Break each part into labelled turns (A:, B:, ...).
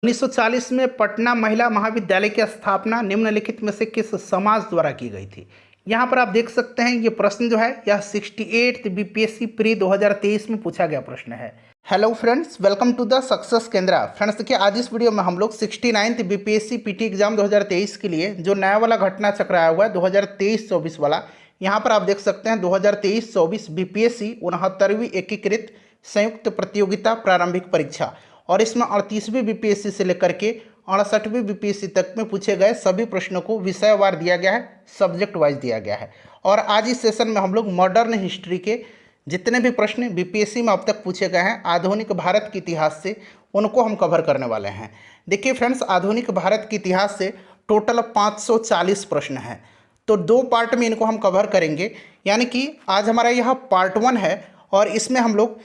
A: 1940 में पटना महिला महाविद्यालय की स्थापना निम्नलिखित में से किस समाज द्वारा की गई थी। यहाँ पर आप देख सकते हैं ये प्रश्न जो है यह 68th बीपीएससी प्री 2023 में पूछा गया प्रश्न है। Hello friends, welcome to the success Kendra. Friends देखिए, आज इस वीडियो में हम लोग 69th बीपीएससी पीटी एग्जाम 2023 के लिए जो नया वाला घटना चक्र आया हुआ है 2023-24 वाला, यहाँ पर आप देख सकते हैं 2023-24 बीपीएससी 69वीं एकीकृत संयुक्त प्रतियोगिता प्रारंभिक परीक्षा, और इसमें 38वीं बीपीएससी से लेकर के 68वीं बीपीएससी तक में पूछे गए सभी प्रश्नों को विषयवार दिया गया है, सब्जेक्ट वाइज दिया गया है। और आज इस सेशन में हम लोग मॉडर्न हिस्ट्री के जितने भी प्रश्न बीपीएससी में अब तक पूछे गए हैं आधुनिक भारत के इतिहास से, उनको हम कवर करने वाले हैं। देखिए फ्रेंड्स, आधुनिक भारत के इतिहास से टोटल 540 प्रश्न हैं, तो दो पार्ट में इनको हम कवर करेंगे। यानी कि आज हमारा यह पार्ट 1 है और इसमें हम लोग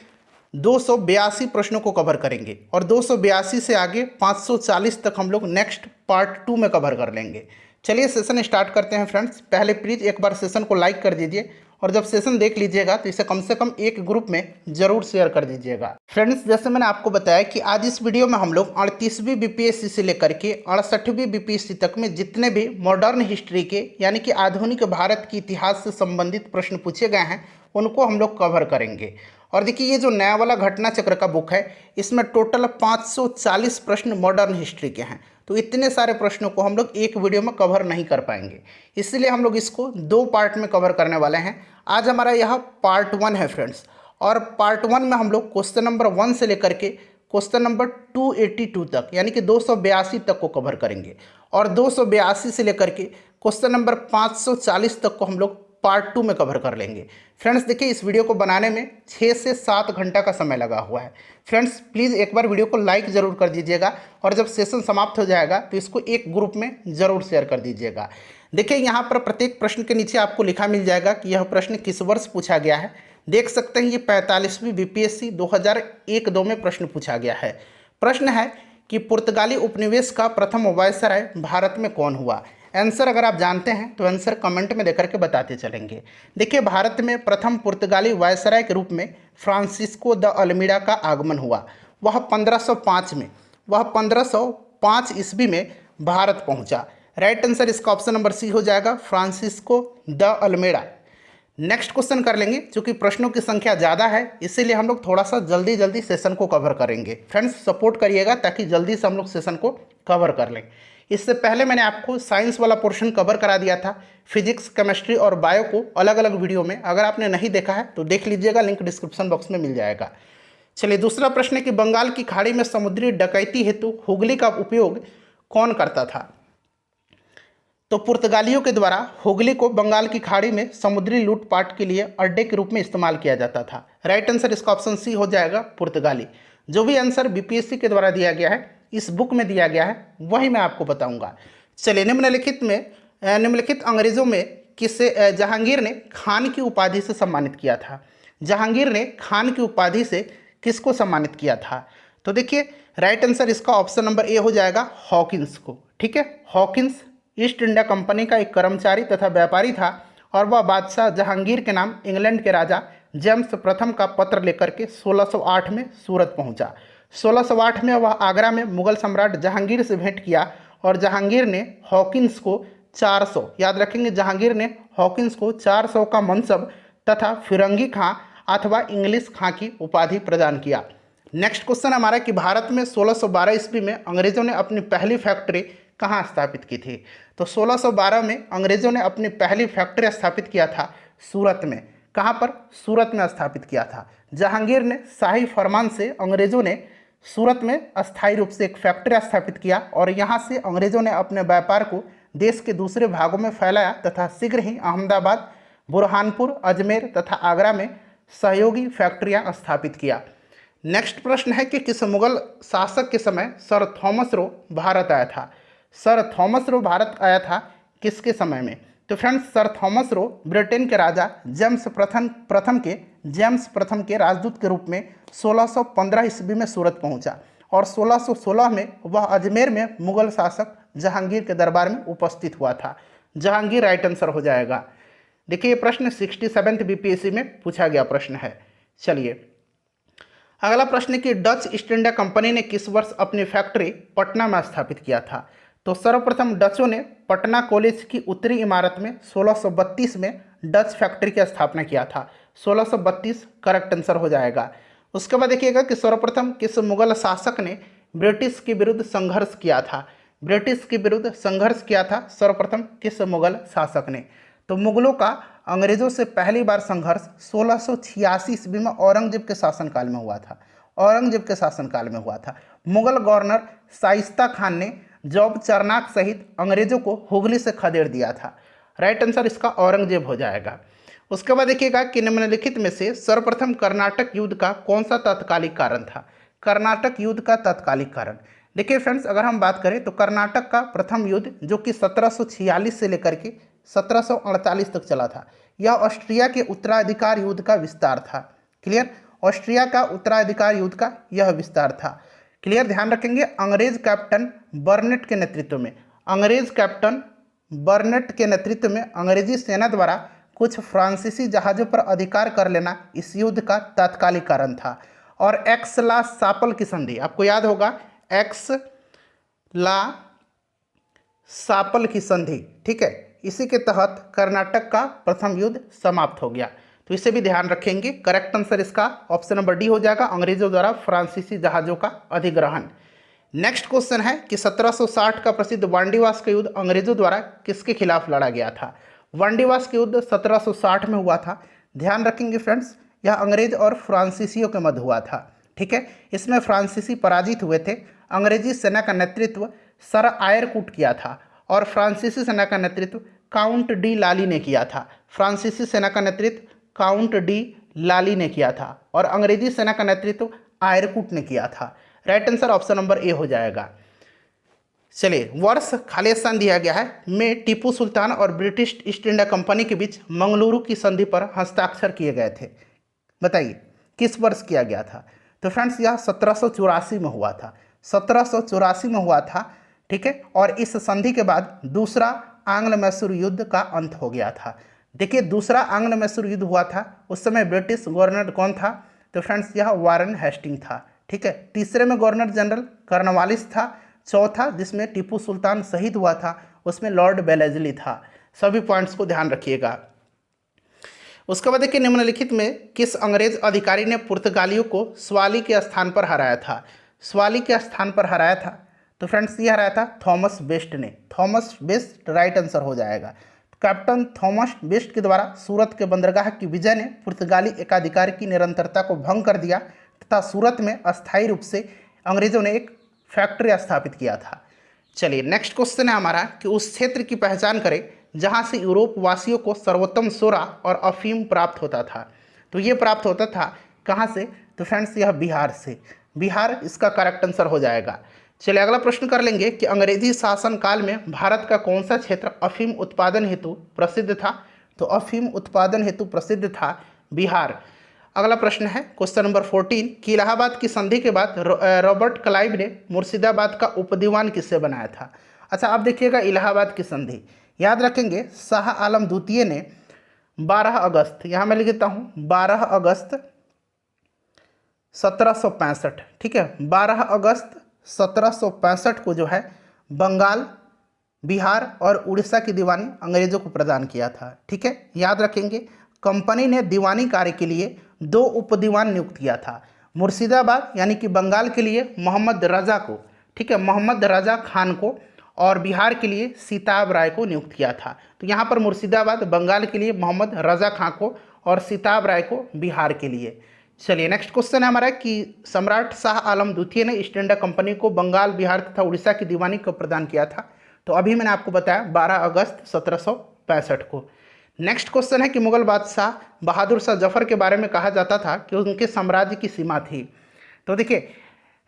A: 282 प्रश्नों को कवर करेंगे, और 282 से आगे 540 तक हम लोग नेक्स्ट पार्ट 2 में कवर कर लेंगे। चलिए सेशन स्टार्ट करते हैं फ्रेंड्स। पहले प्लीज़ एक बार सेशन को लाइक कर दीजिए, और जब सेशन देख लीजिएगा तो इसे कम से कम एक ग्रुप में जरूर शेयर कर दीजिएगा। फ्रेंड्स, जैसे मैंने आपको बताया कि आज इस वीडियो में हम लोग 38वीं बीपीएससी से लेकर के 68वीं बीपीएससी तक में जितने भी मॉडर्न हिस्ट्री के यानी कि आधुनिक भारत के इतिहास से संबंधित प्रश्न पूछे गए हैं उनको हम लोग कवर करेंगे। और देखिए, ये जो नया वाला घटना चक्र का बुक है इसमें टोटल 540 प्रश्न मॉडर्न हिस्ट्री के हैं, तो इतने सारे प्रश्नों को हम लोग एक वीडियो में कवर नहीं कर पाएंगे, इसलिए हम लोग इसको दो पार्ट में कवर करने वाले हैं। आज हमारा यह पार्ट 1 है फ्रेंड्स, और पार्ट 1 में हम लोग क्वेश्चन नंबर 1 से लेकर के क्वेश्चन नंबर 282 तक यानी कि 282 तक को कवर करेंगे, और 282 से लेकर के क्वेश्चन नंबर 540 तक को हम लोग पार्ट 2 में कवर कर लेंगे। फ्रेंड्स देखिए, इस वीडियो को बनाने में 6 से 7 घंटा का समय लगा हुआ है। फ्रेंड्स प्लीज़ एक बार वीडियो को लाइक ज़रूर कर दीजिएगा, और जब सेशन समाप्त हो जाएगा तो इसको एक ग्रुप में ज़रूर शेयर कर दीजिएगा। देखिए, यहाँ पर प्रत्येक प्रश्न के नीचे आपको लिखा मिल जाएगा कि यह प्रश्न किस वर्ष पूछा गया है। देख सकते हैं ये 45वीं बीपीएससी 2001-2 में प्रश्न पूछा गया है। प्रश्न है कि पुर्तगाली उपनिवेश का प्रथम वायसराय भारत में कौन हुआ। आंसर अगर आप जानते हैं तो आंसर कमेंट में देकर के बताते चलेंगे। देखिए, भारत में प्रथम पुर्तगाली वायसराय के रूप में फ्रांसिस्को द अल्मीडा का आगमन हुआ। वह 1505 में 1505 ईस्वी में भारत पहुंचा। राइट आंसर इसका ऑप्शन नंबर सी हो जाएगा, Francisco de Almeida. Next question कर लेंगे। चूंकि प्रश्नों की संख्या ज़्यादा है इसीलिए हम लोग थोड़ा सा जल्दी सेशन को कवर करेंगे। फ्रेंड्स सपोर्ट करिएगा ताकि जल्दी से हम लोग सेशन को कवर कर लें। इससे पहले मैंने आपको साइंस वाला पोर्शन कवर करा दिया था, फिजिक्स, केमिस्ट्री और बायो को अलग अलग वीडियो में। अगर आपने नहीं देखा है तो देख लीजिएगा, लिंक डिस्क्रिप्शन बॉक्स में मिल जाएगा। चलिए, दूसरा प्रश्न है कि बंगाल की खाड़ी में समुद्री डकैती हेतु हुगली का उपयोग कौन करता था। तो पुर्तगालियों के द्वारा हुगली को बंगाल की खाड़ी में समुद्री लूटपाट के लिए अड्डे के रूप में इस्तेमाल किया जाता था। राइट आंसर इसका ऑप्शन सी हो जाएगा, पुर्तगाली। जो भी आंसर बीपीएससी के द्वारा दिया गया है, इस बुक में दिया गया है, वही मैं आपको बताऊंगा। चलिए, निम्नलिखित अंग्रेजों में किसे जहांगीर ने खान की उपाधि से सम्मानित किया था। जहांगीर ने खान की उपाधि से किसको सम्मानित किया था। तो देखिए, राइट आंसर इसका ऑप्शन नंबर ए हो जाएगा, हॉकिंस को। ठीक है, हॉकिंस ईस्ट इंडिया कंपनी का एक कर्मचारी तथा व्यापारी था, और वह बादशाह जहांगीर के नाम इंग्लैंड के राजा जेम्स प्रथम का पत्र लेकर के 1608 में सूरत पहुंचा। 1608 में वह आगरा में मुगल सम्राट जहांगीर से भेंट किया, और जहांगीर ने हॉकिंस को 400, याद रखेंगे, जहांगीर ने हॉकिंस को 400 का मनसब तथा फिरंगी खां अथवा इंग्लिश खां की उपाधि प्रदान किया। नेक्स्ट क्वेश्चन हमारा कि भारत में 1612 ईस्वी में अंग्रेजों ने अपनी पहली फैक्ट्री कहाँ स्थापित की थी। तो 1612 में अंग्रेजों ने अपनी पहली फैक्ट्री स्थापित किया था सूरत में। कहाँ पर? सूरत में स्थापित किया था। जहांगीर ने शाही फरमान से अंग्रेजों ने सूरत में अस्थायी रूप से एक फैक्ट्री स्थापित किया, और यहाँ से अंग्रेजों ने अपने व्यापार को देश के दूसरे भागों में फैलाया तथा शीघ्र ही अहमदाबाद, बुरहानपुर, अजमेर तथा आगरा में सहयोगी फैक्ट्रियाँ स्थापित किया। नेक्स्ट प्रश्न है कि किस मुगल शासक के समय सर थॉमस रो भारत आया था। सर थॉमस रो भारत आया था किसके समय में। तो friends, sir Thomas Roe Britain के राजा जेम्स प्रथम के राजदूत के रूप में 1615 ईस्वी में सूरत पहुंचा, और 1616 में वह अजमेर में मुगल शासक जहांगीर के दरबार में उपस्थित हुआ था। जहांगीर राइट आंसर हो जाएगा। देखिए, ये प्रश्न 67th बीपीएससी में पूछा गया प्रश्न है। चलिए, अगला प्रश्न है कि डच ईस्ट इंडिया कंपनी ने किस वर्ष अपनी फैक्ट्री पटना में स्थापित किया था। तो सर्वप्रथम डचों ने पटना कॉलेज की उत्तरी इमारत में 1632 में डच फैक्ट्री की स्थापना किया था। 1632 करेक्ट आंसर हो जाएगा। उसके बाद देखिएगा कि सर्वप्रथम किस मुगल शासक ने ब्रिटिश के विरुद्ध संघर्ष किया था। ब्रिटिश के विरुद्ध संघर्ष किया था सर्वप्रथम किस मुगल शासक ने। तो मुगलों का अंग्रेजों से पहली बार संघर्ष 1686 ईस्वी में औरंगजेब के शासनकाल में हुआ था। औरंगजेब के शासनकाल में हुआ था। मुगल गवर्नर शाइस्ता खान ने जॉब चरनाक सहित अंग्रेजों को हुगली से खदेड़ दिया था। राइट आंसर इसका औरंगजेब हो जाएगा। उसके बाद देखिएगा कि निम्नलिखित में से सर्वप्रथम कर्नाटक युद्ध का कौन सा तात्कालिक कारण था। कर्नाटक युद्ध का तात्कालिक कारण, देखिए फ्रेंड्स, अगर हम बात करें तो कर्नाटक का प्रथम युद्ध जो कि 1746 से लेकर के 1748 तक चला था, यह ऑस्ट्रिया के उत्तराधिकार युद्ध का विस्तार था। क्लियर, ऑस्ट्रिया का उत्तराधिकार युद्ध का यह विस्तार था। क्लियर, ध्यान रखेंगे। अंग्रेज कैप्टन बर्नेट के नेतृत्व में, अंग्रेज कैप्टन बर्नेट के नेतृत्व में अंग्रेजी सेना द्वारा कुछ फ्रांसीसी जहाज़ों पर अधिकार कर लेना इस युद्ध का तात्कालिक कारण था। और एक्स ला सापल की संधि, आपको याद होगा एक्स ला सापल की संधि, ठीक है, इसी के तहत कर्नाटक का प्रथम युद्ध समाप्त हो गया। तो इसे भी ध्यान रखेंगे। करेक्ट आंसर इसका ऑप्शन नंबर डी हो जाएगा, अंग्रेजों द्वारा फ्रांसीसी जहाज़ों का अधिग्रहण। नेक्स्ट क्वेश्चन है कि 1760 का प्रसिद्ध वांडीवास का युद्ध अंग्रेजों द्वारा किसके खिलाफ लड़ा गया था। वांडीवास का युद्ध 1760 में हुआ था। ध्यान रखेंगे फ्रेंड्स, यह अंग्रेज और फ्रांसीसियों के मध्य हुआ था। ठीक है, इसमें फ्रांसीसी पराजित हुए थे। अंग्रेजी सेना का नेतृत्व सर आयरकूट किया था और फ्रांसीसी सेना का नेतृत्व काउंट डी लाली ने किया था। फ्रांसीसी सेना का नेतृत्व काउंट डी लाली ने किया था और अंग्रेजी सेना का नेतृत्व आयरकूट ने किया था। Right answer option number A हो जाएगा। चलिए, वर्ष खालिस्तान दिया गया है में टीपू सुल्तान और ब्रिटिश ईस्ट इंडिया कंपनी के बीच मंगलुरु की संधि पर हस्ताक्षर किए गए थे। बताइए किस वर्ष किया गया था। तो फ्रेंड्स यह 1784 में हुआ था। 1784 में हुआ था। ठीक है, और इस संधि के बाद दूसरा आंग्ल मैसूर युद्ध का अंत हो गया था। देखिए, दूसरा आंग्ल मैसूर युद्ध हुआ था, उस समय ब्रिटिश गवर्नर कौन था। तो फ्रेंड्स यह वारन हेस्टिंग था। ठीक है, तीसरे में गवर्नर जनरल कॉर्नवालिस था। चौथा जिसमें टीपू सुल्तान शहीद हुआ था उसमें लॉर्ड बेलेजली था। सभी पॉइंट्स को ध्यान रखिएगा। उसके बाद देखिए, निम्नलिखित में किस अंग्रेज अधिकारी ने पुर्तगालियों को स्वाली के स्थान पर हराया था। स्वाली के स्थान पर हराया था, तो फ्रेंड्स ये हराया था थॉमस बेस्ट ने। थॉमस बेस्ट राइट आंसर हो जाएगा। कैप्टन थॉमस बेस्ट के द्वारा सूरत के बंदरगाह की विजय ने पुर्तगाली एकाधिकार की निरंतरता को भंग कर दिया तथा सूरत में अस्थायी रूप से अंग्रेजों ने एक फैक्ट्री स्थापित किया था। चलिए, नेक्स्ट क्वेश्चन है हमारा कि उस क्षेत्र की पहचान करें जहां से यूरोप वासियों को सर्वोत्तम सोरा और अफीम प्राप्त होता था। तो ये प्राप्त होता था कहां से। तो फ्रेंड्स यह बिहार से। बिहार इसका करेक्ट आंसर हो जाएगा। चलिए, अगला प्रश्न कर लेंगे कि अंग्रेजी शासन काल में भारत का कौन सा क्षेत्र अफीम उत्पादन हेतु प्रसिद्ध था। तो अफीम उत्पादन हेतु प्रसिद्ध था बिहार। अगला प्रश्न है क्वेश्चन नंबर 14 कि इलाहाबाद की संधि के बाद रॉबर्ट क्लाइव ने मुर्शिदाबाद का उपदीवान किससे बनाया था। अच्छा, अब देखिएगा इलाहाबाद की संधि, याद रखेंगे शाह आलम द्वितीय ने 12 अगस्त, यहाँ मैं लिख देता हूँ 12 अगस्त 1765, ठीक है, 12 अगस्त 1765 को जो है बंगाल, बिहार और उड़ीसा की दीवानी अंग्रेजों को प्रदान किया था। ठीक है, याद रखेंगे कंपनी ने दीवानी कार्य के लिए 2 उपदीवान नियुक्त किया था। मुर्शिदाबाद यानी कि बंगाल के लिए मोहम्मद रजा को, ठीक है, मोहम्मद रजा खान को, और बिहार के लिए सीताब राय को नियुक्त किया था। तो यहाँ पर मुर्शिदाबाद बंगाल के लिए मोहम्मद रजा खां को और सीताब राय को बिहार के लिए। चलिए, नेक्स्ट क्वेश्चन है हमारा कि सम्राट शाह आलम द्वितीय ने ईस्ट इंडिया कंपनी को बंगाल, बिहार तथा उड़ीसा की दीवानी कब प्रदान किया था। तो अभी मैंने आपको बताया 12 अगस्त 1765 को। नेक्स्ट क्वेश्चन है कि मुगल बादशाह बहादुर शाह जफर के बारे में कहा जाता था कि उनके साम्राज्य की सीमा थी। तो देखिए,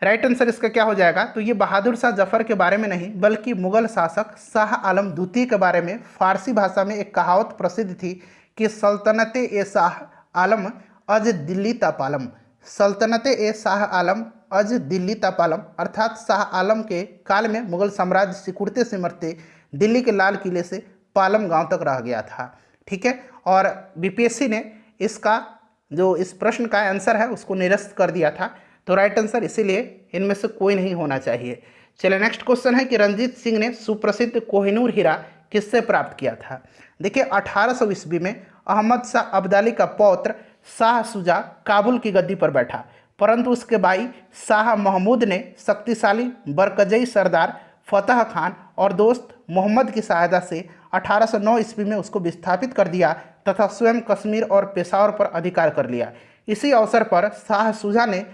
A: राइट आंसर इसका क्या हो जाएगा। तो ये बहादुर शाह जफर के बारे में नहीं बल्कि मुगल शासक शाह आलम द्वितीय के बारे में फारसी भाषा में एक कहावत प्रसिद्ध थी कि सल्तनत ए शाह आलम अज दिल्ली तापालम। सल्तनत ए शाह आलम अज दिल्ली तापालम, अर्थात शाह आलम के काल में मुगल साम्राज्य सिकुड़ते सिमटते दिल्ली के लाल किले से पालम गांव तक रह गया था। ठीक है, और बीपीएससी ने इसका जो इस प्रश्न का आंसर है उसको निरस्त कर दिया था। तो राइट आंसर इसीलिए इनमें से कोई नहीं होना चाहिए। चलिए नेक्स्ट क्वेश्चन है कि रंजीत सिंह ने सुप्रसिद्ध कोहिनूर हीरा किससे प्राप्त किया था। देखिए 1800 ईस्वी में अहमद शाह अब्दाली का पौत्र शाह शुजा काबुल की गद्दी पर बैठा, परंतु उसके भाई शाह महमूद ने शक्तिशाली बरकजई सरदार फतह खान और दोस्त मोहम्मद की सहायता से 1809 ईस्वी में उसको विस्थापित कर दिया तथा स्वयं कश्मीर और पेशावर पर अधिकार कर लिया। इसी अवसर पर शाह शुजा ने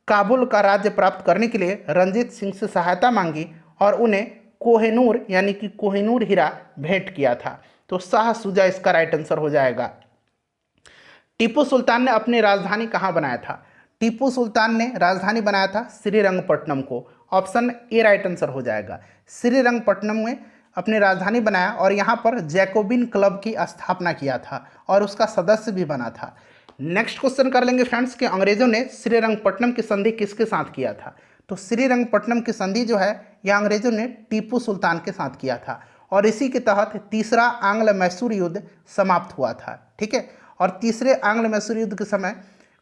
A: काबुल का राज्य प्राप्त करने के लिए रंजीत सिंह से सहायता मांगी और उन्हें कोहिनूर यानी कि कोहिनूर हीरा भेंट किया था। तो शाह शुजा इसका राइट आंसर हो जाएगा। टीपू सुल्तान ने अपनी राजधानी कहाँ बनाया था। टीपू सुल्तान ने राजधानी बनाया था श्रीरंगपट्टनम को। ऑप्शन ए राइट आंसर हो जाएगा। श्रीरंगपट्टनम में अपनी राजधानी बनाया और यहाँ पर जैकोबिन क्लब की स्थापना किया था और उसका सदस्य भी बना था। नेक्स्ट क्वेश्चन कर लेंगे फ्रेंड्स कि अंग्रेजों ने श्रीरंगपट्टनम की संधि किसके साथ किया था। तो श्रीरंगपट्टनम की संधि जो है यह अंग्रेजों ने टीपू सुल्तान के साथ किया था और इसी के तहत तीसरा आंग्ल मैसूर युद्ध समाप्त हुआ था। ठीक है, और तीसरे आंग्ल मैसूर युद्ध के समय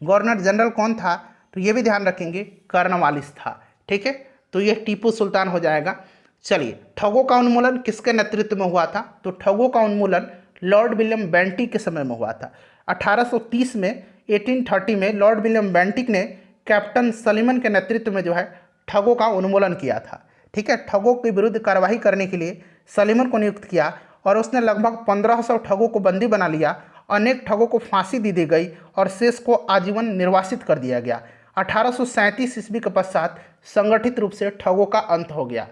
A: गवर्नर जनरल कौन था, तो ये भी ध्यान रखेंगे, कॉर्नवालिस था। ठीक है, तो ये टीपू सुल्तान हो जाएगा। चलिए ठगों का उन्मूलन किसके नेतृत्व में हुआ था। तो ठगों का उन्मूलन लॉर्ड विलियम बेंटिक के समय में हुआ था। 1830 में 1830 में लॉर्ड विलियम बेंटिक ने कैप्टन सलीमन के नेतृत्व में जो है ठगों का उन्मूलन किया था। ठीक है, ठगों के विरुद्ध कार्रवाई करने के लिए सलीमन को नियुक्त किया और उसने लगभग 1500 ठगों को बंदी बना लिया। अनेक ठगों को फांसी दी गई और शेष को आजीवन निर्वासित कर दिया गया। 1837 ईस्वी के पश्चात संगठित रूप से ठगों का अंत हो गया।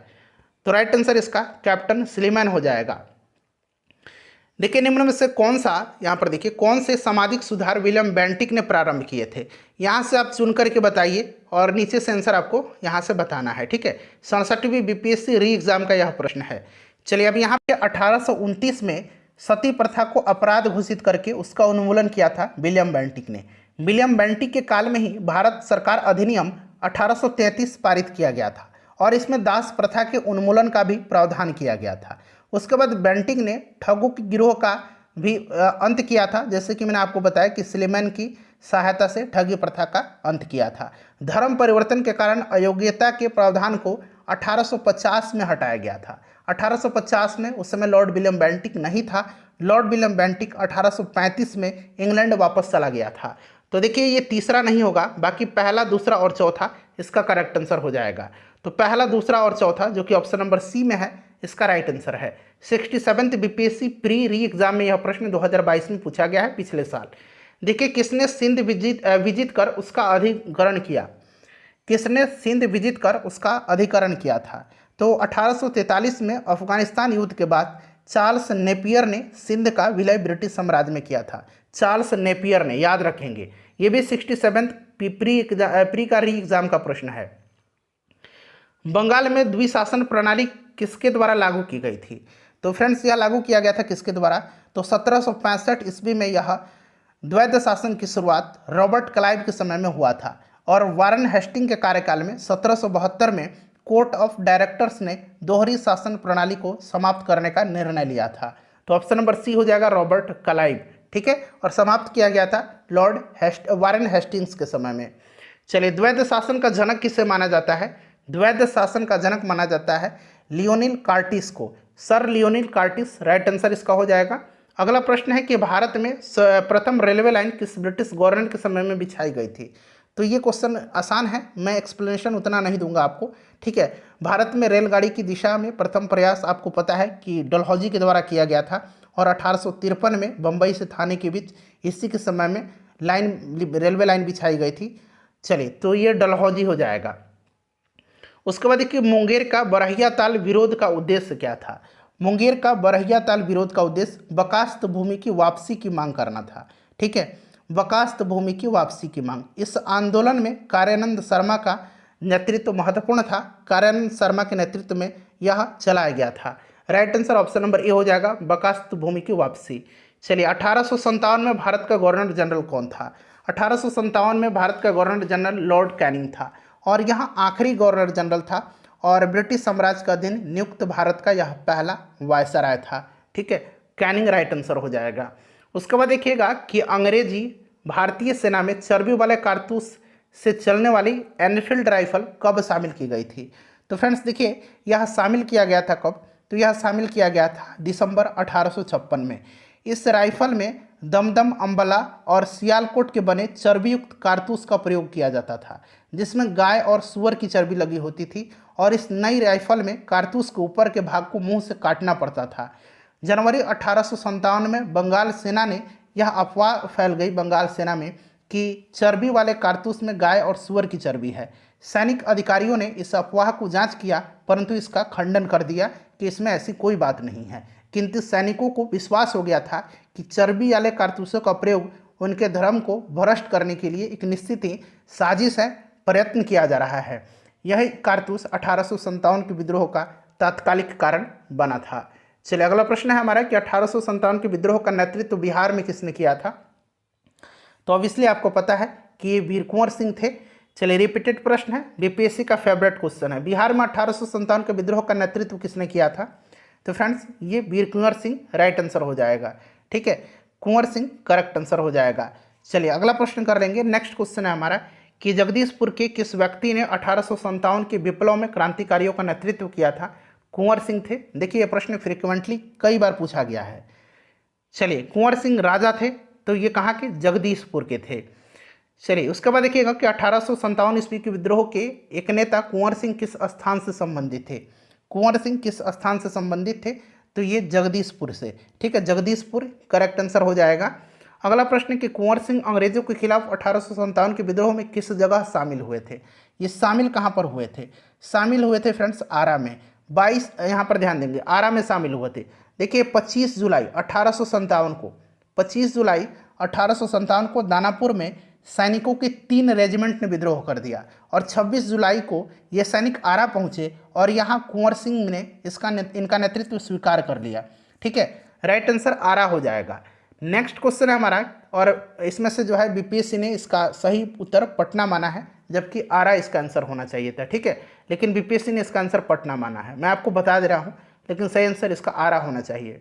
A: तो राइट आंसर इसका कैप्टन सलीमन हो जाएगा। देखिए निम्न में से कौन सा, यहाँ पर देखिए कौन से सामाजिक सुधार विलियम बेंटिक ने प्रारंभ किए थे। यहाँ से आप चुन करके बताइए और नीचे से आंसर आपको यहाँ से बताना है। ठीक है, 67वीं बीपीएससी री एग्जाम का यह प्रश्न है। चलिए अब यहाँ पे 1829 में सती प्रथा को अपराध घोषित करके उसका उन्मूलन किया था विलियम बेंटिक ने। विलियम बेंटिक के काल में ही भारत सरकार अधिनियम 1833 पारित किया गया था और इसमें दास प्रथा के उन्मूलन का भी प्रावधान किया गया था। उसके बाद बेंटिक ने ठगों के गिरोह का भी अंत किया था, जैसे कि मैंने आपको बताया कि सलीमन की सहायता से ठगी प्रथा का अंत किया था। धर्म परिवर्तन के कारण अयोग्यता के प्रावधान को 1850 में हटाया गया था। 1850 में उस समय लॉर्ड विलियम बेंटिक नहीं था। लॉर्ड विलियम बेंटिक 1835 में इंग्लैंड वापस चला गया था। तो देखिए ये तीसरा नहीं होगा, बाकी पहला, दूसरा और चौथा इसका करेक्ट आंसर हो जाएगा। तो पहला, दूसरा और चौथा जो कि ऑप्शन नंबर सी में है इसका राइट आंसर है। 67th बीपीएससी प्री री एग्जाम में यह प्रश्न 2022 में पूछा गया है, पिछले साल। देखिए किसने सिंध विजित कर उसका अधिग्रहण किया। किसने सिंध विजित कर उसका अधिग्रहण किया था। तो 1843 में अफगानिस्तान युद्ध के बाद चार्ल्स नेपियर ने सिंध का विलय ब्रिटिश साम्राज्य में किया था। चार्ल्स नेपियर ने, याद रखेंगे, ये भी 67th प्री का री एग्जाम का प्रश्न है। बंगाल में द्विशासन प्रणाली किसके द्वारा लागू की गई थी। तो फ्रेंड्स यह लागू किया गया था किसके द्वारा। तो 1765 ईस्वी में यह द्वैध शासन की शुरुआत रॉबर्ट क्लाइव के समय में हुआ था और वारन हेस्टिंग के कार्यकाल में 1772 में कोर्ट ऑफ डायरेक्टर्स ने दोहरी शासन प्रणाली को समाप्त करने का निर्णय लिया था। तो ऑप्शन नंबर सी हो जाएगा, रॉबर्ट क्लाइव। ठीक है, और समाप्त किया गया था वारन हेस्टिंग्स के समय में। चलिए द्वैध शासन का जनक किसे माना जाता है। द्वैध शासन का जनक माना जाता है लियोनिल कार्टिस को। Sir Lionel Curtis right answer इसका हो जाएगा। अगला प्रश्न है कि भारत में प्रथम रेलवे लाइन किस ब्रिटिश गवर्नर के समय में बिछाई गई थी। तो ये क्वेश्चन आसान है, मैं एक्सप्लेनेशन उतना नहीं दूंगा आपको। ठीक है, भारत में रेलगाड़ी की दिशा में प्रथम प्रयास आपको पता है कि डलहौजी के द्वारा किया गया था और 1853 में बम्बई से थाने के बीच इसी के समय में रेलवे लाइन बिछाई गई थी। चलिए तो ये डलहौजी हो जाएगा। उसके बाद देखिए मुंगेर का बरहिया ताल विरोध का उद्देश्य क्या था। मुंगेर का बरहिया ताल विरोध का उद्देश्य बकास्त भूमि की वापसी की मांग करना था। ठीक है, बकास्त भूमि की वापसी की मांग। इस आंदोलन में कार्यानंद शर्मा का नेतृत्व महत्वपूर्ण था। कार्यानंद शर्मा के नेतृत्व में यह चलाया गया था। Right answer option number A हो जाएगा, बकास्त भूमि की वापसी। चलिए 1857 में भारत का गवर्नर जनरल कौन था। 1857 में भारत का गवर्नर जनरल लॉर्ड कैनिंग था और यहाँ आखिरी गवर्नर जनरल था और ब्रिटिश साम्राज्य का अधीन नियुक्त भारत का यह पहला वायसराय था। ठीक है, कैनिंग राइट आंसर हो जाएगा। उसके बाद देखिएगा कि अंग्रेजी भारतीय सेना में चर्बी वाले कारतूस से चलने वाली एनफील्ड राइफल कब शामिल की गई थी? तो फ्रेंड्स देखिए, यह शामिल किया गया था कब? तो यह शामिल किया गया था दिसंबर 1856 में। इस राइफल में दमदम, अंबला और सियालकोट के बने चर्बीयुक्त कारतूस का प्रयोग किया जाता था, जिसमें गाय और सुअर की चर्बी लगी होती थी, और इस नई राइफल में कारतूस के ऊपर के भाग को मुंह से काटना पड़ता था। जनवरी 1857 में बंगाल सेना ने यह अफवाह फैल गई बंगाल सेना में कि चर्बी वाले कारतूस में गाय और सुअर की चर्बी है। सैनिक अधिकारियों ने इस अफवाह को जांच किया, परंतु इसका खंडन कर दिया कि इसमें ऐसी कोई बात नहीं है। किंतु सैनिकों को विश्वास हो गया था कि चर्बी वाले कारतूसों का प्रयोग उनके धर्म को भ्रष्ट करने के लिए एक निश्चित ही साजिश है, प्रयत्न किया जा रहा है। यही कारतूस 1857 के विद्रोह का तात्कालिक कारण बना था। चलिए अगला प्रश्न है हमारा कि 1857 के विद्रोह का नेतृत्व बिहार में किसने किया था? तो ऑब्वियसली आपको पता है कि ये वीर कुंवर सिंह थे। चलिए रिपीटेड प्रश्न है, बीपीएससी का फेवरेट क्वेश्चन है। बिहार में 1857 के विद्रोह का नेतृत्व किसने किया था? तो फ्रेंड्स ये वीर कुंवर सिंह राइट आंसर हो जाएगा। ठीक है, कुंवर सिंह करेक्ट आंसर हो जाएगा। चलिए अगला प्रश्न कर लेंगे। नेक्स्ट क्वेश्चन है हमारा कि जगदीशपुर के किस व्यक्ति ने 1857 के विप्लव में क्रांतिकारियों का नेतृत्व किया था? कुंवर सिंह थे। देखिए ये प्रश्न फ्रिक्वेंटली कई बार पूछा गया है। चलिए कुंवर सिंह राजा थे, तो ये कहाँ के? जगदीशपुर के थे। चलिए उसके बाद देखिएगा कि 1857 ईस्वी के विद्रोह के एक नेता कुंवर सिंह किस स्थान से संबंधित थे? कुंवर सिंह किस स्थान से संबंधित थे? तो ये जगदीशपुर से। ठीक है, जगदीशपुर करेक्ट आंसर हो जाएगा। अगला प्रश्न कि कुंवर सिंह अंग्रेजों के खिलाफ 1857 के विद्रोह में किस जगह शामिल हुए थे? ये शामिल कहाँ पर हुए थे? शामिल हुए थे फ्रेंड्स आरा में। 22 यहाँ पर ध्यान देंगे, आरा में शामिल हुए थे। देखिए 25 जुलाई 1857 को 25 जुलाई 1857 को दानापुर में सैनिकों के 3 रेजिमेंट ने विद्रोह कर दिया, और 26 जुलाई को ये सैनिक आरा पहुंचे और यहाँ कुंवर सिंह ने इनका नेतृत्व स्वीकार कर लिया। ठीक है, राइट आंसर आरा हो जाएगा। नेक्स्ट क्वेश्चन है हमारा, और इसमें से जो है बीपीएससी ने इसका सही उत्तर पटना माना है, जबकि आरा इसका आंसर होना चाहिए था। ठीक है, लेकिन बीपीएससी ने इसका आंसर पटना माना है। मैं आपको बता दे रहा हूँ, लेकिन सही आंसर इसका आरा होना चाहिए।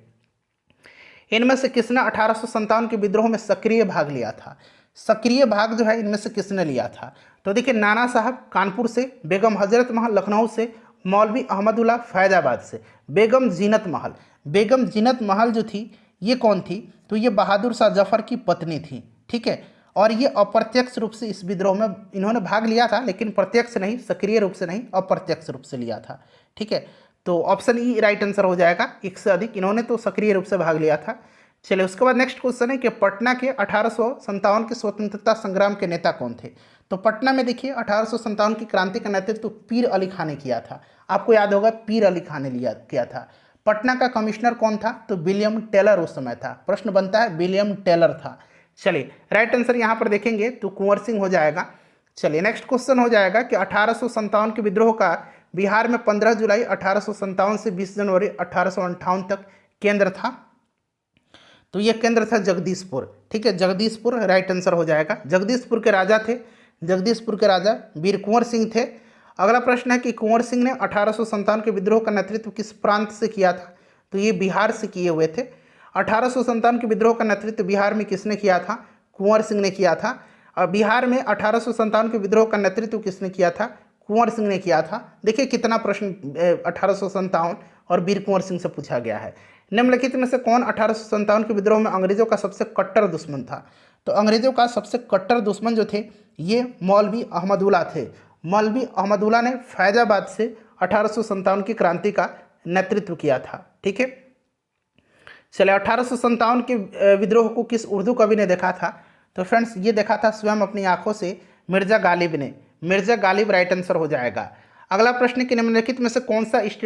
A: इनमें से किसने 1857 के विद्रोह में सक्रिय भाग लिया था? सक्रिय भाग जो है इनमें से किसने लिया था? तो देखिए नाना साहब कानपुर से, बेगम हजरत महल लखनऊ से, मौलवी अहमदुल्ला फैजाबाद से, बेगम जीनत महल। बेगम जीनत महल जो थी ये कौन थी? तो ये बहादुर शाह जफर की पत्नी थी। ठीक है, और ये अप्रत्यक्ष रूप से इस विद्रोह में इन्होंने भाग लिया था, लेकिन प्रत्यक्ष नहीं, सक्रिय रूप से नहीं, अप्रत्यक्ष रूप से लिया था। ठीक है, तो ऑप्शन ई राइट आंसर हो जाएगा। एक से अधिक इन्होंने तो सक्रिय रूप से भाग लिया था। चलिए उसके बाद नेक्स्ट क्वेश्चन है कि पटना के 1857 के स्वतंत्रता संग्राम के नेता कौन थे? तो पटना में देखिए 1857 की क्रांति का नेतृत्व पीर अली खान ने किया था। आपको याद होगा पीर अली खान ने किया था। पटना का कमिश्नर कौन था? तो विलियम टेलर उस समय था। प्रश्न बनता है विलियम टेलर था। चलिए राइट आंसर यहाँ पर देखेंगे तो कुंवर सिंह हो जाएगा। चलिए नेक्स्ट क्वेश्चन हो जाएगा कि 1857 के विद्रोह का बिहार में 15 जुलाई 1857 से 20 जनवरी 1858 तक केंद्र था। तो यह केंद्र था जगदीशपुर। ठीक है, जगदीशपुर राइट आंसर हो जाएगा। जगदीशपुर के राजा थे, जगदीशपुर के राजा वीर कुंवर सिंह थे। अगला प्रश्न है कि कुंवर सिंह ने 1857 के विद्रोह का नेतृत्व किस प्रांत से किया था? तो ये बिहार से किए हुए थे। 1857 के विद्रोह का नेतृत्व बिहार में किसने किया था? कुंवर सिंह ने किया था। और बिहार में 1857 के विद्रोह का नेतृत्व किसने किया था? कुंवर सिंह ने किया था। देखिए कितना प्रश्न 1857 और वीर कुंवर सिंह से पूछा गया है। निम्नलिखित में से कौन 1857 के विद्रोह में अंग्रेजों का सबसे कट्टर दुश्मन था? तो अंग्रेजों का सबसे कट्टर दुश्मन जो थे ये मौलवी अहमदुल्ला थे। मौलवी अहमदुल्ला ने फैजाबाद से 1857 की क्रांति का नेतृत्व किया था। ठीक है, चलिए 1857 के विद्रोह को किस उर्दू कवि ने देखा था? तो फ्रेंड्स ये देखा था स्वयं अपनी आंखों से मिर्जा गालिब ने। मिर्जा गालिब राइट आंसर हो जाएगा। अगला प्रश्न कि निम्नलिखित में से कौन सा ईस्ट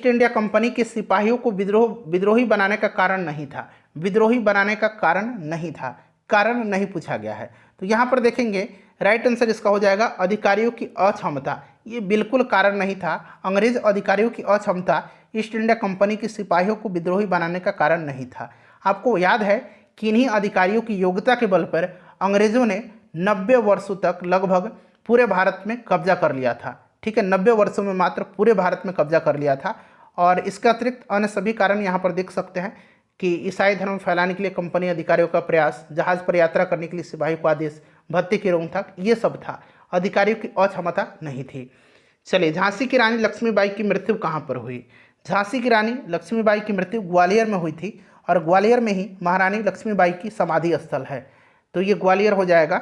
A: इंडिया कंपनी के सिपाहियों को विद्रोही बनाने का कारण नहीं था? विद्रोही बनाने का कारण नहीं था, कारण नहीं पूछा गया है। तो यहाँ पर देखेंगे राइट आंसर इसका हो जाएगा अधिकारियों की अक्षमता। ये बिल्कुल कारण नहीं था। अंग्रेज अधिकारियों की अक्षमता ईस्ट इंडिया कंपनी के सिपाहियों को विद्रोही बनाने का कारण नहीं था। आपको याद है कि इन्हीं अधिकारियों की योग्यता के बल पर अंग्रेजों ने 90 वर्षों तक लगभग पूरे भारत में कब्जा कर लिया था। ठीक है, 90 वर्षों में मात्र पूरे भारत में कब्जा कर लिया था। और इसके अतिरिक्त अन्य सभी कारण यहाँ पर देख सकते हैं कि ईसाई धर्म फैलाने के लिए कंपनी अधिकारियों का प्रयास, जहाज पर यात्रा करने के लिए सिपाही को आदेश, भत्ते की रोक था, ये सब था। अधिकारियों की अक्षमता नहीं थी। चलिए, झांसी की रानी लक्ष्मीबाई की मृत्यु कहाँ पर हुई? झांसी की रानी लक्ष्मीबाई की मृत्यु ग्वालियर में हुई थी और ग्वालियर में ही महारानी लक्ष्मीबाई की समाधि स्थल है, तो ये ग्वालियर हो जाएगा।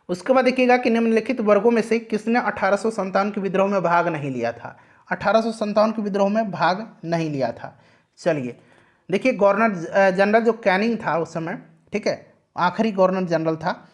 A: उसके बाद देखिएगा कि निम्नलिखित वर्गों में से किसने 1857 के विद्रोह में भाग नहीं लिया था? 1857 के विद्रोह में भाग नहीं लिया था। चलिए देखिए, गवर्नर जनरल जो कैनिंग था उस समय, ठीक है, आखिरी गवर्नर जनरल था,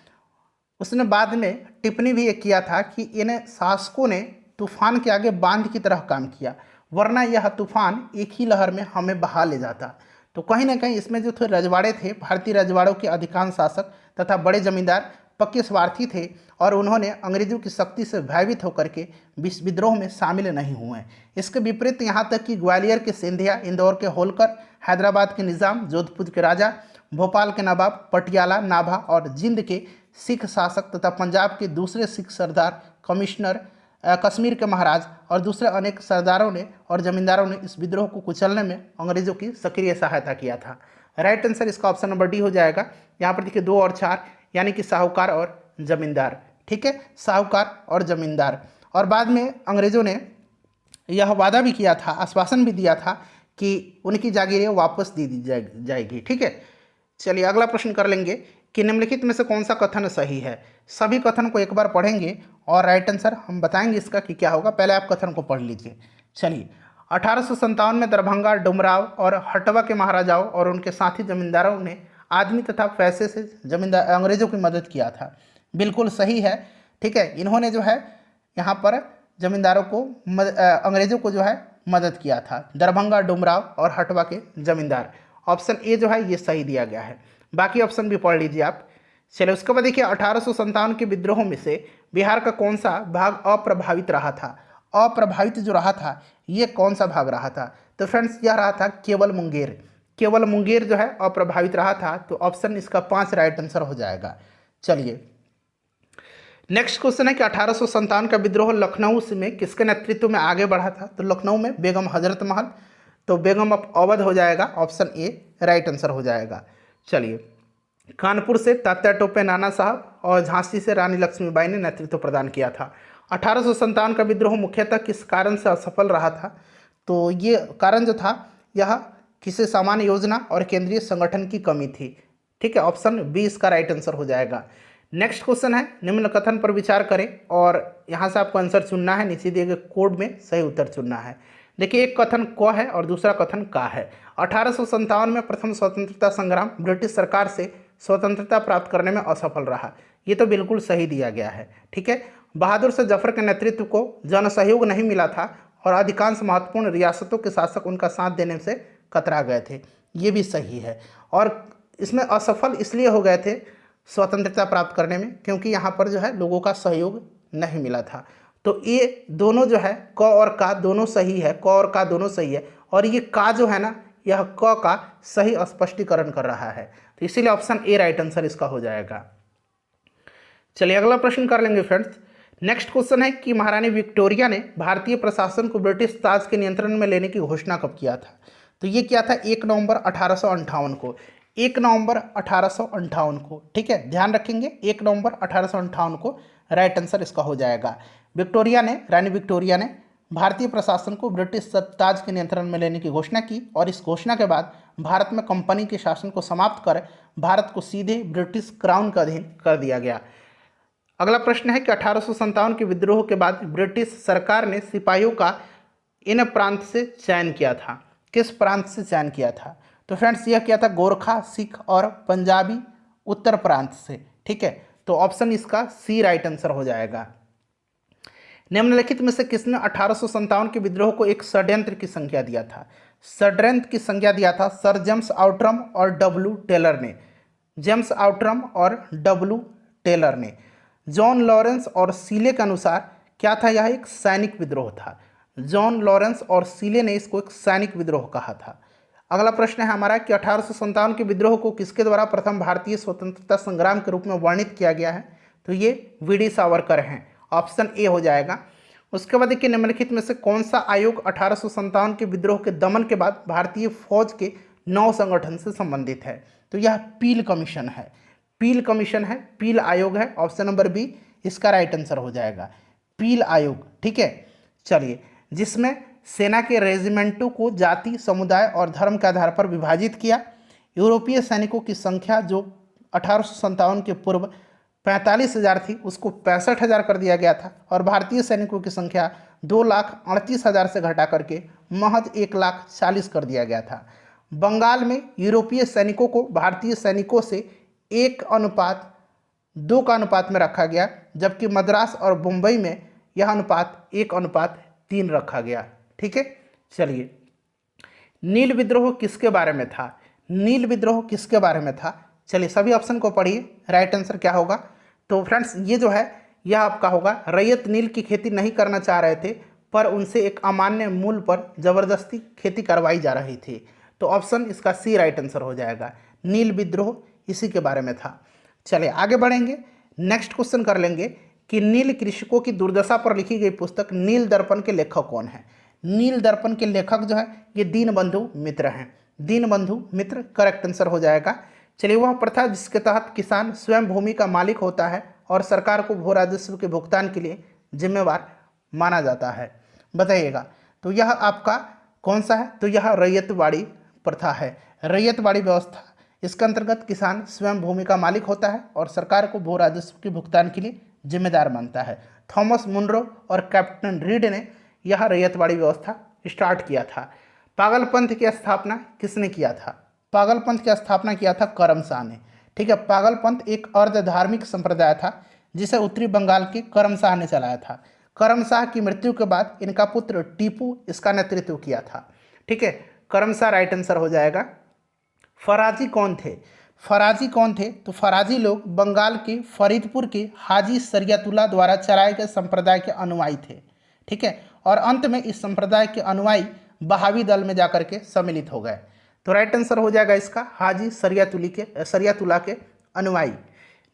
A: उसने बाद में टिप्पणी भी ये किया था कि इन शासकों ने तूफान के आगे बांध की तरह काम किया, वरना यह तूफान एक ही लहर में हमें बहा ले जाता। तो कहीं ना कहीं इसमें जो थे रजवाड़े थे, भारतीय रजवाड़ों के अधिकांश शासक तथा बड़े जमींदार पक्के स्वार्थी थे और उन्होंने अंग्रेजों की शक्ति से भयभीत होकर के विद्रोह में शामिल नहीं हुए। इसके विपरीत यहाँ तक कि ग्वालियर के सिंधिया, इंदौर के होलकर, हैदराबाद के निज़ाम, जोधपुर के राजा, भोपाल के नवाब, पटियाला, नाभा और जिंद के सिख शासक तथा पंजाब के दूसरे सिख सरदार, कमिश्नर, कश्मीर के महाराज और दूसरे अनेक सरदारों ने और जमींदारों ने इस विद्रोह को कुचलने में अंग्रेजों की सक्रिय सहायता किया था। राइट आंसर इसका ऑप्शन नंबर डी हो जाएगा। यहाँ पर देखिए 2 और 4, यानी कि साहूकार और जमींदार, ठीक है, साहूकार और जमींदार। और बाद में अंग्रेजों ने यह वादा भी किया था, आश्वासन भी दिया था कि उनकी जागीरें वापस दी जाएगी, ठीक है। चलिए अगला प्रश्न कर लेंगे कि निम्नलिखित में से कौन सा कथन सही है? सभी कथन को एक बार पढ़ेंगे और राइट आंसर हम बताएंगे इसका कि क्या होगा। पहले आप कथन को पढ़ लीजिए। चलिए, 1857 में दरभंगा, डुमराव और हटवा के महाराजाओं और उनके साथी जमींदारों ने आदमी तथा पैसे से जमींदार अंग्रेजों की मदद किया था। बिल्कुल सही है, ठीक है। इन्होंने जो है यहाँ पर जमींदारों को अंग्रेजों को जो है मदद किया था, दरभंगा, डुमराव और हटवा के जमींदार। ऑप्शन ए जो है ये सही दिया गया है, बाकी ऑप्शन भी पढ़ लीजिए आप। चलिए उसके बाद देखिए 1857 के विद्रोह में से बिहार का कौन सा भाग अप्रभावित रहा था? अप्रभावित जो रहा था ये कौन सा भाग रहा था? तो फ्रेंड्स यह रहा था केवल मुंगेर। केवल मुंगेर जो है अप्रभावित रहा था, तो ऑप्शन इसका 5 राइट आंसर हो जाएगा। चलिए नेक्स्ट क्वेश्चन है कि 1857 का विद्रोह लखनऊ में किसके नेतृत्व में आगे बढ़ा था? तो लखनऊ में बेगम हजरत महल, तो बेगम ऑफ अवध हो जाएगा, ऑप्शन ए राइट आंसर हो जाएगा। चलिए, कानपुर से तात्या टोपे नाना साहब और झांसी से रानी लक्ष्मीबाई ने नेतृत्व प्रदान किया था। 1857 का विद्रोह मुख्यतः किस कारण से असफल रहा था? तो ये कारण जो था यह किसी सामान्य योजना और केंद्रीय संगठन की कमी थी, ठीक है, ऑप्शन बी इसका राइट आंसर हो जाएगा। नेक्स्ट क्वेश्चन है, निम्न कथन पर विचार करें और यहाँ से आपको आंसर चुनना है, नीचे दिए गए कोड में सही उत्तर चुनना है। देखिए एक कथन क है और दूसरा कथन का है। 1857 में प्रथम स्वतंत्रता संग्राम ब्रिटिश सरकार से स्वतंत्रता प्राप्त करने में असफल रहा, ये तो बिल्कुल सही दिया गया है, ठीक है। बहादुर शाह जफर के नेतृत्व को जन सहयोग नहीं मिला था और अधिकांश महत्वपूर्ण रियासतों के शासक उनका साथ देने से कतरा गए थे, ये भी सही है। और इसमें असफल इसलिए हो गए थे स्वतंत्रता प्राप्त करने में क्योंकि यहाँ पर जो है लोगों का सहयोग नहीं मिला था। तो ये दोनों जो है क और का दोनों सही है, क और का दोनों सही है, और ये का जो है ना यह क का सही स्पष्टीकरण कर रहा है, तो इसीलिए ऑप्शन ए राइट आंसर इसका हो जाएगा। चलिए अगला प्रश्न कर लेंगे फ्रेंड्स। नेक्स्ट क्वेश्चन है कि महारानी विक्टोरिया ने भारतीय प्रशासन को ब्रिटिश ताज के नियंत्रण में लेने की घोषणा कब किया था? तो ये किया था 1 नवंबर 1858 को, 1 नवंबर 1858 को, ठीक है, ध्यान रखेंगे 1 नवंबर 1858 को राइट आंसर इसका हो जाएगा। रानी विक्टोरिया ने भारतीय प्रशासन को ब्रिटिश ताज के नियंत्रण में लेने की घोषणा की और इस घोषणा के बाद भारत में कंपनी के शासन को समाप्त कर भारत को सीधे ब्रिटिश क्राउन का अधीन कर दिया गया। अगला प्रश्न है कि 1857 के विद्रोह के बाद ब्रिटिश सरकार ने सिपाहियों का इन प्रांत से चयन किया था। किस प्रांत से चयन किया था? तो फ्रेंड्स यह किया था गोरखा, सिख और पंजाबी उत्तर प्रांत से, ठीक है, तो ऑप्शन इसका सी राइट आंसर हो जाएगा। निम्नलिखित में से किसने 1857 के विद्रोह को एक षड्यंत्र की संज्ञा दिया था? षड्यंत्र की संज्ञा दिया था सर जेम्स आउट्रम और डब्ल्यू टेलर ने। जेम्स आउट्रम और डब्ल्यू टेलर ने। जॉन लॉरेंस और सीले के अनुसार क्या था? यह एक सैनिक विद्रोह था। जॉन लॉरेंस और सीले ने इसको एक सैनिक विद्रोह कहा था। अगला प्रश्न है हमारा कि 1857 के विद्रोह को किसके द्वारा प्रथम भारतीय स्वतंत्रता संग्राम के रूप में वर्णित किया गया है? तो ये वी.डी. सावरकर हैं, ऑप्शन ए हो जाएगा। उसके बाद देखिए निम्नलिखित में से कौन सा आयोग 1857 के विद्रोह के दमन के बाद भारतीय फौज के नौ संगठन से संबंधित है? तो यह पील कमीशन है। पील कमीशन है, पील आयोग है, ऑप्शन नंबर बी इसका राइट आंसर हो जाएगा, पील आयोग। ठीक है, चलिए, जिसमें सेना के रेजिमेंटों को जाति, समुदाय और धर्म के आधार पर विभाजित किया। यूरोपीय सैनिकों की संख्या जो 1857 के पूर्व 45,000 थी उसको 65,000 कर दिया गया था, और भारतीय सैनिकों की संख्या 2,38,000 से घटा करके महज 1,40,000 कर दिया गया था। बंगाल में यूरोपीय सैनिकों को भारतीय सैनिकों से 1:2 का अनुपात में रखा गया, जबकि मद्रास और मुंबई में यह अनुपात 1:3 रखा गया। ठीक है, चलिए, नील विद्रोह किसके बारे में था? नील विद्रोह किसके बारे में था? चलिए सभी ऑप्शन को पढ़िए, राइट आंसर क्या होगा? तो फ्रेंड्स ये जो है यह आपका होगा, रैयत नील की खेती नहीं करना चाह रहे थे, पर उनसे एक अमान्य मूल्य पर जबरदस्ती खेती करवाई जा रही थी। तो ऑप्शन इसका सी राइट आंसर हो जाएगा, नील विद्रोह इसी के बारे में था। चलिए आगे बढ़ेंगे, नेक्स्ट क्वेश्चन कर लेंगे कि नील कृषकों की दुर्दशा पर लिखी गई पुस्तक नील दर्पण के लेखक कौन है? नील दर्पण के लेखक जो है ये दीनबंधु मित्र हैं। दीनबंधु मित्र करेक्ट आंसर हो जाएगा। चलिए, वह प्रथा जिसके तहत किसान स्वयं भूमि का मालिक होता है और सरकार को भू राजस्व के भुगतान के लिए जिम्मेवार माना जाता है, बताइएगा। तो यह आपका कौन सा है? तो यह रैयतवाड़ी प्रथा है, रैयतवाड़ी व्यवस्था। इसके अंतर्गत किसान स्वयं भूमि का मालिक होता है और सरकार को भू राजस्व के भुगतान के लिए जिम्मेदार मानता है। थॉमस मुनरो और कैप्टन रीड ने यह रैयतवाड़ी व्यवस्था स्टार्ट किया था। पागलपंथ की स्थापना किसने किया था? पागलपंथ की स्थापना किया था करमशाह ने। ठीक है, पागलपंथ एक अर्ध धार्मिक संप्रदाय था जिसे उत्तरी बंगाल के करमशाह ने चलाया था। करमशाह की मृत्यु के बाद इनका पुत्र टीपू इसका नेतृत्व किया था। ठीक है, करमशाह राइट आंसर हो जाएगा। फराजी कौन थे? फराजी कौन थे? तो फराजी लोग बंगाल के फरीदपुर के हाजी शरियतुल्लाह द्वारा चलाए गए संप्रदाय के अनुयायी थे। ठीक है, और अंत में इस संप्रदाय के अनुयायी बहावी दल में जाकर के सम्मिलित हो गए। तो राइट आंसर हो जाएगा इसका हाजी शरियतुल्लाह के अनुयायी।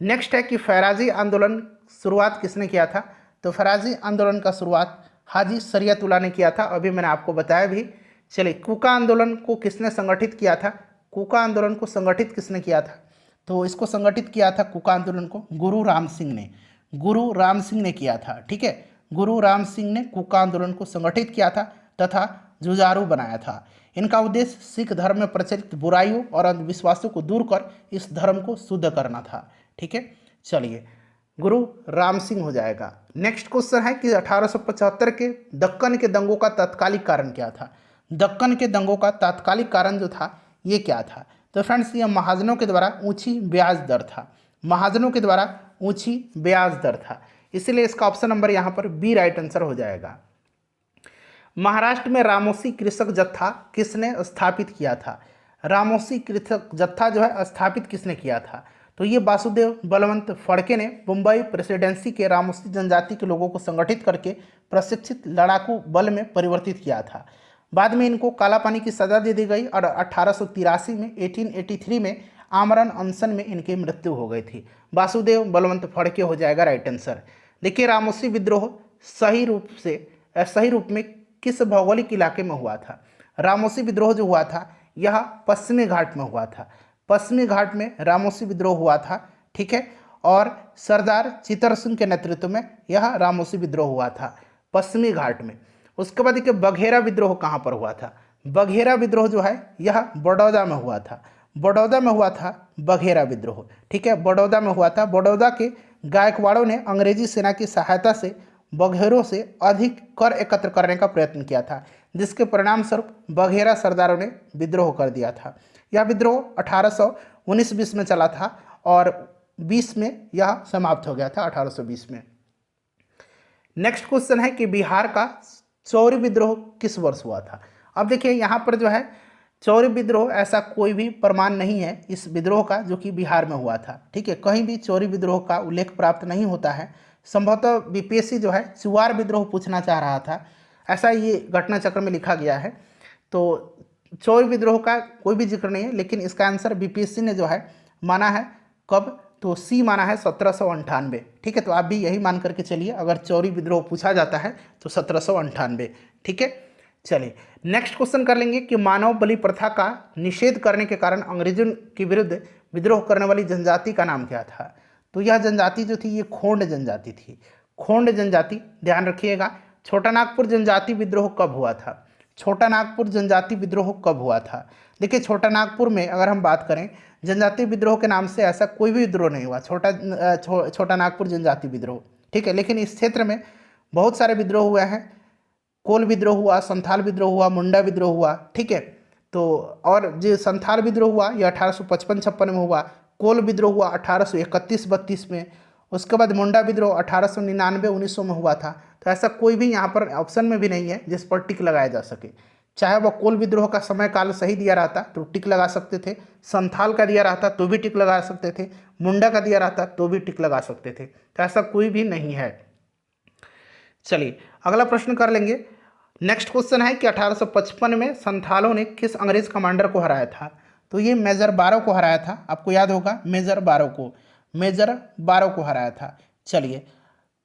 A: नेक्स्ट है कि फराजी आंदोलन शुरुआत किसने किया था? तो फराजी आंदोलन का शुरुआत हाजी शरियतुल्लाह ने किया था, अभी मैंने आपको बताया भी। चलिए, कुका आंदोलन को किसने संगठित किया था? कुका आंदोलन को संगठित किसने किया था? तो इसको संगठित किया था कुका आंदोलन को गुरु राम सिंह ने। गुरु राम सिंह ने किया था। ठीक है, गुरु राम सिंह ने कुका आंदोलन को संगठित किया था तथा जुझारू बनाया था। इनका उद्देश्य सिख धर्म में प्रचलित बुराइयों और अंधविश्वासों को दूर कर इस धर्म को शुद्ध करना था। ठीक है, चलिए, गुरु राम सिंह हो जाएगा। नेक्स्ट क्वेश्चन है कि 1875 के दक्कन के दंगों का तात्कालिक कारण क्या था? दक्कन के दंगों का तात्कालिक कारण जो था ये क्या था? तो फ्रेंड्स ये महाजनों के द्वारा ऊंची ब्याज दर था। महाजनों के द्वारा ऊंची ब्याज दर था, इसलिए इसका ऑप्शन नंबर यहाँ पर बी राइट आंसर हो जाएगा। महाराष्ट्र में रामोसी कृषक जत्था किसने स्थापित किया था? रामोसी कृषक जत्था जो है स्थापित किसने किया था? तो ये वासुदेव बलवंत फड़के ने मुंबई प्रेसिडेंसी के रामोसी जनजाति के लोगों को संगठित करके प्रशिक्षित लड़ाकू बल में परिवर्तित किया था। बाद में इनको काला पानी की सजा दे दी गई और 1883 में 1883 में आमरण अनशन में इनकी मृत्यु हो गई थी। वासुदेव बलवंत फड़के हो जाएगा राइट आंसर। देखिए, रामोसी विद्रोह सही रूप में किस भौगोलिक इलाके में हुआ था? रामोसी विद्रोह जो हुआ था यह पश्चिमी घाट में हुआ था। पश्चिमी घाट में रामोसी विद्रोह हुआ था। ठीक है, और सरदार चित्तर सिंह के नेतृत्व में यह रामोसी विद्रोह हुआ था पश्चिमी घाट में। उसके बाद देखिए, बघेरा विद्रोह कहाँ पर हुआ था? बघेरा विद्रोह जो है यह बड़ौदा में हुआ था। बड़ौदा में हुआ था बघेरा विद्रोह। ठीक है, बड़ौदा में हुआ था। बड़ौदा के गायकवाड़ों ने अंग्रेजी सेना की सहायता से बघेरों से अधिक कर एकत्र करने का प्रयत्न किया था, जिसके परिणाम स्वरूप बघेरा सरदारों ने विद्रोह कर दिया था। यह विद्रोह 1819-20 में चला था और 20 में यह समाप्त हो गया था, 1820 में। नेक्स्ट क्वेश्चन है कि बिहार का चौरी विद्रोह किस वर्ष हुआ था? अब देखिए, यहाँ पर जो है चौरी विद्रोह ऐसा कोई भी प्रमाण नहीं है इस विद्रोह का जो कि बिहार में हुआ था। ठीक है, कहीं भी चौरी विद्रोह का उल्लेख प्राप्त नहीं होता है। संभवतः बीपीएससी जो है चुआर विद्रोह पूछना चाह रहा था, ऐसा ये घटना चक्र में लिखा गया है। तो चौरी विद्रोह का कोई भी जिक्र नहीं है, लेकिन इसका आंसर बीपीएससी ने जो है माना है कब? तो सी माना है 1798। ठीक है, तो आप भी यही मान करके चलिए, अगर चौरी विद्रोह पूछा जाता है तो 1798। ठीक है, चलिए नेक्स्ट क्वेश्चन कर लेंगे कि मानव बलि प्रथा का निषेध करने के कारण अंग्रेजों के विरुद्ध विद्रोह करने वाली जनजाति का नाम क्या था? तो यह जनजाति जो थी ये खोंड जनजाति थी। खोंड जनजाति, ध्यान रखिएगा। छोटा नागपुर जनजाति विद्रोह कब हुआ था? छोटा नागपुर जनजाति विद्रोह कब हुआ था? देखिए, छोटा नागपुर में अगर हम बात करें, जनजाति विद्रोह के नाम से ऐसा कोई भी विद्रोह नहीं हुआ, छोटा नागपुर जनजाति विद्रोह, ठीक है। लेकिन इस क्षेत्र में बहुत सारे विद्रोह हुए हैं। कोल विद्रोह हुआ, संथाल विद्रोह हुआ, मुंडा विद्रोह हुआ, ठीक है। तो और जो संथाल विद्रोह हुआ यह 1855-56 में हुआ। कोल विद्रोह हुआ 1831-32 में। उसके बाद मुंडा विद्रोह 1899-1900 में हुआ था। तो ऐसा कोई भी यहाँ पर ऑप्शन में भी नहीं है जिस पर टिक लगाया जा सके। चाहे वह कोल विद्रोह का समय काल सही दिया रहता तो टिक लगा सकते थे, संथाल का दिया रहता तो भी टिक लगा सकते थे, मुंडा का दिया रहता तो भी टिक लगा सकते थे। तो ऐसा कोई भी नहीं है। चलिए अगला प्रश्न कर लेंगे। नेक्स्ट क्वेश्चन है कि 1855 में संथालों ने किस अंग्रेज कमांडर को हराया था? तो ये मेजर बारो को हराया था। आपको याद होगा, मेजर बारो को हराया था। चलिए,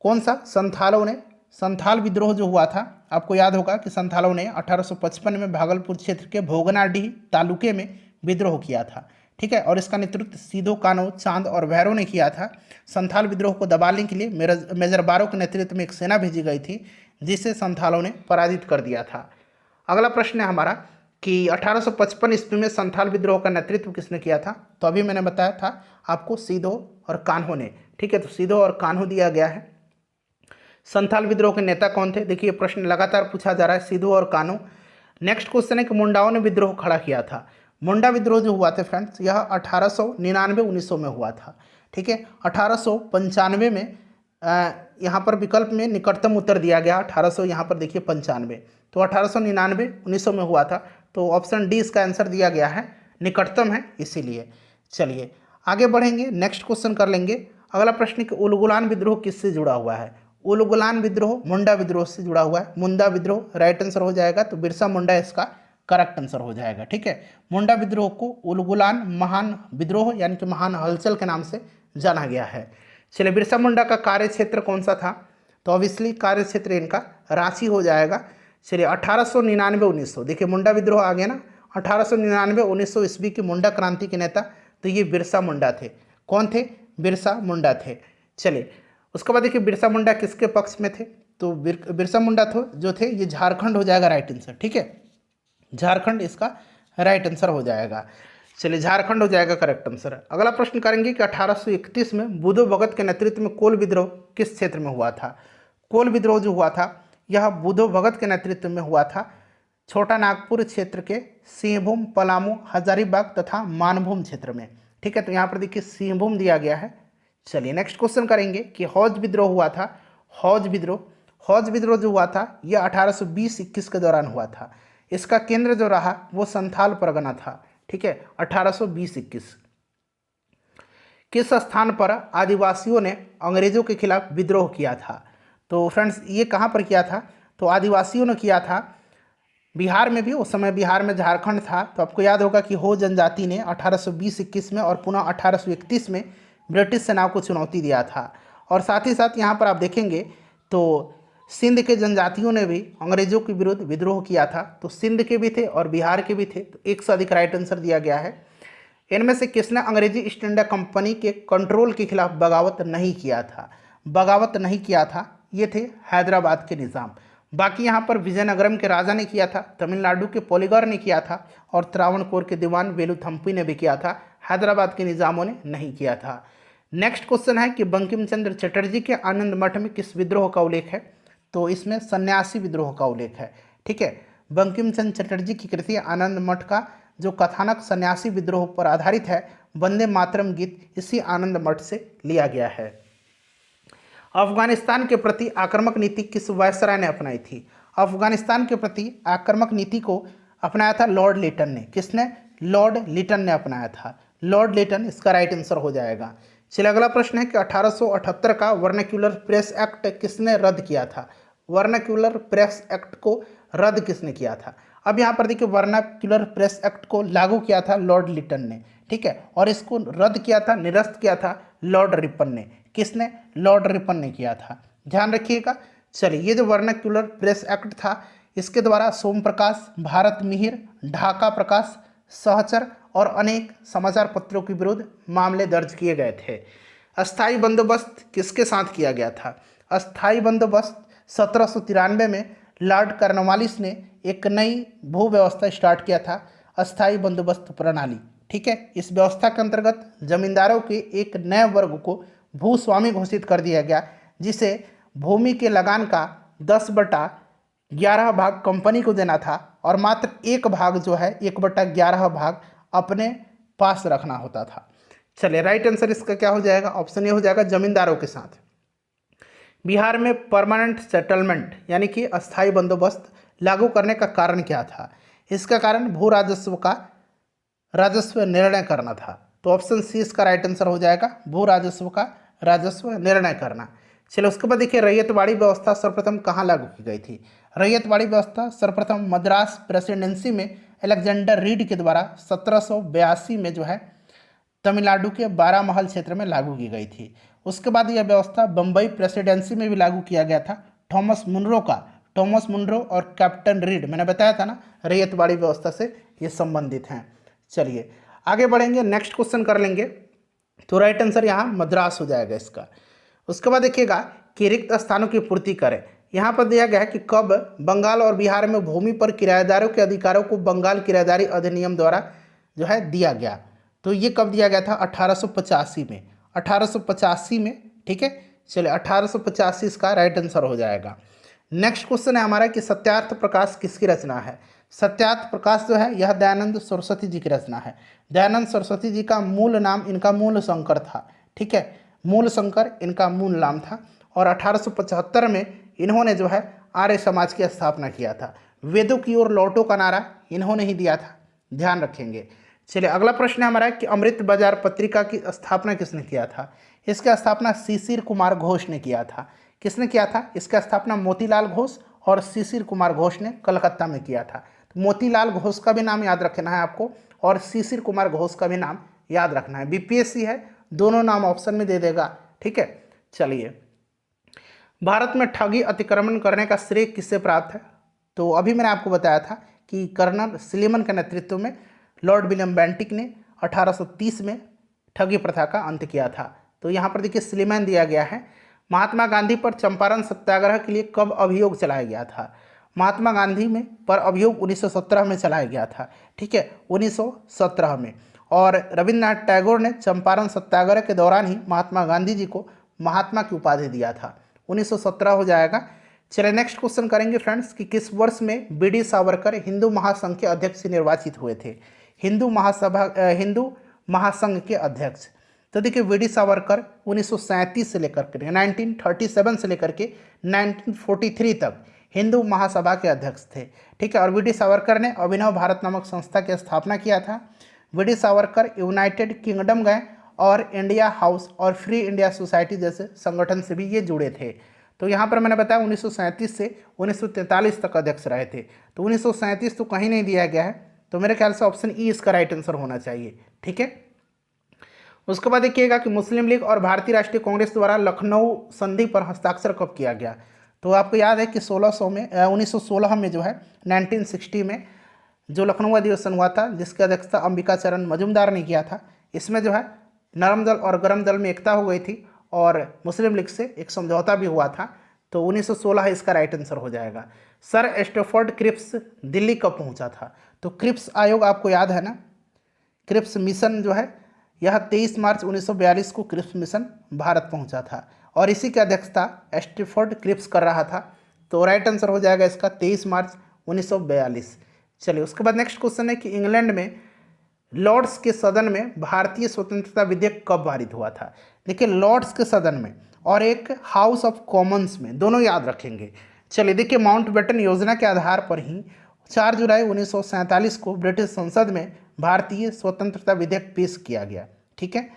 A: कौन सा? संथालों ने। संथाल विद्रोह जो हुआ था, आपको याद होगा कि संथालों ने 1855 में भागलपुर क्षेत्र के भोगनाडीह तालुके में विद्रोह किया था, ठीक है। और इसका नेतृत्व सीधो कान्हो, चांद और भैरव ने किया था। संथाल विद्रोह को दबाने के लिए मेजर बारो के नेतृत्व में एक सेना भेजी गई थी जिसे संथालों ने पराजित कर दिया था। अगला प्रश्न है हमारा कि 1855 ईस्वी में संथाल विद्रोह का नेतृत्व किसने किया था? तो अभी मैंने बताया था आपको, सीधो और कान्हो ने, ठीक है। तो सीधो और कान्हो दिया गया है। संथाल विद्रोह के नेता कौन थे? देखिए, प्रश्न लगातार पूछा जा रहा है, सीधो और कान्हो। नेक्स्ट क्वेश्चन है कि मुंडाओं ने विद्रोह खड़ा किया था। मुंडा विद्रोह जो हुआ था फ्रेंड्स, यह 1899-1900 में हुआ था, ठीक है। 1895 में यहाँ पर विकल्प में निकटतम उत्तर दिया गया, 1800 यहाँ पर देखिए 95। तो 1899-1900 में हुआ था। तो ऑप्शन डी इसका आंसर दिया गया है, निकटतम है इसीलिए। चलिए आगे बढ़ेंगे, नेक्स्ट क्वेश्चन कर लेंगे। अगला प्रश्न कि उलगुलान विद्रोह किससे जुड़ा हुआ है? उलगुलान विद्रोह मुंडा विद्रोह से जुड़ा हुआ है। मुंडा विद्रोह राइट आंसर हो जाएगा, तो बिरसा मुंडा इसका करेक्ट आंसर हो जाएगा, ठीक है। मुंडा विद्रोह को उलगुलान महान विद्रोह यानी कि महान हलचल के नाम से जाना गया है। चलिए, बिरसा मुंडा का कार्य क्षेत्र कौन सा था? तो ऑब्वियसली कार्य क्षेत्र इनका रांची हो जाएगा। चलिए 1899-1900, देखिए मुंडा विद्रोह आ गया ना, 1899-1900 ईस्वी की मुंडा क्रांति के नेता तो ये बिरसा मुंडा थे। कौन थे? बिरसा मुंडा थे। चलिए उसके बाद देखिए बिरसा मुंडा किसके पक्ष में थे? तो बिरसा मुंडा जो थे ये झारखंड हो जाएगा राइट आंसर, ठीक है। झारखंड इसका राइट आंसर हो जाएगा। चलिए झारखंड हो जाएगा करेक्ट आंसर। अगला प्रश्न करेंगे कि 1831 में बुधो भगत के नेतृत्व में कोल विद्रोह किस क्षेत्र में हुआ था? कोल विद्रोह जो हुआ था यह बुधो भगत के नेतृत्व में हुआ था छोटा नागपुर क्षेत्र के सिंहभूम, पलामू, हजारीबाग तथा मानभूम क्षेत्र में, ठीक है। तो यहाँ पर देखिए सिंहभूम दिया गया है। चलिए नेक्स्ट क्वेश्चन करेंगे कि हौज विद्रोह हुआ था। हौज विद्रोह जो हुआ था यह 1820-21 के दौरान हुआ था। इसका केंद्र जो रहा वो संथाल परगना था, ठीक है। 1820-21 किस स्थान पर आदिवासियों ने अंग्रेजों के खिलाफ विद्रोह किया था? तो फ्रेंड्स ये कहाँ पर किया था? तो आदिवासियों ने किया था बिहार में भी। उस समय बिहार में झारखंड था। तो आपको याद होगा कि हो जनजाति ने 1820-21 में और पुनः 1831 में ब्रिटिश सेनाओं को चुनौती दिया था। और साथ ही साथ यहाँ पर आप देखेंगे तो सिंध के जनजातियों ने भी अंग्रेजों के विरुद्ध विद्रोह किया था। तो सिंध के भी थे और बिहार के भी थे। तो एक से अधिक राइट आंसर दिया गया है। इनमें से किसने अंग्रेजी ईस्ट इंडिया कंपनी के कंट्रोल के खिलाफ बगावत नहीं किया था? बगावत नहीं किया था ये थे हैदराबाद के निज़ाम। बाकी यहाँ पर विजयनगरम के राजा ने किया था, तमिलनाडु के पोलीगर ने किया था और त्रावणकोर के दीवान वेलुथम्पी ने भी किया था। हैदराबाद के निज़ामों ने नहीं किया था। नेक्स्ट क्वेश्चन है कि बंकिम चंद्र चटर्जी के आनंद मठ में किस विद्रोह का उल्लेख है? तो इसमें सन्यासी विद्रोह का उल्लेख है, ठीक है। बंकिम चंद्र चटर्जी की कृति आनंद मठ का जो कथानक सन्यासी विद्रोह पर आधारित है, वंदे मातरम गीत, इसी आनंद मठ से लिया गया है। अफगानिस्तान के प्रति आक्रामक नीति किस वायसराय ने अपनाई थी? अफगानिस्तान के प्रति आक्रामक नीति को अपनाया था लॉर्ड लिटन ने। किसने? लॉर्ड लिटन ने अपनाया था। लॉर्ड लिटन इसका राइट आंसर हो जाएगा। चलिए अगला प्रश्न है कि 1878 का वर्नाक्यूलर प्रेस एक्ट किसने रद्द किया था? वर्नाक्यूलर प्रेस एक्ट को रद्द किसने किया था? अब यहाँ पर देखिए वर्नाक्यूलर प्रेस एक्ट को लागू किया था लॉर्ड लिटन ने, ठीक है। और इसको रद्द किया था, निरस्त किया था लॉर्ड रिपन ने। किसने? लॉर्ड रिपन ने किया था, ध्यान रखिएगा। चलिए ये जो वर्नाक्यूलर प्रेस एक्ट था इसके द्वारा सोम प्रकाश, भारत मिहिर, ढाका प्रकाश, सहचर और अनेक समाचार पत्रों के विरुद्ध मामले दर्ज किए गए थे। अस्थायी बंदोबस्त किसके साथ किया गया था? अस्थायी बंदोबस्त 1793 में लॉर्ड कॉर्नवालिस ने एक नई भू व्यवस्था स्टार्ट किया था, अस्थायी बंदोबस्त प्रणाली। ठीक है, इस व्यवस्था के अंतर्गत जमींदारों के एक नए वर्ग को भूस्वामी घोषित कर दिया गया, जिसे भूमि के लगान का 10/11 भाग कंपनी को देना था और मात्र एक भाग जो है 1/11 भाग अपने पास रखना होता था। चलिए, राइट आंसर इसका क्या हो जाएगा? ऑप्शन ए हो जाएगा जमींदारों के साथ। बिहार में परमानेंट सेटलमेंट यानी कि अस्थायी बंदोबस्त लागू करने का कारण क्या था? इसका कारण भू राजस्व का राजस्व निर्णय करना था। तो ऑप्शन सी इसका राइट आंसर हो जाएगा, भू राजस्व का राजस्व निर्णय करना। चलो, उसके बाद देखिए रैयतवाड़ी व्यवस्था सर्वप्रथम कहाँ लागू की गई थी? रैयतवाड़ी व्यवस्था सर्वप्रथम मद्रास प्रेसिडेंसी में अलेक्जेंडर रीड के द्वारा 1782 में जो है तमिलनाडु के बारामहल क्षेत्र में लागू की गई थी। उसके बाद यह व्यवस्था बम्बई प्रेसिडेंसी में भी लागू किया गया था। थॉमस मुनरो और कैप्टन रीड, मैंने बताया था ना, रैयतवाड़ी व्यवस्था से ये संबंधित हैं। चलिए आगे बढ़ेंगे, नेक्स्ट क्वेश्चन कर लेंगे। तो राइट आंसर यहाँ मद्रास हो जाएगा इसका। उसके बाद देखिएगा कि रिक्त स्थानों की पूर्ति करें। यहाँ पर दिया गया है कि कब बंगाल और बिहार में भूमि पर किराएदारों के अधिकारों को बंगाल किराएदारी अधिनियम द्वारा जो है दिया गया। तो ये कब दिया गया था? 1885 में। 1885 में, ठीक है। चलिए 1885 इसका राइट आंसर हो जाएगा। नेक्स्ट क्वेश्चन है हमारा कि सत्यार्थ प्रकाश किसकी रचना है? सत्यार्थ प्रकाश जो है यह दयानंद सरस्वती जी की रचना है। दयानंद सरस्वती जी का मूल नाम, इनका मूल शंकर था। ठीक है, मूल शंकर इनका मूल नाम था। और 1875 में इन्होंने जो है आर्य समाज की स्थापना किया था। वेदों की ओर लौटो का नारा इन्होंने ही दिया था, ध्यान रखेंगे। चलिए अगला प्रश्न है हमारा कि अमृत बाजार पत्रिका की स्थापना किसने किया था? इसका स्थापना शिशिर कुमार घोष ने किया था। किसने किया था? इसका स्थापना मोतीलाल घोष और शिशिर कुमार घोष ने कलकत्ता में किया था। तो मोतीलाल घोष का भी नाम याद रखना है आपको और शिशिर कुमार घोष का भी नाम याद रखना है। बीपीएससी है, दोनों नाम ऑप्शन में दे देगा। ठीक है, चलिए भारत में ठगी अतिक्रमण करने का श्रेय किससे प्राप्त है? तो अभी मैंने आपको बताया था कि कर्नल सिलीमन के नेतृत्व में लॉर्ड विलियम बेंटिक ने 1830 में ठगी प्रथा का अंत किया था। तो यहाँ पर देखिए सिलीमन दिया गया है। महात्मा गांधी पर चंपारण सत्याग्रह के लिए कब अभियोग चलाया गया था? महात्मा गांधी में पर अभियोग 1917 में चलाया गया था। ठीक है, 1917 में। और रविन्द्रनाथ टैगोर ने चंपारण सत्याग्रह के दौरान ही महात्मा गांधी जी को महात्मा की उपाधि दिया था। 1917 हो जाएगा। चलिए नेक्स्ट क्वेश्चन करेंगे फ्रेंड्स कि किस वर्ष में बीडी सावरकर हिंदू महासंघ के अध्यक्ष निर्वाचित हुए थे? हिंदू महासंघ के अध्यक्ष। तो देखिए बीडी सावरकर 1937 से लेकर के 1937 से लेकर के 1943 तक हिंदू महासभा के अध्यक्ष थे। ठीक है, और बीडी सावरकर ने अभिनव भारत नामक संस्था की स्थापना किया था। बीडी सावरकर यूनाइटेड किंगडम गए और इंडिया हाउस और फ्री इंडिया सोसाइटी जैसे संगठन से भी ये जुड़े थे। तो यहाँ पर मैंने बताया 1937 से 1943 तक अध्यक्ष रहे थे। तो 1937 तो कहीं नहीं दिया गया है, तो मेरे ख्याल से ऑप्शन ई इसका राइट आंसर होना चाहिए। ठीक है, उसके बाद देखिएगा कि मुस्लिम लीग और भारतीय राष्ट्रीय कांग्रेस द्वारा लखनऊ संधि पर हस्ताक्षर कब किया गया? तो आपको याद है कि 1916 में जो है 1960 में जो लखनऊ अधिवेशन हुआ था, जिसकी अध्यक्षता अंबिका चरण मजूमदार ने किया था। इसमें जो है नरम दल और गरम दल में एकता हो गई थी और मुस्लिम लीग से एक समझौता भी हुआ था। तो 1916 इसका राइट आंसर हो जाएगा। सर स्टैफोर्ड क्रिप्स दिल्ली कब पहुंचा था? तो क्रिप्स आयोग आपको याद है ना, क्रिप्स मिशन जो है यह 23 मार्च 1942 को क्रिप्स मिशन भारत पहुंचा था और इसी की अध्यक्षता स्टैफोर्ड क्रिप्स कर रहा था। तो राइट आंसर हो जाएगा इसका 23 मार्च 1942। चलिए उसके बाद नेक्स्ट क्वेश्चन है कि इंग्लैंड में लॉर्ड्स के सदन में भारतीय स्वतंत्रता विधेयक कब पारित हुआ था? देखिए लॉर्ड्स के सदन में और एक हाउस ऑफ कॉमन्स में, दोनों याद रखेंगे। चलिए देखिए माउंटबेटन योजना के आधार पर ही 4 जुलाई 1947 को ब्रिटिश संसद में भारतीय स्वतंत्रता विधेयक पेश किया गया। ठीक है,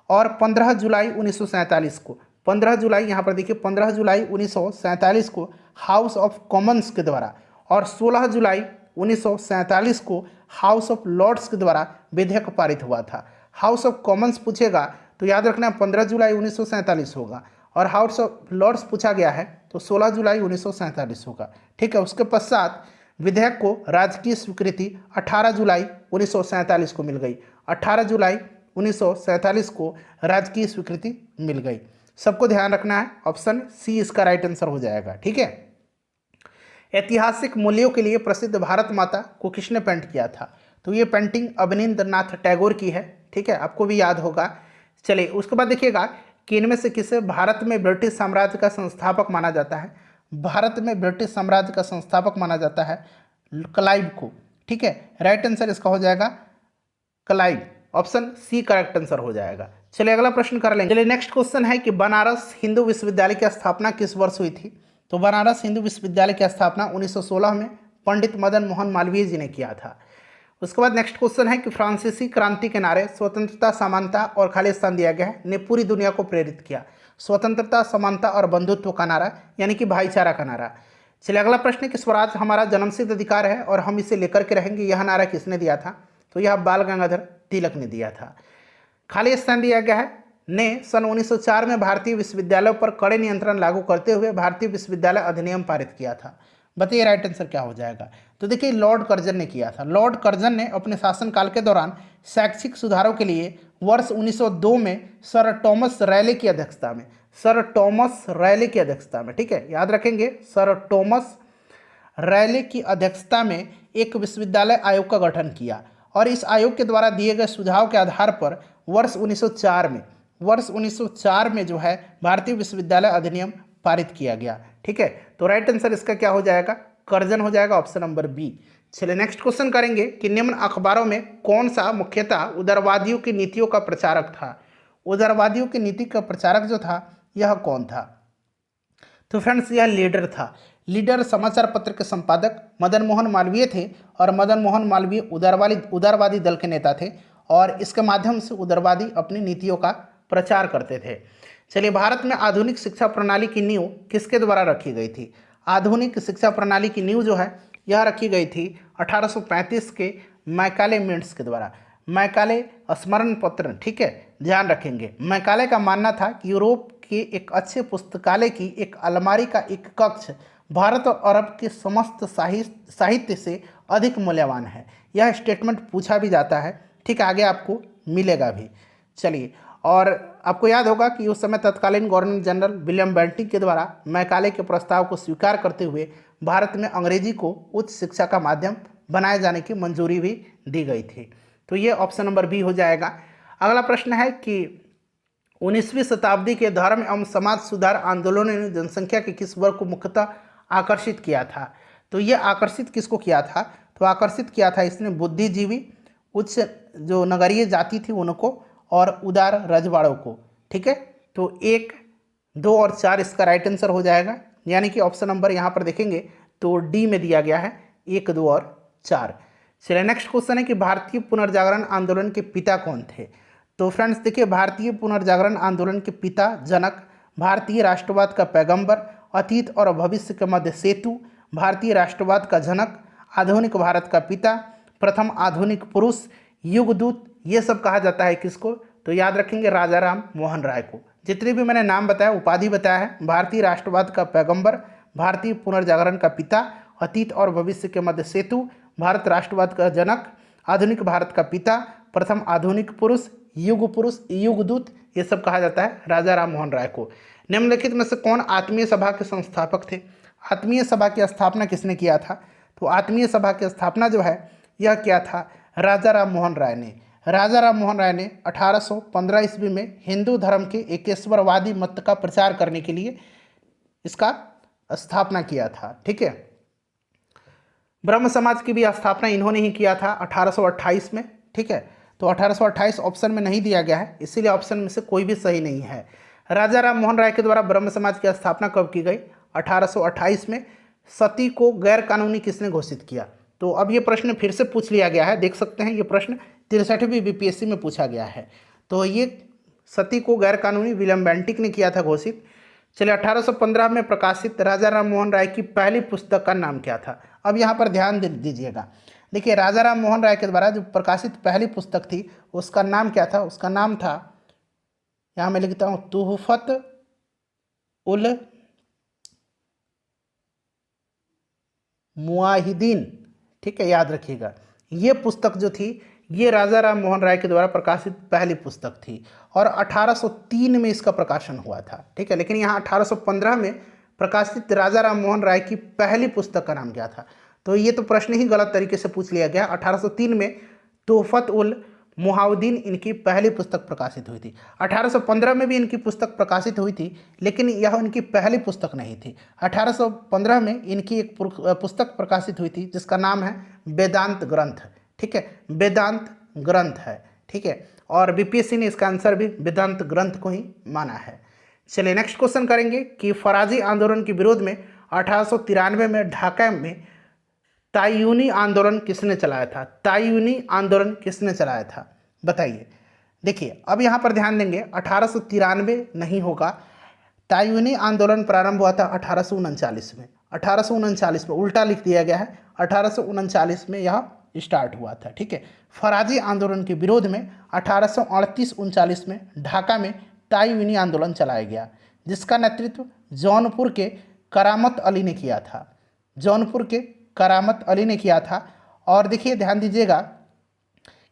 A: और 15 जुलाई 1947 को 15 जुलाई यहाँ पर देखिए 15 जुलाई 1947 को हाउस ऑफ कॉमन्स के द्वारा और 16 जुलाई 1947 को हाउस ऑफ लॉर्ड्स के द्वारा विधेयक पारित हुआ था। हाउस ऑफ कॉमन्स पूछेगा तो याद रखना 15 जुलाई 1947 होगा और हाउस ऑफ लॉर्ड्स पूछा गया है तो 16 जुलाई 1947 होगा। ठीक है, उसके पश्चात विधेयक को राजकीय स्वीकृति 18 जुलाई 1947 को मिल गई। 18 जुलाई 1947 को राजकीय स्वीकृति मिल गई। सबको ध्यान रखना है, ऑप्शन सी इसका राइट आंसर हो जाएगा। ठीक है। ऐतिहासिक मूल्यों के लिए प्रसिद्ध भारत माता को किसने पेंट किया था? तो ये पेंटिंग अवनींद्रनाथ टैगोर की है। ठीक है, आपको भी याद होगा। चलिए उसके बाद देखिएगा कि इनमें से किसे भारत में ब्रिटिश साम्राज्य का संस्थापक माना जाता है? भारत में ब्रिटिश साम्राज्य का संस्थापक माना जाता है क्लाइव को। ठीक है, राइट आंसर इसका हो जाएगा Clive, option C correct answer हो जाएगा। चलिए अगला प्रश्न कर लेंगे। चलिए नेक्स्ट क्वेश्चन है कि बनारस हिंदू विश्वविद्यालय की स्थापना किस वर्ष हुई थी? तो बनारस हिंदू विश्वविद्यालय की स्थापना 1916 में पंडित मदन मोहन मालवीय जी ने किया था। उसके बाद नेक्स्ट क्वेश्चन है कि फ्रांसीसी क्रांति के नारे स्वतंत्रता, समानता और खालिस्तान दिया गया है ने पूरी दुनिया को प्रेरित किया। स्वतंत्रता, समानता और बंधुत्व का नारा यानी कि भाईचारा का नारा। चलिए अगला प्रश्न है कि स्वराज हमारा जन्मसिद्ध अधिकार है और हम इसे लेकर के रहेंगे, यह नारा किसने दिया था? तो यह बाल गंगाधर तिलक ने दिया था। खालिस्तान दिया गया है ने सन 1904 में भारतीय विश्वविद्यालयों पर कड़े नियंत्रण लागू करते हुए भारतीय विश्वविद्यालय अधिनियम पारित किया था। बताइए राइट आंसर क्या हो जाएगा? तो देखिए लॉर्ड कर्जन ने किया था। लॉर्ड कर्जन ने अपने शासनकाल के दौरान शैक्षिक सुधारों के लिए वर्ष 1902 में सर टॉमस रैले की अध्यक्षता में, सर टॉमस रैले की अध्यक्षता में, ठीक है याद रखेंगे, सर टॉमस रैले की अध्यक्षता में एक विश्वविद्यालय आयोग का गठन किया और इस आयोग के द्वारा दिए गए सुझाव के आधार पर वर्ष 1904 में जो है भारतीय विश्वविद्यालय अधिनियम पारित किया गया। ठीक है, तो राइट आंसर इसका क्या हो जाएगा? कर्जन हो जाएगा, ऑप्शन नंबर बी। चलिए नेक्स्ट क्वेश्चन करेंगे कि निम्न अखबारों में कौन सा मुख्यतः उदारवादियों की नीतियों का प्रचारक था? उदारवादियों की नीति का प्रचारक जो था यह कौन था? तो फ्रेंड्स यह लीडर था। लीडर समाचार पत्र के संपादक मदन मोहन मालवीय थे और मदन मोहन मालवीय उदारवादी दल के नेता थे और इसके माध्यम से उदारवादी अपनी नीतियों का प्रचार करते थे। चलिए भारत में आधुनिक शिक्षा प्रणाली की नींव किसके द्वारा रखी गई थी? आधुनिक शिक्षा प्रणाली की नींव जो है यह रखी गई थी 1835 के मैकाले मिंट्स के द्वारा। मैकाले स्मरण पत्र, ठीक है ध्यान रखेंगे। मैकाले का मानना था कि यूरोप के एक अच्छे पुस्तकालय की एक अलमारी का एक कक्ष भारत और अरब के समस्त साहित्य से अधिक मूल्यवान है। यह स्टेटमेंट पूछा भी जाता है, ठीक है आगे आपको मिलेगा भी। चलिए और आपको याद होगा कि उस समय तत्कालीन गवर्नर जनरल विलियम बेंटिक के द्वारा मैकाले के प्रस्ताव को स्वीकार करते हुए भारत में अंग्रेजी को उच्च शिक्षा का माध्यम बनाए जाने की मंजूरी भी दी गई थी। तो ये ऑप्शन नंबर बी हो जाएगा। अगला प्रश्न है कि 19वीं शताब्दी के धर्म एवं समाज सुधार आंदोलनों ने जनसंख्या के किस वर्ग को मुख्यतः आकर्षित किया था? तो ये आकर्षित किसको किया था? तो आकर्षित किया था इसने बुद्धिजीवी, उच्च जो नगरीय जाति थी उनको और उदार रजवाड़ों को। ठीक है, तो 1, 2 और 4 इसका राइट आंसर हो जाएगा, यानी कि ऑप्शन नंबर यहाँ पर देखेंगे तो डी में दिया गया है 1, 2 और 4। चलिए नेक्स्ट क्वेश्चन है कि भारतीय पुनर्जागरण आंदोलन के पिता कौन थे? तो फ्रेंड्स देखिए भारतीय पुनर्जागरण आंदोलन के पिता जनक, भारतीय राष्ट्रवाद का पैगंबर, अतीत और भविष्य के मध्य सेतु, भारतीय राष्ट्रवाद का जनक, आधुनिक भारत का पिता, प्रथम आधुनिक पुरुष, युगदूत, ये सब कहा जाता है किसको? तो याद रखेंगे राजा राम मोहन राय को। जितने भी मैंने नाम बताया, उपाधि बताया है, भारतीय राष्ट्रवाद का पैगंबर, भारतीय पुनर्जागरण का पिता, अतीत और भविष्य के मध्य सेतु, भारत राष्ट्रवाद का जनक, आधुनिक भारत का पिता, प्रथम आधुनिक पुरुष, युग पुरुष, युगदूत, ये सब कहा जाता है राजा राम मोहन राय को। निम्नलिखित में से कौन आत्मीय सभा के संस्थापक थे? आत्मीय सभा की स्थापना किसने किया था? तो आत्मीय सभा की स्थापना जो है यह किया था राजा राम मोहन राय ने। राजा राम मोहन राय ने 1815 ईस्वी में हिंदू धर्म के एकेश्वरवादी मत का प्रचार करने के लिए इसका स्थापना किया था। ठीक है, ब्रह्म समाज की भी स्थापना इन्होंने ही किया था 1828 में। ठीक है, तो 1828 ऑप्शन में नहीं दिया गया है, इसीलिए ऑप्शन में से कोई भी सही नहीं है। राजा राम मोहन राय के द्वारा ब्रह्म समाज की स्थापना कब की गई? 1828 में। सती को गैर कानूनी किसने घोषित किया? तो अब ये प्रश्न फिर से पूछ लिया गया है, देख सकते हैं ये प्रश्न 63वीं बीपीएससी में पूछा गया है। तो ये सती को गैर कानूनी विलियम बेंटिक ने किया था घोषित। चलिए 1815 में प्रकाशित राजा राम मोहन राय की पहली पुस्तक का नाम क्या था? अब यहाँ पर ध्यान दीजिएगा, देखिए राजा राम मोहन राय के द्वारा जो प्रकाशित पहली पुस्तक थी उसका नाम क्या था? उसका नाम था, यहाँ मैं लिखता हूँ, मुआहिदीन, ठीक है, याद रखिएगा। ये पुस्तक जो थी ये राजा राम मोहन राय के द्वारा प्रकाशित पहली पुस्तक थी और 1803 में इसका प्रकाशन हुआ था, ठीक है। लेकिन यहाँ 1815 में प्रकाशित राजा राम मोहन राय की पहली पुस्तक का नाम क्या था? तो ये तो प्रश्न ही गलत तरीके से पूछ लिया गया। 1803 में तोहफत उल मुहाउद्दीन इनकी पहली पुस्तक प्रकाशित हुई थी। 1815 में भी इनकी पुस्तक प्रकाशित हुई थी, लेकिन यह इनकी पहली पुस्तक नहीं थी। 1815 में इनकी एक पुस्तक प्रकाशित हुई थी जिसका नाम है वेदांत ग्रंथ, ठीक है, वेदांत ग्रंथ है, ठीक है। और बीपीएससी ने इसका आंसर भी वेदांत ग्रंथ को ही माना है। चलिए नेक्स्ट क्वेश्चन करेंगे कि फराजी आंदोलन के विरोध में 1893 में ढाका में तायूनी आंदोलन किसने चलाया था? तायूनी आंदोलन किसने चलाया था बताइए। देखिए अब यहाँ पर ध्यान देंगे, 1893 नहीं होगा, तायूनी आंदोलन प्रारंभ हुआ था 1839 में। 1839 में उल्टा लिख दिया गया है, 1839 में यह स्टार्ट हुआ था, ठीक है। फराजी आंदोलन के विरोध में 1838-39 में ढाका में तायूनी आंदोलन चलाया गया, जिसका नेतृत्व जौनपुर के करामत अली ने किया था। जौनपुर के करामत अली ने किया था। और देखिए ध्यान दीजिएगा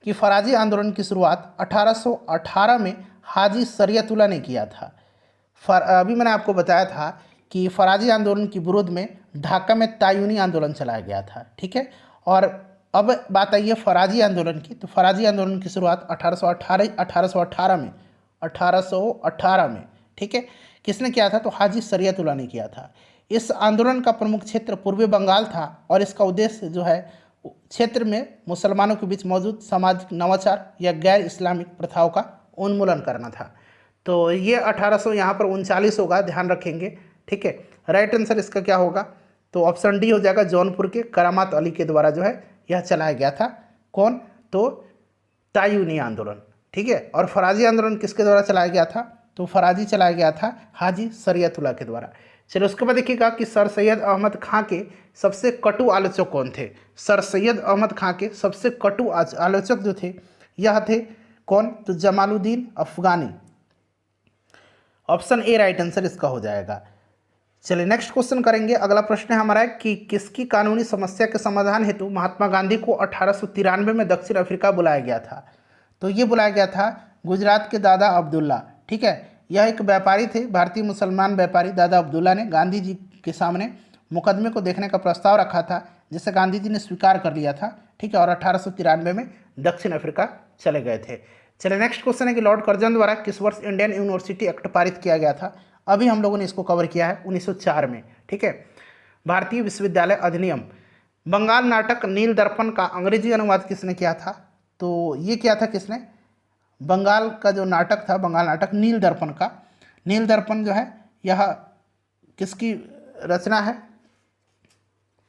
A: कि फराजी आंदोलन की शुरुआत 1818 में हाजी शरीयतुल्लाह ने किया था। अभी मैंने आपको बताया था कि फराजी आंदोलन के विरोध में ढाका में तायूनी आंदोलन चलाया गया था, ठीक है। और अब बात आई है फराजी आंदोलन की, तो फराजी आंदोलन की शुरुआत 1818 में, ठीक है, किसने किया था? तो हाजी शरीयतुल्लाह ने किया था। इस आंदोलन का प्रमुख क्षेत्र पूर्वी बंगाल था और इसका उद्देश्य जो है क्षेत्र में मुसलमानों के बीच मौजूद सामाजिक नवाचार या गैर इस्लामिक प्रथाओं का उन्मूलन करना था। तो ये 1800 यहाँ पर 39 होगा, ध्यान रखेंगे, ठीक है। राइट आंसर इसका क्या होगा? तो ऑप्शन डी हो जाएगा, जौनपुर के करामत अली के द्वारा जो है यह चलाया गया था। कौन? तो तायूनी आंदोलन, ठीक है। और फराजी आंदोलन किसके द्वारा चलाया गया था? तो फराजी चलाया गया था हाजी शरीयतुल्लाह के द्वारा। चलिए उसके बाद देखिएगा कि सर सैयद अहमद खां के सबसे कटु आलोचक कौन थे? सर सैयद अहमद खां के सबसे कटु आलोचक जो थे यह थे कौन? तो जमालुद्दीन अफगानी। ऑप्शन ए राइट आंसर इसका हो जाएगा। चलिए नेक्स्ट क्वेश्चन करेंगे। अगला प्रश्न है हमारा कि किसकी कानूनी समस्या के समाधान हेतु महात्मा गांधी को 1893 में दक्षिण अफ्रीका बुलाया गया था? तो ये बुलाया गया था गुजरात के दादा अब्दुल्ला, ठीक है। यह एक व्यापारी थे, भारतीय मुसलमान व्यापारी दादा अब्दुल्ला ने गांधी जी के सामने मुकदमे को देखने का प्रस्ताव रखा था, जिसे गांधी जी ने स्वीकार कर लिया था, ठीक है। और 1893 में दक्षिण अफ्रीका चले गए थे। चलिए नेक्स्ट क्वेश्चन है कि लॉर्ड कर्जन द्वारा किस वर्ष इंडियन यूनिवर्सिटी एक्ट पारित किया गया था? अभी हम लोगों ने इसको कवर किया है 1904 में, ठीक है। भारतीय विश्वविद्यालय अधिनियम। बंगाल नाटक नील दर्पण का अंग्रेजी अनुवाद किसने किया था? तो ये किया था किसने? बंगाल का जो नाटक था, बंगाल नाटक नील दर्पण का, नील दर्पण जो है यह किसकी रचना है?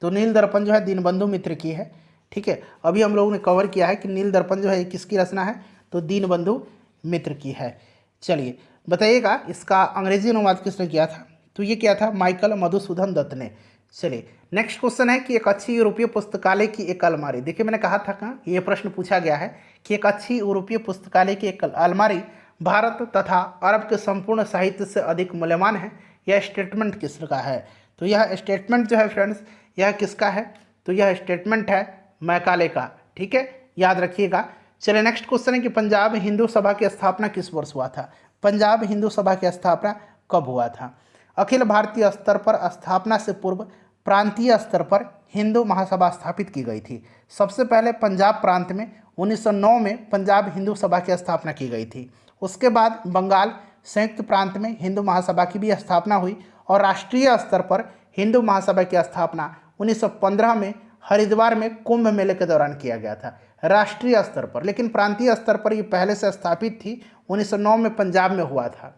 A: तो नील दर्पण जो है दीनबंधु मित्र की है, ठीक है। अभी हम लोगों ने कवर किया है कि नील दर्पण जो है किसकी रचना है? तो दीनबंधु मित्र की है। चलिए बताइएगा इसका अंग्रेजी अनुवाद किसने किया था? तो ये किया था माइकल मधुसूदन दत्त ने। चलिए नेक्स्ट क्वेश्चन है कि एक अच्छी यूरोपीय पुस्तकालय की एक अलमारी। देखिए मैंने कहा था कहाँ ये प्रश्न पूछा गया है कि एक अच्छी यूरोपीय पुस्तकालय की एक अलमारी भारत तथा अरब के संपूर्ण साहित्य से अधिक मूल्यवान है। यह स्टेटमेंट किसका है? तो यह स्टेटमेंट जो है फ्रेंड्स यह किसका है? तो यह स्टेटमेंट है मैकाले का, ठीक है, याद रखिएगा। चलिए नेक्स्ट क्वेश्चन है कि पंजाब हिंदू सभा की स्थापना किस वर्ष हुआ था? पंजाब हिंदू सभा की स्थापना कब हुआ था? अखिल भारतीय स्तर पर स्थापना से पूर्व प्रांतीय स्तर पर हिंदू महासभा स्थापित की गई थी। सबसे पहले पंजाब प्रांत में 1909 में पंजाब हिंदू सभा की स्थापना की गई थी। उसके बाद बंगाल संयुक्त प्रांत में हिंदू महासभा की भी स्थापना हुई और राष्ट्रीय स्तर पर हिंदू महासभा की स्थापना 1915 में हरिद्वार में कुंभ मेले के दौरान किया गया था, राष्ट्रीय स्तर पर। लेकिन प्रांतीय स्तर पर ये पहले से स्थापित थी, 1909 में पंजाब में हुआ था।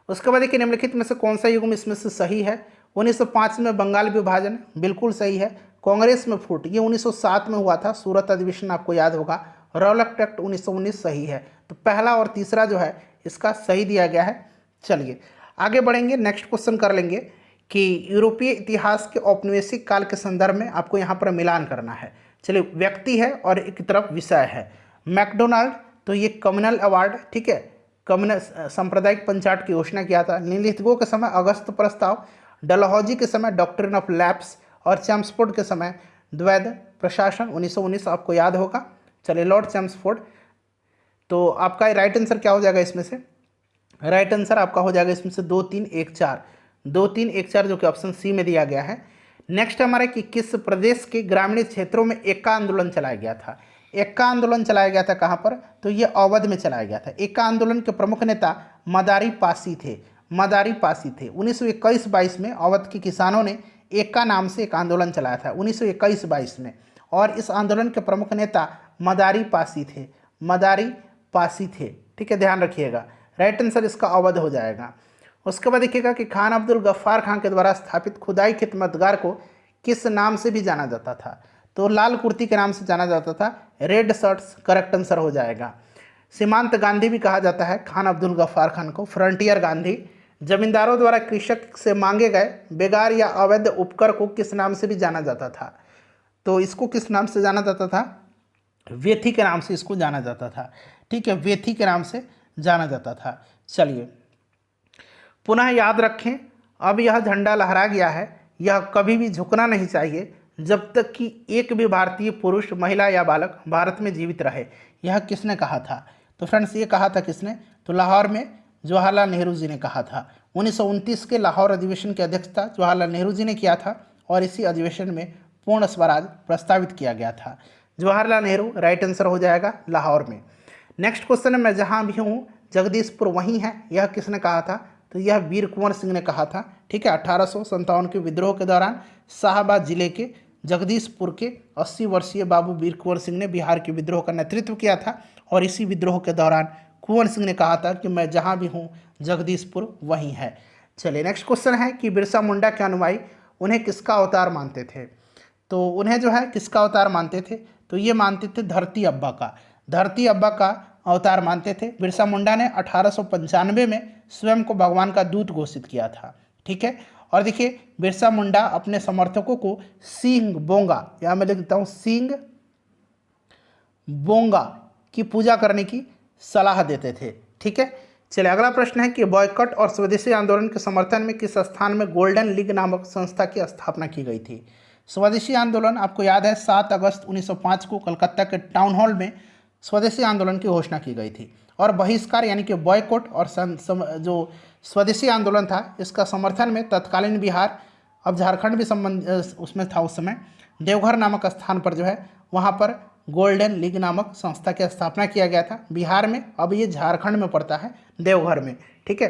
A: उसके बाद देखिए निम्नलिखित में से कौन सा युग्म इसमें से सही है? 1905 में बंगाल विभाजन बिल्कुल सही है। कांग्रेस में फूट ये 1907 में हुआ था, सूरत अधिवेशन आपको याद होगा। रौलक एक्ट 1919 सही है। तो पहला और तीसरा जो है इसका सही दिया गया है। चलिए आगे बढ़ेंगे, नेक्स्ट क्वेश्चन कर लेंगे कि यूरोपीय इतिहास के औपनिवेशिक काल के संदर्भ में आपको यहाँ पर मिलान करना है। चलिए व्यक्ति है और एक तरफ विषय है। मैकडोनाल्ड, तो ये कम्युनल अवार्ड, ठीक है, कम्युनल सांप्रदायिक पंचायत की घोषणा किया था। निम्नलिखितों के समय अगस्त प्रस्ताव, डलहौजी के समय डॉक्ट्रिन ऑफ लैप्स और चैम्सफोर्ड के समय द्वैध प्रशासन 1919 आपको याद होगा। चलिए लॉर्ड चैम्सफोर्ड। तो आपका राइट आंसर क्या हो जाएगा इसमें से? राइट आंसर आपका हो जाएगा इसमें से 2 3 1 4, 2 3 1 4 जो कि ऑप्शन सी में दिया गया है। नेक्स्ट हमारा कि किस प्रदेश के ग्रामीण क्षेत्रों में एक्का आंदोलन चलाया गया था? एक्का आंदोलन चलाया गया था कहाँ पर? तो ये अवध में चलाया गया था। एक्का आंदोलन के प्रमुख नेता मदारी पासी थे। मदारी पासी थे। 1921-22 में अवध के किसानों ने एक्का नाम से एक आंदोलन चलाया था 1921-22 में, और इस आंदोलन के प्रमुख नेता मदारी पासी थे। मदारी पासी थे, ठीक है, ध्यान रखिएगा। राइट आंसर इसका अवध हो जाएगा। उसके बाद देखिएगा कि खान अब्दुल गफ्फार खान के द्वारा स्थापित खुदाई खिदमतगार को किस नाम से भी जाना जाता था? तो लाल कुर्ती के नाम से जाना जाता था, रेड शर्ट्स करेक्ट आंसर हो जाएगा। सीमांत गांधी भी कहा जाता है खान अब्दुल गफ्फार खान को, फ्रंटियर गांधी। जमींदारों द्वारा कृषक से मांगे गए बेगार या अवैध उपकर को किस नाम से भी जाना जाता था? तो इसको किस नाम से जाना जाता था? वेथी के नाम से इसको जाना जाता था, ठीक है, वेथी के नाम से जाना जाता था। चलिए पुनः याद रखें, अब यह झंडा लहरा गया है, यह कभी भी झुकना नहीं चाहिए जब तक कि एक भी भारतीय पुरुष, महिला या बालक भारत में जीवित रहे। यह किसने कहा था? तो फ्रेंड्स ये कहा था किसने? तो लाहौर में जवाहरलाल नेहरू जी ने कहा था। 1929 के लाहौर अधिवेशन की अध्यक्षता जवाहरलाल नेहरू जी ने किया था, और इसी अधिवेशन में पूर्ण स्वराज प्रस्तावित किया गया था। जवाहरलाल नेहरू राइट आंसर हो जाएगा लाहौर में। नेक्स्ट क्वेश्चन है, मैं जहाँ भी हूँ जगदीशपुर वहीं है, यह किसने कहा था? तो यह वीर कुंवर सिंह ने कहा था, ठीक है। 1857 के विद्रोह के दौरान शाहबाद जिले के जगदीशपुर के 80 वर्षीय बाबू वीर कुंवर सिंह ने बिहार के विद्रोह का नेतृत्व किया था, और इसी विद्रोह के दौरान कुंवर सिंह ने कहा था कि मैं जहाँ भी हूँ जगदीशपुर वहीं है। चलिए नेक्स्ट क्वेश्चन है कि बिरसा मुंडा के अनुयायी उन्हें किसका अवतार मानते थे? तो उन्हें जो है किसका अवतार मानते थे? तो ये मानते थे धरती अब्बा का, धरती अब्बा का अवतार मानते थे। बिरसा मुंडा ने 1895 में स्वयं को भगवान का दूत घोषित किया था, ठीक है। और देखिए बिरसा मुंडा अपने समर्थकों को सिंह बोंगा, यहाँ मैं लिख देता हूँ सिंह बोंगा की पूजा करने की सलाह देते थे, ठीक है। चलिए अगला प्रश्न है कि बॉयकॉट और स्वदेशी आंदोलन के समर्थन में किस स्थान में गोल्डन लीग नामक संस्था की स्थापना की गई थी? स्वदेशी आंदोलन आपको याद है 7 अगस्त 1905 को कलकत्ता के टाउन हॉल में स्वदेशी आंदोलन की घोषणा की गई थी, और बहिष्कार यानी कि बॉयकॉट और जो स्वदेशी आंदोलन था इसका समर्थन में तत्कालीन बिहार, अब झारखंड भी संबंध उसमें था उस समय, देवघर नामक स्थान पर जो है वहाँ पर गोल्डन लीग नामक संस्था की स्थापना किया गया था बिहार में। अब ये झारखंड में पड़ता है, देवघर में, ठीक है।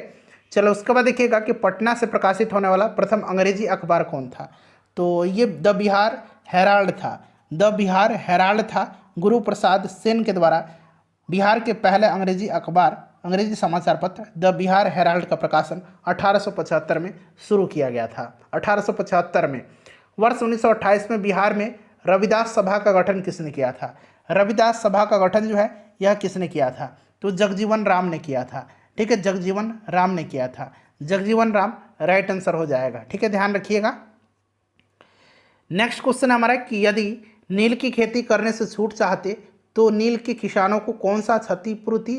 A: चलो उसके बाद देखिएगा कि पटना से प्रकाशित होने वाला प्रथम अंग्रेजी अखबार कौन था? तो ये द बिहार हेराल्ड था, द बिहार हेराल्ड था। गुरु प्रसाद सेन के द्वारा बिहार के पहले अंग्रेजी अखबार, अंग्रेजी समाचार पत्र द बिहार हेराल्ड का प्रकाशन 1875 में शुरू किया गया था। 1875 में। वर्ष 1928 में बिहार में रविदास सभा का गठन किसने किया था? रविदास सभा का गठन जो है यह किसने किया था? तो जगजीवन राम ने किया था, ठीक है, जगजीवन राम ने किया था। जगजीवन राम राइट आंसर हो जाएगा, ठीक है, ध्यान रखिएगा। नेक्स्ट क्वेश्चन हमारा है कि यदि नील की खेती करने से छूट चाहते तो नील के किसानों को कौन सा क्षतिपूर्ति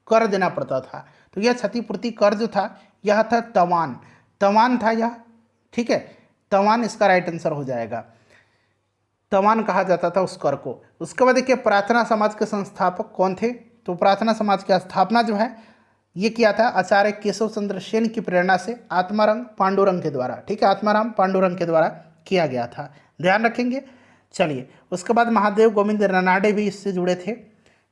A: कर देना पड़ता था? तो यह क्षतिपूर्ति कर जो था यह था तवान, तवान था यह, ठीक है, तवान इसका राइट आंसर हो जाएगा। तवान कहा जाता था उस कर को। उसके बाद देखिए प्रार्थना समाज के संस्थापक कौन थे? तो प्रार्थना समाज की स्थापना जो है ये किया था आचार्य केशव चंद्र सेन की प्रेरणा से आत्माराम पांडुरंग के द्वारा, ठीक है, आत्माराम पांडुरंग के द्वारा किया गया था, ध्यान रखेंगे। चलिए उसके बाद महादेव गोविंद रनाडे भी इससे जुड़े थे।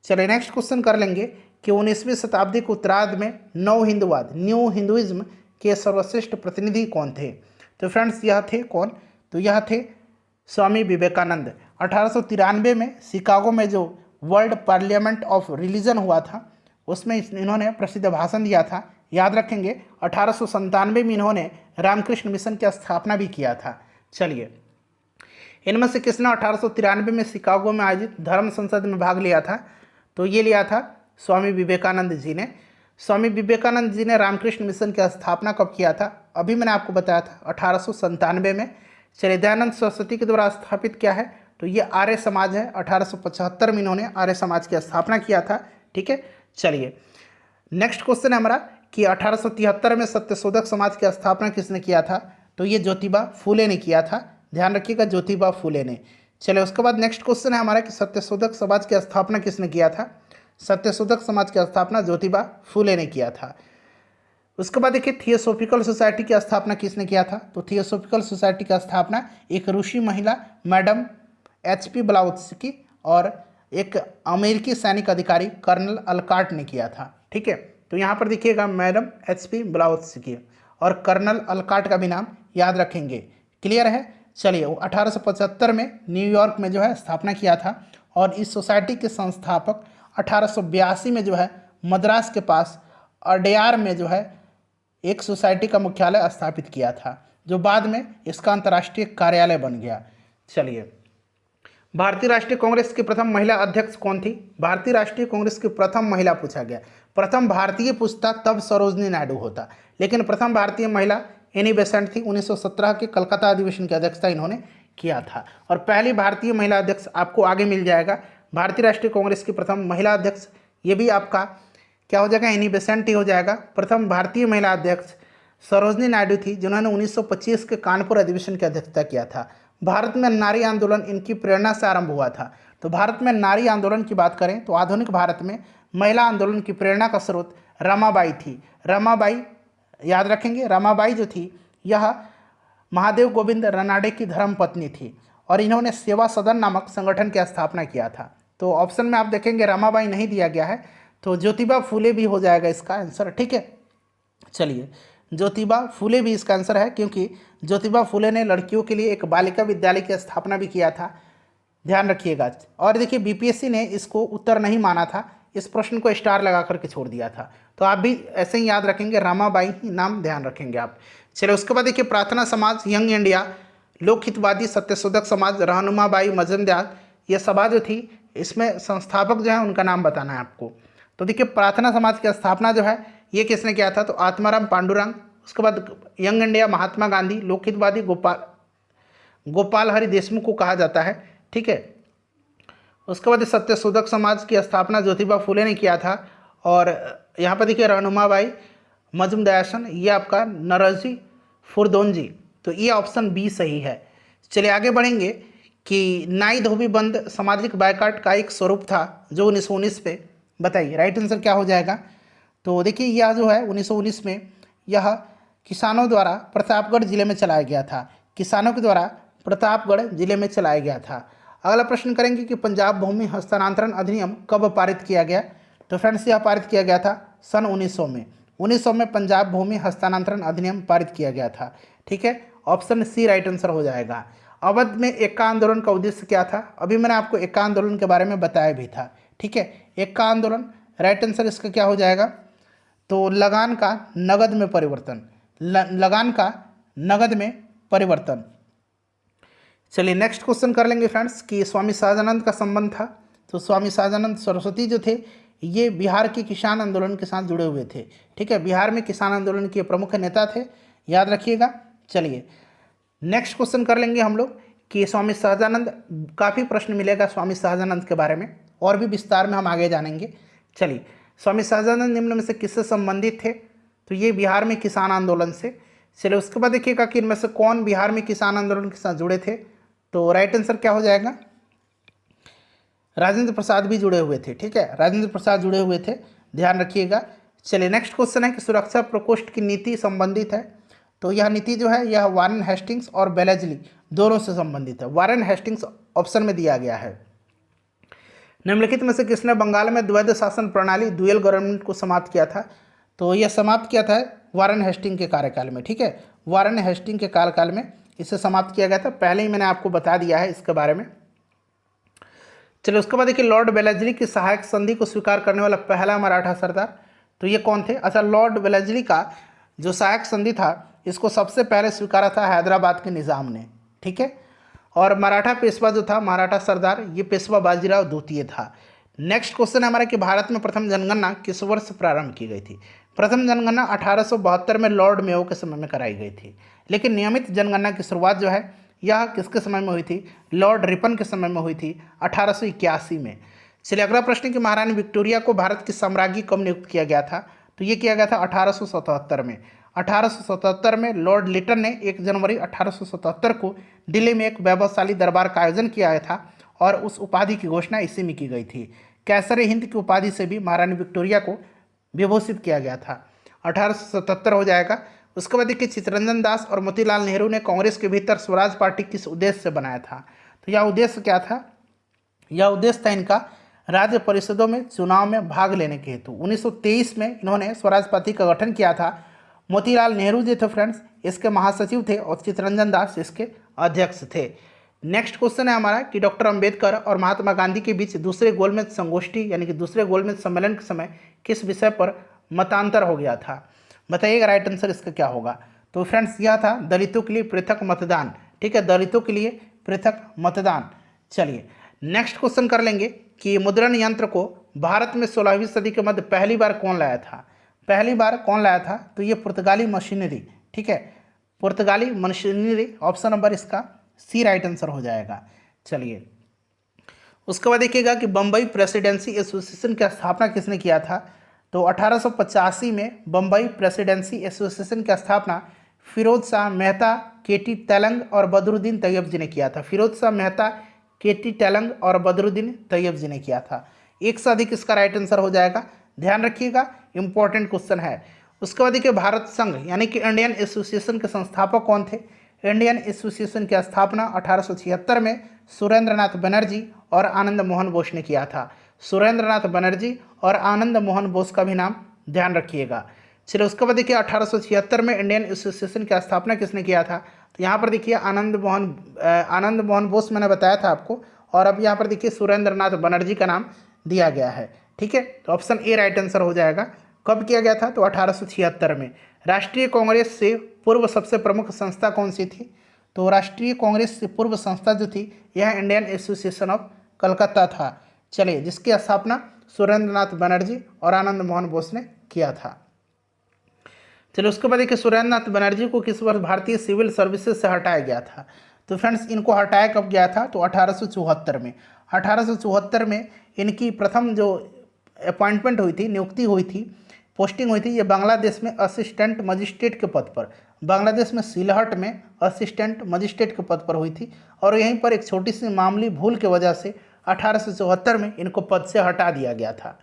A: चलिए नेक्स्ट क्वेश्चन कर लेंगे कि 19वीं शताब्दी के उत्तरार्ध में नव हिंदुवाद, न्यू हिंदुइज्म के सर्वश्रेष्ठ प्रतिनिधि कौन थे? तो फ्रेंड्स यह थे कौन? तो यह थे स्वामी विवेकानंद। 1893 में शिकागो में जो वर्ल्ड पार्लियामेंट ऑफ रिलीजन हुआ था उसमें इन्होंने प्रसिद्ध भाषण दिया था, याद रखेंगे। 1897 में इन्होंने रामकृष्ण मिशन की स्थापना भी किया था। चलिए इनमें से किसने 1893 में शिकागो में आयोजित धर्म संसद में भाग लिया था? तो ये लिया था स्वामी विवेकानंद जी ने। स्वामी विवेकानंद जी ने रामकृष्ण मिशन की स्थापना कब किया था? अभी मैंने आपको बताया था 1897 में। चलिए दयानंद सरस्वती के द्वारा स्थापित किया है, तो ये आर्य समाज है। 1875 में इन्होंने आर्य समाज की स्थापना किया था, ठीक है। चलिए नेक्स्ट क्वेश्चन है हमारा कि 1873 में सत्यशोधक समाज की स्थापना किसने किया था? तो ये ज्योतिबा फूले ने किया था, ध्यान रखिएगा, ज्योतिबा फूले ने। चलिए उसके बाद नेक्स्ट क्वेश्चन है हमारा कि सत्यशोधक समाज की स्थापना किसने किया था। सत्यशोधक समाज की स्थापना ज्योतिबा फूले ने किया था। उसके बाद देखिए थियोसॉफिकल सोसाइटी की स्थापना किसने किया था। तो थियोसॉफिकल सोसाइटी की स्थापना एक रूसी महिला मैडम HP ब्लाउत्स्की और एक अमेरिकी सैनिक अधिकारी कर्नल अलकार्ट ने किया था। ठीक है, तो यहाँ पर देखिएगा मैडम HP ब्लाउत्स्की और कर्नल अलकार्ट का भी नाम याद रखेंगे। क्लियर है। चलिए, वो 1875 में न्यूयॉर्क में जो है स्थापना किया था और इस सोसाइटी के संस्थापक 1882 में जो है मद्रास के पास अडयार में जो है एक सोसाइटी का मुख्यालय स्थापित किया था, जो बाद में इसका अंतर्राष्ट्रीय कार्यालय बन गया। चलिए, भारतीय राष्ट्रीय कांग्रेस की प्रथम महिला अध्यक्ष कौन थी। भारतीय राष्ट्रीय कांग्रेस की प्रथम महिला पूछा गया। प्रथम भारतीय पूछता तब सरोजनी नायडू होता, लेकिन प्रथम भारतीय महिला एनी बेसेंट थी। 1917 के कलकत्ता अधिवेशन की अध्यक्षता इन्होंने किया था। और पहली भारतीय महिला अध्यक्ष आपको आगे मिल जाएगा। भारतीय राष्ट्रीय कांग्रेस की प्रथम महिला अध्यक्ष, ये भी आपका क्या हो जाएगा, एनी बेसेंट ही हो जाएगा। प्रथम भारतीय महिला अध्यक्ष सरोजनी नायडू थी, जिन्होंने 1925 के कानपुर अधिवेशन की अध्यक्षता किया था। भारत में नारी आंदोलन इनकी प्रेरणा से आरंभ हुआ था। तो भारत में नारी आंदोलन की बात करें तो आधुनिक भारत में महिला आंदोलन की प्रेरणा का स्रोत रमाबाई थी। रमाबाई याद रखेंगे, रमाबाई जो थी यह महादेव गोविंद रनाडे की धर्मपत्नी थी और इन्होंने सेवा सदन नामक संगठन की स्थापना किया था। तो ऑप्शन में आप देखेंगे रमाबाई नहीं दिया गया है, तो ज्योतिबा फूले भी हो जाएगा इसका आंसर। ठीक है, चलिए ज्योतिबा फूले भी इसका आंसर है, क्योंकि ज्योतिबा फूले ने लड़कियों के लिए एक बालिका विद्यालय की स्थापना भी किया था। ध्यान रखिएगा। और देखिए बीपीएससी ने इसको उत्तर नहीं माना था, इस प्रश्न को स्टार लगा करके छोड़ दिया था। तो आप भी ऐसे ही याद रखेंगे, रामाबाई ही नाम ध्यान रखेंगे आप। चलिए उसके बाद देखिए प्रार्थना समाज, यंग इंडिया, लोक हितवादी, सत्यशोधक समाज, रहनुमाबाई मजमदार, ये सभा जो थी इसमें संस्थापक जो है उनका नाम बताना है आपको। तो देखिए प्रार्थना समाज की स्थापना जो है ये किसने किया था, तो आत्माराम पांडुरंग। उसके बाद यंग इंडिया महात्मा गांधी, लोक हितवादी गोपाल हरि देशमुख को कहा जाता है। ठीक है, उसके बाद सत्यशोधक समाज की स्थापना ज्योतिबा फूले ने किया था। और यहाँ पर देखिए रहनुमाबाई मजमदार, ये आपका नरजी फुरदोंजी। तो ये ऑप्शन बी सही है। चलिए आगे बढ़ेंगे कि नाई धोबी बंद सामाजिक बायकाट का एक स्वरूप था जो 1919 पे, बताइए राइट आंसर क्या हो जाएगा। तो देखिए यह जो है 1919 में यह किसानों द्वारा प्रतापगढ़ जिले में चलाया गया था। किसानों के द्वारा प्रतापगढ़ जिले में चलाया गया था। अगला प्रश्न करेंगे कि पंजाब भूमि हस्तांतरण अधिनियम कब पारित किया गया। तो फ्रेंड्स यह पारित किया गया था सन 1900 में। 1900 में पंजाब भूमि हस्तांतरण अधिनियम पारित किया गया था। ठीक है, ऑप्शन सी राइट आंसर हो जाएगा। अवध में एक्का आंदोलन का उद्देश्य क्या था, अभी मैंने आपको एक्का आंदोलन के बारे में बताया भी था। ठीक है, एक्का आंदोलन राइट आंसर इसका क्या हो जाएगा, तो लगान का नगद में परिवर्तन, लगान का नगद में परिवर्तन। चलिए नेक्स्ट क्वेश्चन कर लेंगे फ्रेंड्स कि स्वामी सहजानंद का संबंध था। तो स्वामी सहजानंद सरस्वती जो थे ये बिहार के किसान आंदोलन के साथ जुड़े हुए थे। ठीक है, बिहार में किसान आंदोलन के प्रमुख नेता थे, याद रखिएगा। चलिए नेक्स्ट क्वेश्चन कर लेंगे हम लोग कि स्वामी सहजानंद, काफ़ी प्रश्न मिलेगा स्वामी सहजानंद के बारे में और भी विस्तार में हम आगे जानेंगे। चलिए स्वामी सहजानंद निम्न में से किससे संबंधित थे, तो ये बिहार में किसान आंदोलन से। चलिए उसके बाद देखिएगा कि इनमें से कौन बिहार में किसान आंदोलन के साथ जुड़े थे। तो राइट आंसर क्या हो जाएगा, राजेंद्र प्रसाद भी जुड़े हुए थे। ठीक है, राजेंद्र प्रसाद जुड़े हुए थे, ध्यान रखिएगा। चलिए नेक्स्ट क्वेश्चन है कि सुरक्षा प्रकोष्ठ की नीति संबंधित है। तो यह नीति जो है यह वारेन हेस्टिंग्स और बेलेजली दोनों से संबंधित है। वारेन हेस्टिंग्स ऑप्शन में दिया गया है। निम्नलिखित में से किसने बंगाल में द्वैध शासन प्रणाली, ड्यूअल गवर्नमेंट को समाप्त किया था। तो यह समाप्त किया था वारेन हेस्टिंग के कार्यकाल में। ठीक है, वारेन हेस्टिंग के कार्यकाल में इसे समाप्त किया गया था। पहले ही मैंने आपको बता दिया है इसके बारे में। चलिए उसके बाद देखिए लॉर्ड वेलेस्ली की सहायक संधि को स्वीकार करने वाला पहला मराठा सरदार, तो ये कौन थे। अच्छा, लॉर्ड वेलेस्ली का जो सहायक संधि था इसको सबसे पहले स्वीकारा था हैदराबाद के निज़ाम ने। ठीक है, और मराठा पेशवा जो था, मराठा सरदार, ये पेशवा बाजीराव द्वितीय था। नेक्स्ट क्वेश्चन है हमारा कि भारत में प्रथम जनगणना किस वर्ष प्रारंभ की गई थी। प्रथम जनगणना 1872 में लॉर्ड मेयो के समय में कराई गई थी, लेकिन नियमित जनगणना की शुरुआत जो है यह किसके समय में हुई थी, लॉर्ड रिपन के समय में हुई थी 1881 में। चलिए अगला प्रश्न कि महारानी विक्टोरिया को भारत की साम्राज्ञी कब नियुक्त किया गया था। तो ये किया गया था 1877 में। 1877 में लॉर्ड लिटन ने 1 जनवरी 1877 को दिल्ली में एक वैभवशाली दरबार का आयोजन किया था और उस उपाधि की घोषणा इसी में की गई थी। कैसर हिंद की उपाधि से भी महारानी विक्टोरिया को विभूषित किया गया था। 1877 हो जाएगा। उसके बाद देखिए चित्तरंजन दास और मोतीलाल नेहरू ने कांग्रेस के भीतर स्वराज पार्टी किस उद्देश्य से बनाया था? तो यह उद्देश्य क्या था? यह उद्देश्य था इनका राज्य परिषदों में चुनाव में भाग लेने के हेतु। 1923 में इन्होंने स्वराज पार्टी का गठन किया था। मोतीलाल नेहरू जो थे फ्रेंड्स इसके महासचिव थे और चित्तरंजन दास इसके अध्यक्ष थे। नेक्स्ट क्वेश्चन है हमारा कि डॉक्टर अंबेडकर और महात्मा गांधी के बीच दूसरे गोलमेज संगोष्ठी यानी कि दूसरे गोलमेज सम्मेलन के समय किस विषय पर मतांतर हो गया था? बताइएगा राइट आंसर इसका क्या होगा। तो फ्रेंड्स यह था दलितों के लिए पृथक मतदान। ठीक है, दलितों के लिए पृथक मतदान। चलिए नेक्स्ट क्वेश्चन कर लेंगे कि मुद्रण यंत्र को भारत में 16वीं सदी के मध्य पहली बार कौन लाया था? पहली बार कौन लाया था? तो ये पुर्तगाली मशीनरी। ठीक है, पुर्तगाली मशीनरी। ऑप्शन नंबर इसका सी राइट आंसर हो जाएगा। चलिए उसके बाद देखिएगा कि बम्बई प्रेसिडेंसी एसोसिएशन की स्थापना किसने किया था? तो 1885 में बम्बई प्रेसिडेंसी एसोसिएशन की स्थापना फिरोज शाह मेहता, केटी तेलंग और बदरुद्दीन तैयब जी ने किया था। फिरोज शाह मेहता, केटी तेलंग और बदरुद्दीन तैयब जी ने किया था। एक से अधिक इसका राइट आंसर हो जाएगा, ध्यान रखिएगा, इंपॉर्टेंट क्वेश्चन है। उसके बाद देखिए भारत संघ यानी कि इंडियन एसोसिएशन के संस्थापक कौन थे? इंडियन एसोसिएशन की स्थापना 1876 में सुरेंद्र नाथ बनर्जी और आनंद मोहन बोस ने किया था। सुरेंद्र नाथ बनर्जी और आनंद मोहन बोस का भी नाम ध्यान रखिएगा। चलिए उसके बाद देखिए 1876 में इंडियन एसोसिएशन की स्थापना किसने किया था? तो यहाँ पर देखिए आनंद मोहन बोस मैंने बताया था आपको, और अब यहाँ पर देखिए सुरेंद्र नाथ बनर्जी का नाम दिया गया है। ठीक है, तो ऑप्शन ए राइट आंसर हो जाएगा। कब किया गया था? तो 1876 में। राष्ट्रीय कांग्रेस से पूर्व सबसे प्रमुख संस्था कौन सी थी? तो राष्ट्रीय कांग्रेस से पूर्व संस्था जो थी यह इंडियन एसोसिएशन ऑफ कलकत्ता था। चलिए जिसकी स्थापना सुरेंद्र नाथ बनर्जी और आनंद मोहन बोस ने किया था। चलिए उसके बाद देखिए सुरेंद्र नाथ बनर्जी को किस वर्ष भारतीय सिविल सर्विसेज से हटाया गया था? तो फ्रेंड्स इनको हटाया कब गया था? तो 1874 में। 1874 में इनकी प्रथम जो अपॉइंटमेंट हुई थी, नियुक्ति हुई थी, पोस्टिंग हुई थी, ये बांग्लादेश में असिस्टेंट मजिस्ट्रेट के पद पर, बांग्लादेश में सिलहट में असिस्टेंट मजिस्ट्रेट के पद पर हुई थी। और यहीं पर एक छोटी सी मामूली भूल की वजह से 1874 में इनको पद से हटा दिया गया था।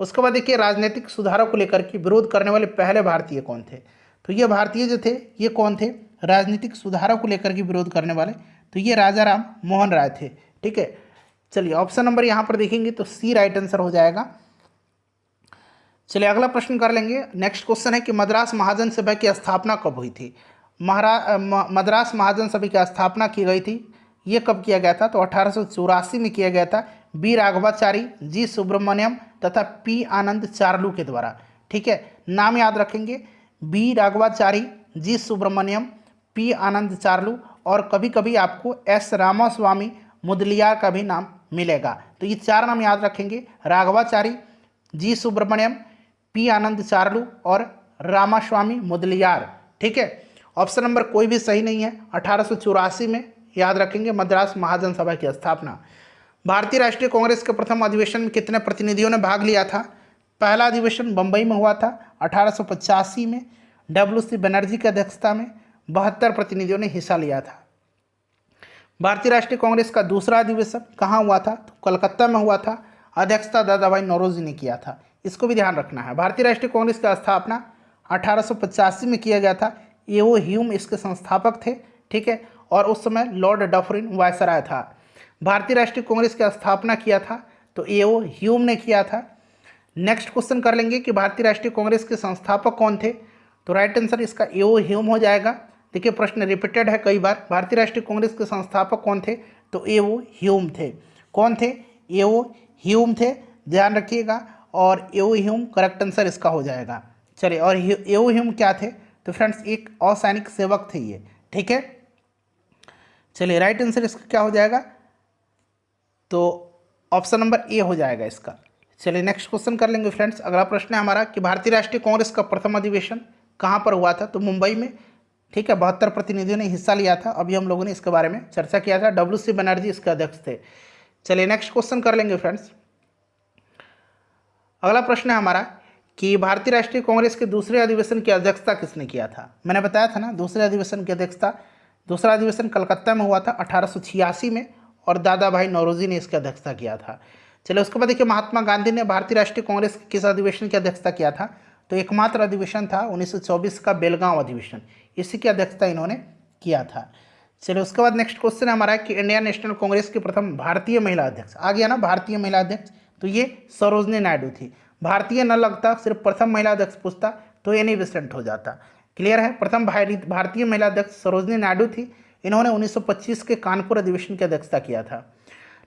A: उसके बाद देखिए राजनीतिक सुधारों को लेकर के विरोध करने वाले पहले भारतीय कौन थे? तो ये भारतीय जो थे ये कौन थे? राजनीतिक सुधारों को लेकर के विरोध करने वाले, तो ये राजा राम मोहन राय थे। ठीक है, चलिए ऑप्शन नंबर यहाँ पर देखेंगे तो सी राइट आंसर हो जाएगा। चलिए अगला प्रश्न कर लेंगे। नेक्स्ट क्वेश्चन है कि मद्रास महाजन सभा की स्थापना कब हुई थी? मद्रास महाजन सभा की स्थापना की गई थी, ये कब किया गया था? तो 1884 में किया गया था बी राघवाचारी, जी सुब्रमण्यम तथा पी आनंद चार्लू के द्वारा। ठीक है, नाम याद रखेंगे, बी राघवाचारी, जी सुब्रमण्यम, पी आनंद चार्लू, और कभी कभी आपको एस रामास्वामी मुदलियार का भी नाम मिलेगा। तो ये चार नाम याद रखेंगे, राघवाचारी, जी सुब्रमण्यम, पी आनंद चार्लू और रामास्वामी मुदलियार। ठीक है, ऑप्शन नंबर कोई भी सही नहीं है। 1884 में याद रखेंगे मद्रास महाजन सभा की स्थापना। भारतीय राष्ट्रीय कांग्रेस के प्रथम अधिवेशन में कितने प्रतिनिधियों ने भाग लिया था? पहला अधिवेशन बंबई में हुआ था 1885 में, WC बनर्जी की अध्यक्षता में 72 प्रतिनिधियों ने हिस्सा लिया था। भारतीय राष्ट्रीय कांग्रेस का दूसरा अधिवेशन कहाँ हुआ था? तो कलकत्ता में हुआ था, अध्यक्षता दादा भाई नौरोजी ने किया था। इसको भी ध्यान रखना है। भारतीय राष्ट्रीय कांग्रेस का स्थापना 1885 में किया गया था। ए.ओ. ह्यूम इसके संस्थापक थे। ठीक है, और उस समय लॉर्ड डफरिन वायसराय था। भारतीय राष्ट्रीय कांग्रेस की स्थापना किया था तो ए.ओ. ह्यूम ने किया था। नेक्स्ट क्वेश्चन कर लेंगे कि भारतीय राष्ट्रीय कांग्रेस के संस्थापक कौन थे? तो राइट आंसर इसका ए.ओ. ह्यूम हो जाएगा। देखिए प्रश्न रिपीटेड है कई बार। भारतीय राष्ट्रीय कांग्रेस के संस्थापक कौन थे? तो ए.ओ. ह्यूम थे। कौन थे? ए.ओ. ह्यूम थे, ध्यान रखिएगा। और ए.ओ. ह्यूम करेक्ट आंसर इसका हो जाएगा। चलिए, और ए.ओ. ह्यूम क्या थे? तो फ्रेंड्स एक असैनिक सेवक थे ये। ठीक है, चलिए राइट आंसर इसका क्या हो जाएगा? तो ऑप्शन नंबर ए हो जाएगा इसका। चलिए नेक्स्ट क्वेश्चन कर लेंगे फ्रेंड्स। अगला प्रश्न है हमारा कि भारतीय राष्ट्रीय कांग्रेस का प्रथम अधिवेशन कहाँ पर हुआ था? तो मुंबई में। ठीक है, 72 प्रतिनिधियों ने हिस्सा लिया था। अभी हम लोगों ने इसके बारे में चर्चा किया था। WC बनर्जी इसके अध्यक्ष थे। चलिए नेक्स्ट क्वेश्चन कर लेंगे फ्रेंड्स। अगला प्रश्न है हमारा कि भारतीय राष्ट्रीय कांग्रेस के दूसरे अधिवेशन की अध्यक्षता किसने किया था। मैंने बताया था ना, दूसरे अधिवेशन की अध्यक्षता, दूसरा अधिवेशन कलकत्ता में हुआ था 1886 में, और दादा भाई नौरोजी ने इसकी अध्यक्षता किया था। चलिए उसके बाद देखिए, महात्मा गांधी ने भारतीय राष्ट्रीय कांग्रेस के किस अधिवेशन की अध्यक्षता किया था। तो एकमात्र अधिवेशन था 1924 का बेलगांव अधिवेशन, इसी की अध्यक्षता इन्होंने किया था। चलिए उसके बाद नेक्स्ट क्वेश्चन हमारा कि इंडियन नेशनल कांग्रेस की प्रथम भारतीय महिला अध्यक्ष, आ गया ना भारतीय महिला अध्यक्ष, तो ये सरोजनी नायडू थी। भारतीय न लगता, सिर्फ प्रथम महिला अध्यक्ष पूछता तो एनी बेसेंट हो जाता। क्लियर है, प्रथम भारतीय महिला अध्यक्ष सरोजनी नायडू थी। इन्होंने 1925 के कानपुर अधिवेशन की अध्यक्षता किया था।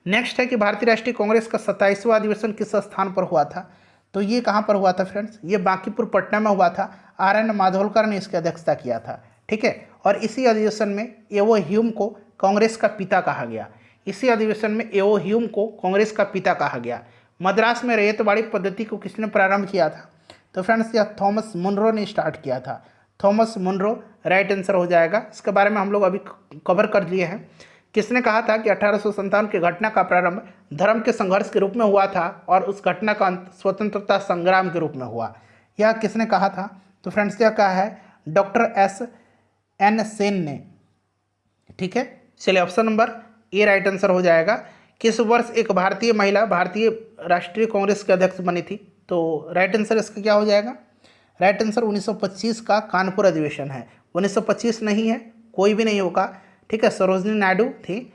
A: नेक्स्ट है कि भारतीय राष्ट्रीय कांग्रेस का 27वां अधिवेशन किस स्थान पर हुआ था। तो ये कहाँ पर हुआ था फ्रेंड्स, ये बांकीपुर पटना में हुआ था। RN माधोलकर ने इसकी अध्यक्षता किया था। ठीक है, और इसी अधिवेशन में एवो ह्यूम को कांग्रेस का पिता कहा गया। इसी अधिवेशन में एवो ह्यूम को कांग्रेस का पिता कहा गया। मद्रास में रैयतवाड़ी पद्धति को किसने प्रारंभ किया था। तो फ्रेंड्स यह थॉमस मुनरो ने स्टार्ट किया था। थॉमस मुनरो राइट आंसर हो जाएगा। इसके बारे में हम लोग अभी कवर कर लिए हैं। किसने कहा था कि 1857 की घटना का प्रारंभ धर्म के संघर्ष के रूप में हुआ था और उस घटना का अंत स्वतंत्रता संग्राम के रूप में हुआ। यह किसने कहा था। तो फ्रेंड्स यह कहा है डॉक्टर SN सेन ने। ठीक है, चलिए option number A right answer हो जाएगा। किस वर्ष एक भारतीय महिला भारतीय राष्ट्रीय कांग्रेस के अध्यक्ष बनी थी। तो राइट आंसर इसका क्या हो जाएगा, राइट आंसर 1925 का कानपुर अधिवेशन है। 1925 नहीं है, कोई भी नहीं होगा। ठीक है, सरोजनी नायडू थी।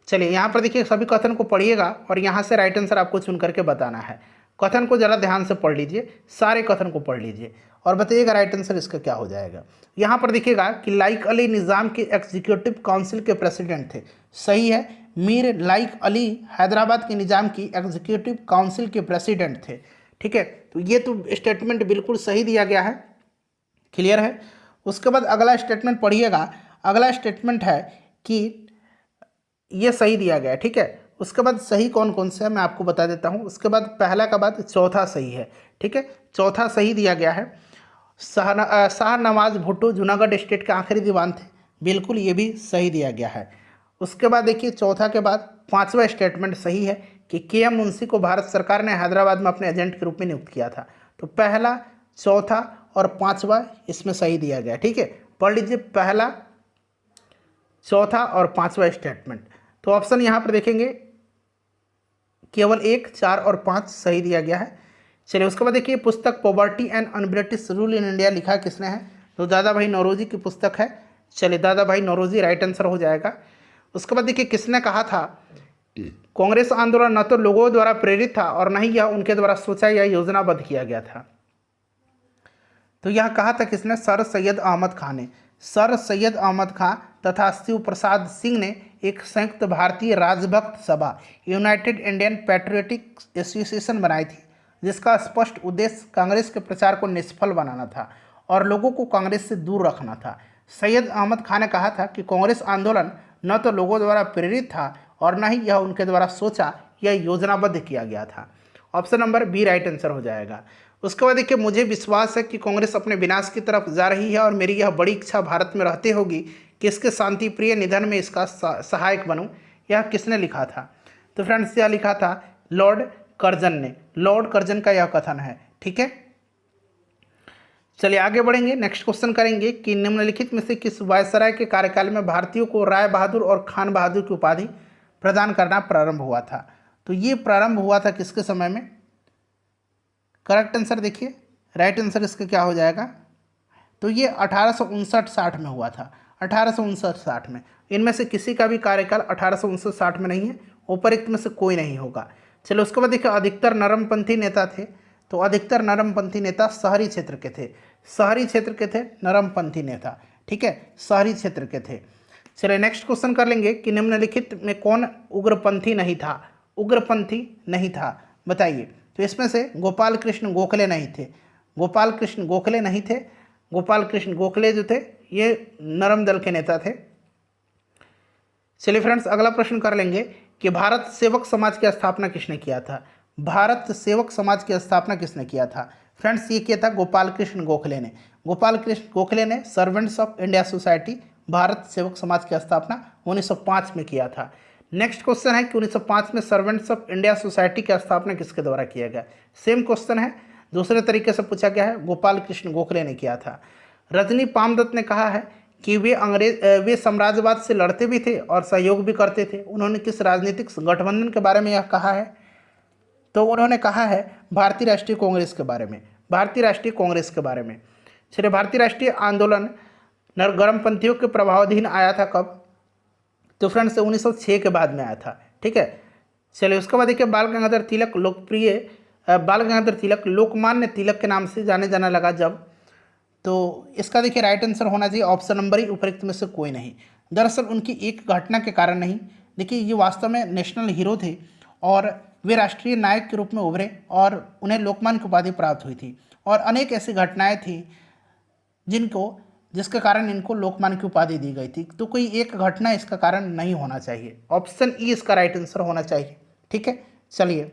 A: चलिए यहाँ पर देखिए, सभी कथन को पढ़िएगा और यहाँ से राइट आंसर आपको चुन करके बताना है। कथन को ज़रा ध्यान से पढ़ लीजिए, सारे कथन को पढ़ लीजिए और बताइएगा राइट आंसर इसका क्या हो जाएगा। यहाँ पर देखिएगा कि लाइक अली निज़ाम के एग्जीक्यूटिव काउंसिल के प्रेसिडेंट थे। सही है, मीर लाइक अली हैदराबाद के निज़ाम की एग्जीक्यूटिव काउंसिल के प्रेसिडेंट थे। ठीक है, तो ये तो स्टेटमेंट बिल्कुल सही दिया गया है। क्लियर है। उसके बाद अगला स्टेटमेंट पढ़िएगा। अगला स्टेटमेंट है कि ये सही दिया गया है। ठीक है, उसके बाद सही कौन कौन से है मैं आपको बता देता हूँ। उसके बाद पहला का बाद चौथा सही है। ठीक है, चौथा सही दिया गया है। शाह नवाज भुट्टो जूनागढ़ स्टेट के आखिरी दीवान थे, बिल्कुल ये भी सही दिया गया है। उसके बाद देखिए, चौथा के बाद पांचवा स्टेटमेंट सही है कि KM मुंशी को भारत सरकार ने हैदराबाद में अपने एजेंट के रूप में नियुक्त किया था। तो पहला, चौथा और पांचवा इसमें सही दिया गया। ठीक है, पढ़ लीजिए पहला, चौथा और पांचवा स्टेटमेंट। तो ऑप्शन यहाँ पर देखेंगे केवल 1, 4 और 5 सही दिया गया है। चलिए उसके बाद देखिए, पुस्तक poverty and un-British rule in India लिखा किसने है। तो दादा भाई नौरोजी की पुस्तक है। चलिए दादा भाई नौरोजी राइट आंसर हो जाएगा। उसके बाद देखिए, किसने कहा था कांग्रेस आंदोलन न तो लोगों द्वारा प्रेरित था और न ही यह उनके द्वारा सोचा या योजनाबद्ध किया गया था। तो यह कहा था किसने, सर सैयद अहमद खान ने। सर सैयद अहमद खान तथा शिव प्रसाद सिंह ने एक संयुक्त भारतीय राजभक्त सभा यूनाइटेड इंडियन पैट्रियोटिक एसोसिएशन बनाई थी, जिसका स्पष्ट उद्देश्य कांग्रेस के प्रचार को निष्फल बनाना था और लोगों को कांग्रेस से दूर रखना था। सैयद अहमद खान ने कहा था कि कांग्रेस आंदोलन न तो लोगों द्वारा प्रेरित था और न ही यह उनके द्वारा सोचा या योजनाबद्ध किया गया था। Option number B right answer हो जाएगा। उसके बाद देखिए, मुझे विश्वास है कि कांग्रेस अपने विनाश की तरफ जा रही है और मेरी यह बड़ी इच्छा भारत में रहते होगी कि इसके शांति प्रिय निधन में इसका सहायक बनूं। यह किसने लिखा था। तो फ्रेंड्स यह लिखा था लॉर्ड कर्जन ने। लॉर्ड कर्जन का यह कथन है। ठीक है, चलिए आगे बढ़ेंगे। नेक्स्ट क्वेश्चन करेंगे कि निम्नलिखित में से किस वायसराय के कार्यकाल में भारतीयों को राय बहादुर और खान बहादुर की उपाधि प्रदान करना प्रारंभ हुआ था। तो ये प्रारंभ हुआ था किसके समय में। करेक्ट आंसर देखिए, राइट आंसर इसका क्या हो जाएगा। तो ये 1859-60 में हुआ था। 1859-60 में। इनमें से किसी का भी कार्यकाल 1859-60 में नहीं है, उपरोक्त में से कोई नहीं होगा। चलो उसके बाद देखिए, अधिकतर नरमपंथी नेता थे। तो अधिकतर नरमपंथी नेता शहरी क्षेत्र के थे। शहरी क्षेत्र के थे नरमपंथी नेता। ठीक है, शहरी क्षेत्र के थे। चलिए नेक्स्ट क्वेश्चन कर लेंगे कि निम्नलिखित में कौन उग्रपंथी नहीं था। उग्रपंथी नहीं था, बताइए। तो इसमें से गोपाल कृष्ण गोखले नहीं थे। गोपाल कृष्ण गोखले नहीं थे। गोपाल कृष्ण गोखले जो थे ये नरम दल के नेता थे। चलिए फ्रेंड्स, अगला प्रश्न कर लेंगे कि भारत सेवक समाज की स्थापना किसने किया था। भारत सेवक समाज की स्थापना किसने किया था। फ्रेंड्स ये किया था गोपाल कृष्ण गोखले ने। गोपाल कृष्ण गोखले ने servants of India society Bharat सेवक समाज की स्थापना 1905 में किया था। नेक्स्ट क्वेश्चन है कि 1905 में सर्वेंट्स ऑफ इंडिया सोसाइटी की स्थापना किसके द्वारा किया गया। सेम क्वेश्चन है दूसरे तरीके से पूछा गया है, गोपाल कृष्ण गोखले ने किया था। रजनी पामदत्त ने कहा है कि वे साम्राज्यवाद से लड़ते भी थे और सहयोग भी करते थे। उन्होंने किस राजनीतिक गठबंधन के बारे में यह कहा है? तो उन्होंने कहा है भारतीय राष्ट्रीय कांग्रेस के बारे में, भारतीय राष्ट्रीय कांग्रेस के बारे में। चलिए, भारतीय राष्ट्रीय आंदोलन गर्मपंथियों के प्रभावाधीन आया था कब? तो फ्रेंड्स 1906 के बाद में आया था। ठीक है, चलिए उसके बाद देखिए, बाल गंगाधर तिलक बाल गंगाधर तिलक लोकमान्य तिलक के नाम से जाने जाना लगा जब? तो इसका देखिए राइट आंसर होना चाहिए ऑप्शन नंबर ही, उपरोक्त में से कोई नहीं। दरअसल उनकी एक घटना के कारण नहीं, देखिए ये वास्तव में नेशनल हीरो थे और वे राष्ट्रीय नायक के रूप में उभरे और उन्हें लोकमान्य की उपाधि प्राप्त हुई थी। और अनेक ऐसी घटनाएं थी जिसके कारण इनको लोकमान्य की उपाधि दी गई थी। तो कोई एक घटना इसका कारण नहीं होना चाहिए, ऑप्शन ई इसका राइट आंसर होना चाहिए। ठीक है, चलिए,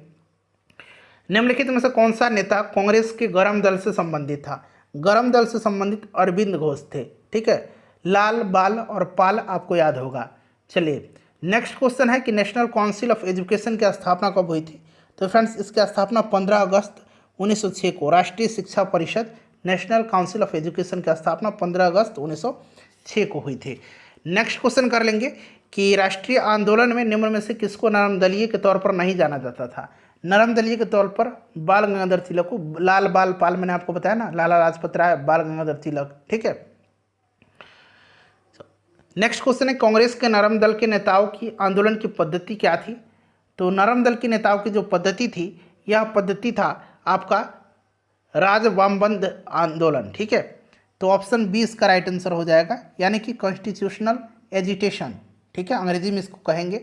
A: निम्नलिखित में से कौन सा नेता कांग्रेस के गरम दल से संबंधित था? गरम दल से संबंधित अरविंद घोष थे। ठीक है, लाल, बाल और पाल आपको याद होगा। चलिए, नेक्स्ट क्वेश्चन है कि नेशनल काउंसिल ऑफ एजुकेशन की स्थापना कब हुई थी? तो फ्रेंड्स इसकी स्थापना 15 अगस्त 1906 को, राष्ट्रीय शिक्षा परिषद नेशनल काउंसिल ऑफ एजुकेशन की स्थापना 15 अगस्त 1906 को हुई थी। नेक्स्ट क्वेश्चन कर लेंगे कि राष्ट्रीय आंदोलन में निम्न में से किसको नरमदलीय के तौर पर नहीं जाना जाता था? नरमदलीय के तौर पर बाल गंगाधर तिलक को, लाल, बाल, पाल मैंने आपको बताया ना, लाला लाजपत राय, बाल गंगाधर तिलक। ठीक है, नेक्स्ट क्वेश्चन है कांग्रेस के नरम दल के नेताओं की आंदोलन की पद्धति क्या थी? तो नरम दल के नेताओं की जो पद्धति थी, यह पद्धति था आपका राजवामबंद आंदोलन। ठीक है, तो ऑप्शन बी इसका राइट आंसर हो जाएगा, यानी कि कॉन्स्टिट्यूशनल एजिटेशन। ठीक है, अंग्रेजी में इसको कहेंगे।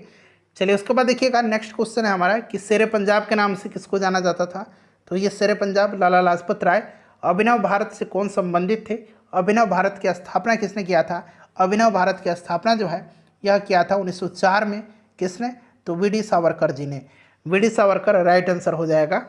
A: चलिए, उसके बाद देखिएगा नेक्स्ट क्वेश्चन है हमारा कि शेरे पंजाब के नाम से किसको जाना जाता था? तो ये शेरे पंजाब लाला लाजपत राय। अभिनव भारत से कौन संबंधित थे? अभिनव भारत की स्थापना किसने किया था? अभिनव भारत की स्थापना जो है यह किया था 1904 में। किसने? तो वी.डी. सावरकर जी ने। वी.डी. सावरकर राइट आंसर हो जाएगा।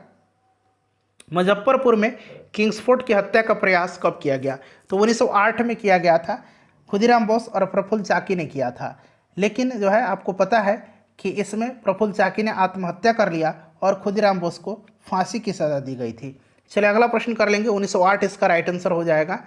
A: मुजफ्फरपुर में किंग्सफोर्ड की हत्या का प्रयास कब किया गया? तो 1908 में किया गया था। खुदीराम बोस और प्रफुल्ल चाकी ने किया था। लेकिन जो है आपको पता है कि इसमें प्रफुल्ल चाकी ने आत्महत्या कर लिया और खुदीराम बोस को फांसी की सजा दी गई थी। चलिए अगला प्रश्न कर लेंगे, 1908 इसका राइट आंसर हो जाएगा।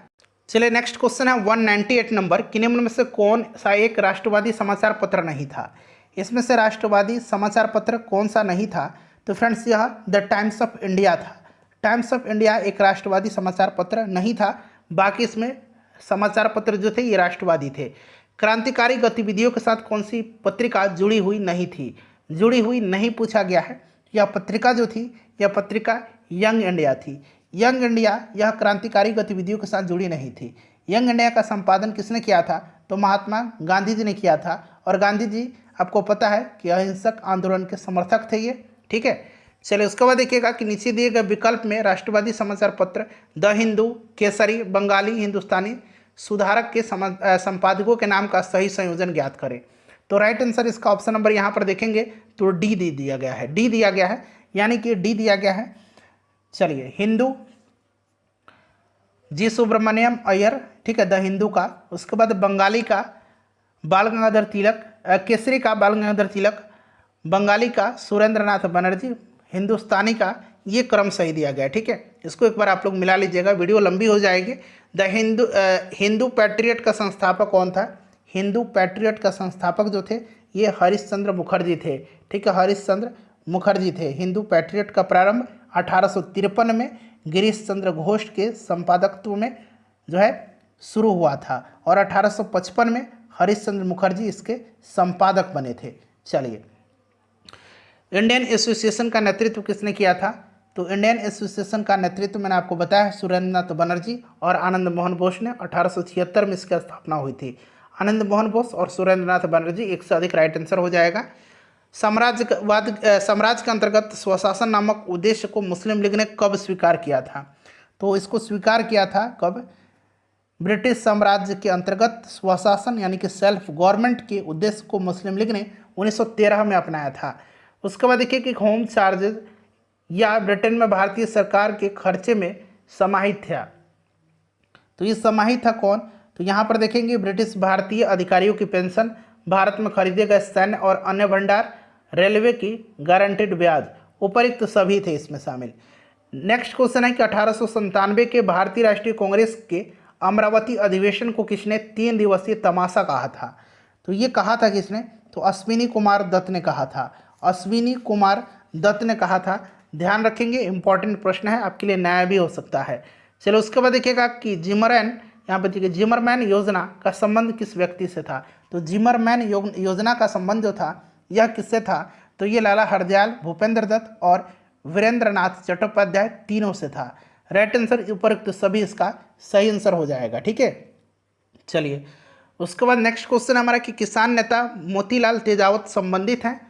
A: चलिए नेक्स्ट क्वेश्चन है 198 नंबर कि निम्न में से कौन सा एक राष्ट्रवादी समाचार पत्र नहीं था? इसमें से राष्ट्रवादी समाचार पत्र कौन सा नहीं था? तो फ्रेंड्स यह द टाइम्स ऑफ इंडिया था। टाइम्स ऑफ इंडिया एक राष्ट्रवादी समाचार पत्र नहीं था, बाकी इसमें समाचार पत्र जो थे ये राष्ट्रवादी थे। क्रांतिकारी गतिविधियों के साथ कौन सी पत्रिका जुड़ी हुई नहीं थी? जुड़ी हुई नहीं पूछा गया है। यह पत्रिका जो थी यह पत्रिका यंग इंडिया थी। यंग इंडिया यह क्रांतिकारी गतिविधियों के साथ जुड़ी नहीं थी। यंग इंडिया का संपादन किसने किया था? तो महात्मा गांधी जी ने किया था। और गांधी जी आपको पता है कि अहिंसक आंदोलन के समर्थक थे ये। ठीक है, चलिए उसके बाद देखिएगा कि नीचे दिए गए विकल्प में राष्ट्रवादी समाचार पत्र द हिंदू, केसरी, बंगाली, हिंदुस्तानी सुधारक के संपादकों के नाम का सही संयोजन ज्ञात करें। तो राइट आंसर इसका ऑप्शन नंबर यहाँ पर देखेंगे तो डी दिया गया है। डी दिया गया है, यानी कि डी दिया गया है। चलिए, हिंदू जी सुब्रमण्यम अय्यर, ठीक है, द हिंदू का। उसके बाद बंगाली का बाल गंगाधर तिलक, केसरी का बाल गंगाधर तिलक, बंगाली का सुरेंद्र नाथ बनर्जी, हिंदुस्तानी का ये क्रम सही दिया गया है। ठीक है, इसको एक बार आप लोग मिला लीजिएगा, वीडियो लंबी हो जाएगी। द हिंदू पैट्रियट का संस्थापक कौन था? हिंदू पैट्रियट का संस्थापक जो थे ये हरीशचंद्र मुखर्जी थे। ठीक है, हरीशचंद्र मुखर्जी थे। हिंदू पैट्रियट का प्रारंभ 1853 में गिरीश चंद्र घोष के संपादकत्व में जो है शुरू हुआ था और 1855 में हरीशचंद्र मुखर्जी इसके संपादक बने थे। चलिए, इंडियन एसोसिएशन का नेतृत्व किसने किया था? तो इंडियन एसोसिएशन का नेतृत्व मैंने आपको बताया सुरेंद्र नाथ बनर्जी और आनंद मोहन बोस ने। 1876 में इसकी स्थापना हुई थी। आनंद मोहन बोस और सुरेंद्र नाथ बनर्जी, एक से अधिक राइट आंसर हो जाएगा। साम्राज्य के अंतर्गत स्वशासन नामक उद्देश्य को मुस्लिम लीग ने कब स्वीकार किया था? तो इसको स्वीकार किया था कब? ब्रिटिश साम्राज्य के अंतर्गत स्वशासन यानी कि सेल्फ गवर्नमेंट के उद्देश्य को मुस्लिम लीग ने 1913 में अपनाया था। उसके बाद देखिए कि होम चार्जेज या ब्रिटेन में भारतीय सरकार के खर्चे में समाहित था। तो ये समाहित था कौन? तो यहाँ पर देखेंगे ब्रिटिश भारतीय अधिकारियों की पेंशन, भारत में खरीदे गए सैन्य और अन्य भंडार, रेलवे की गारंटेड ब्याज, उपरिक्त सभी थे इसमें शामिल। नेक्स्ट क्वेश्चन है कि 1897 के भारतीय राष्ट्रीय कांग्रेस के अमरावती अधिवेशन को किसने 3 दिवसीय तमाशा कहा था? तो ये कहा था किसने? तो अश्विनी कुमार दत्त ने कहा था। अश्विनी कुमार दत्त ने कहा था। ध्यान रखेंगे, इंपॉर्टेंट प्रश्न है, आपके लिए नया भी हो सकता है। चलो उसके बाद देखिएगा कि जिमरमैन, यहाँ पर देखिए जिमरमैन योजना का संबंध किस व्यक्ति से था? तो जिमरमैन योजना का संबंध जो था यह किससे था? तो ये लाला हरदयाल, भूपेंद्र दत्त और वीरेंद्रनाथ चट्टोपाध्याय तीनों से था। राइट आंसर उपरोक्त सभी इसका सही आंसर हो जाएगा। ठीक है, चलिए उसके बाद नेक्स्ट क्वेश्चन हमारा कि किसान नेता मोतीलाल तेजावत संबंधित हैं।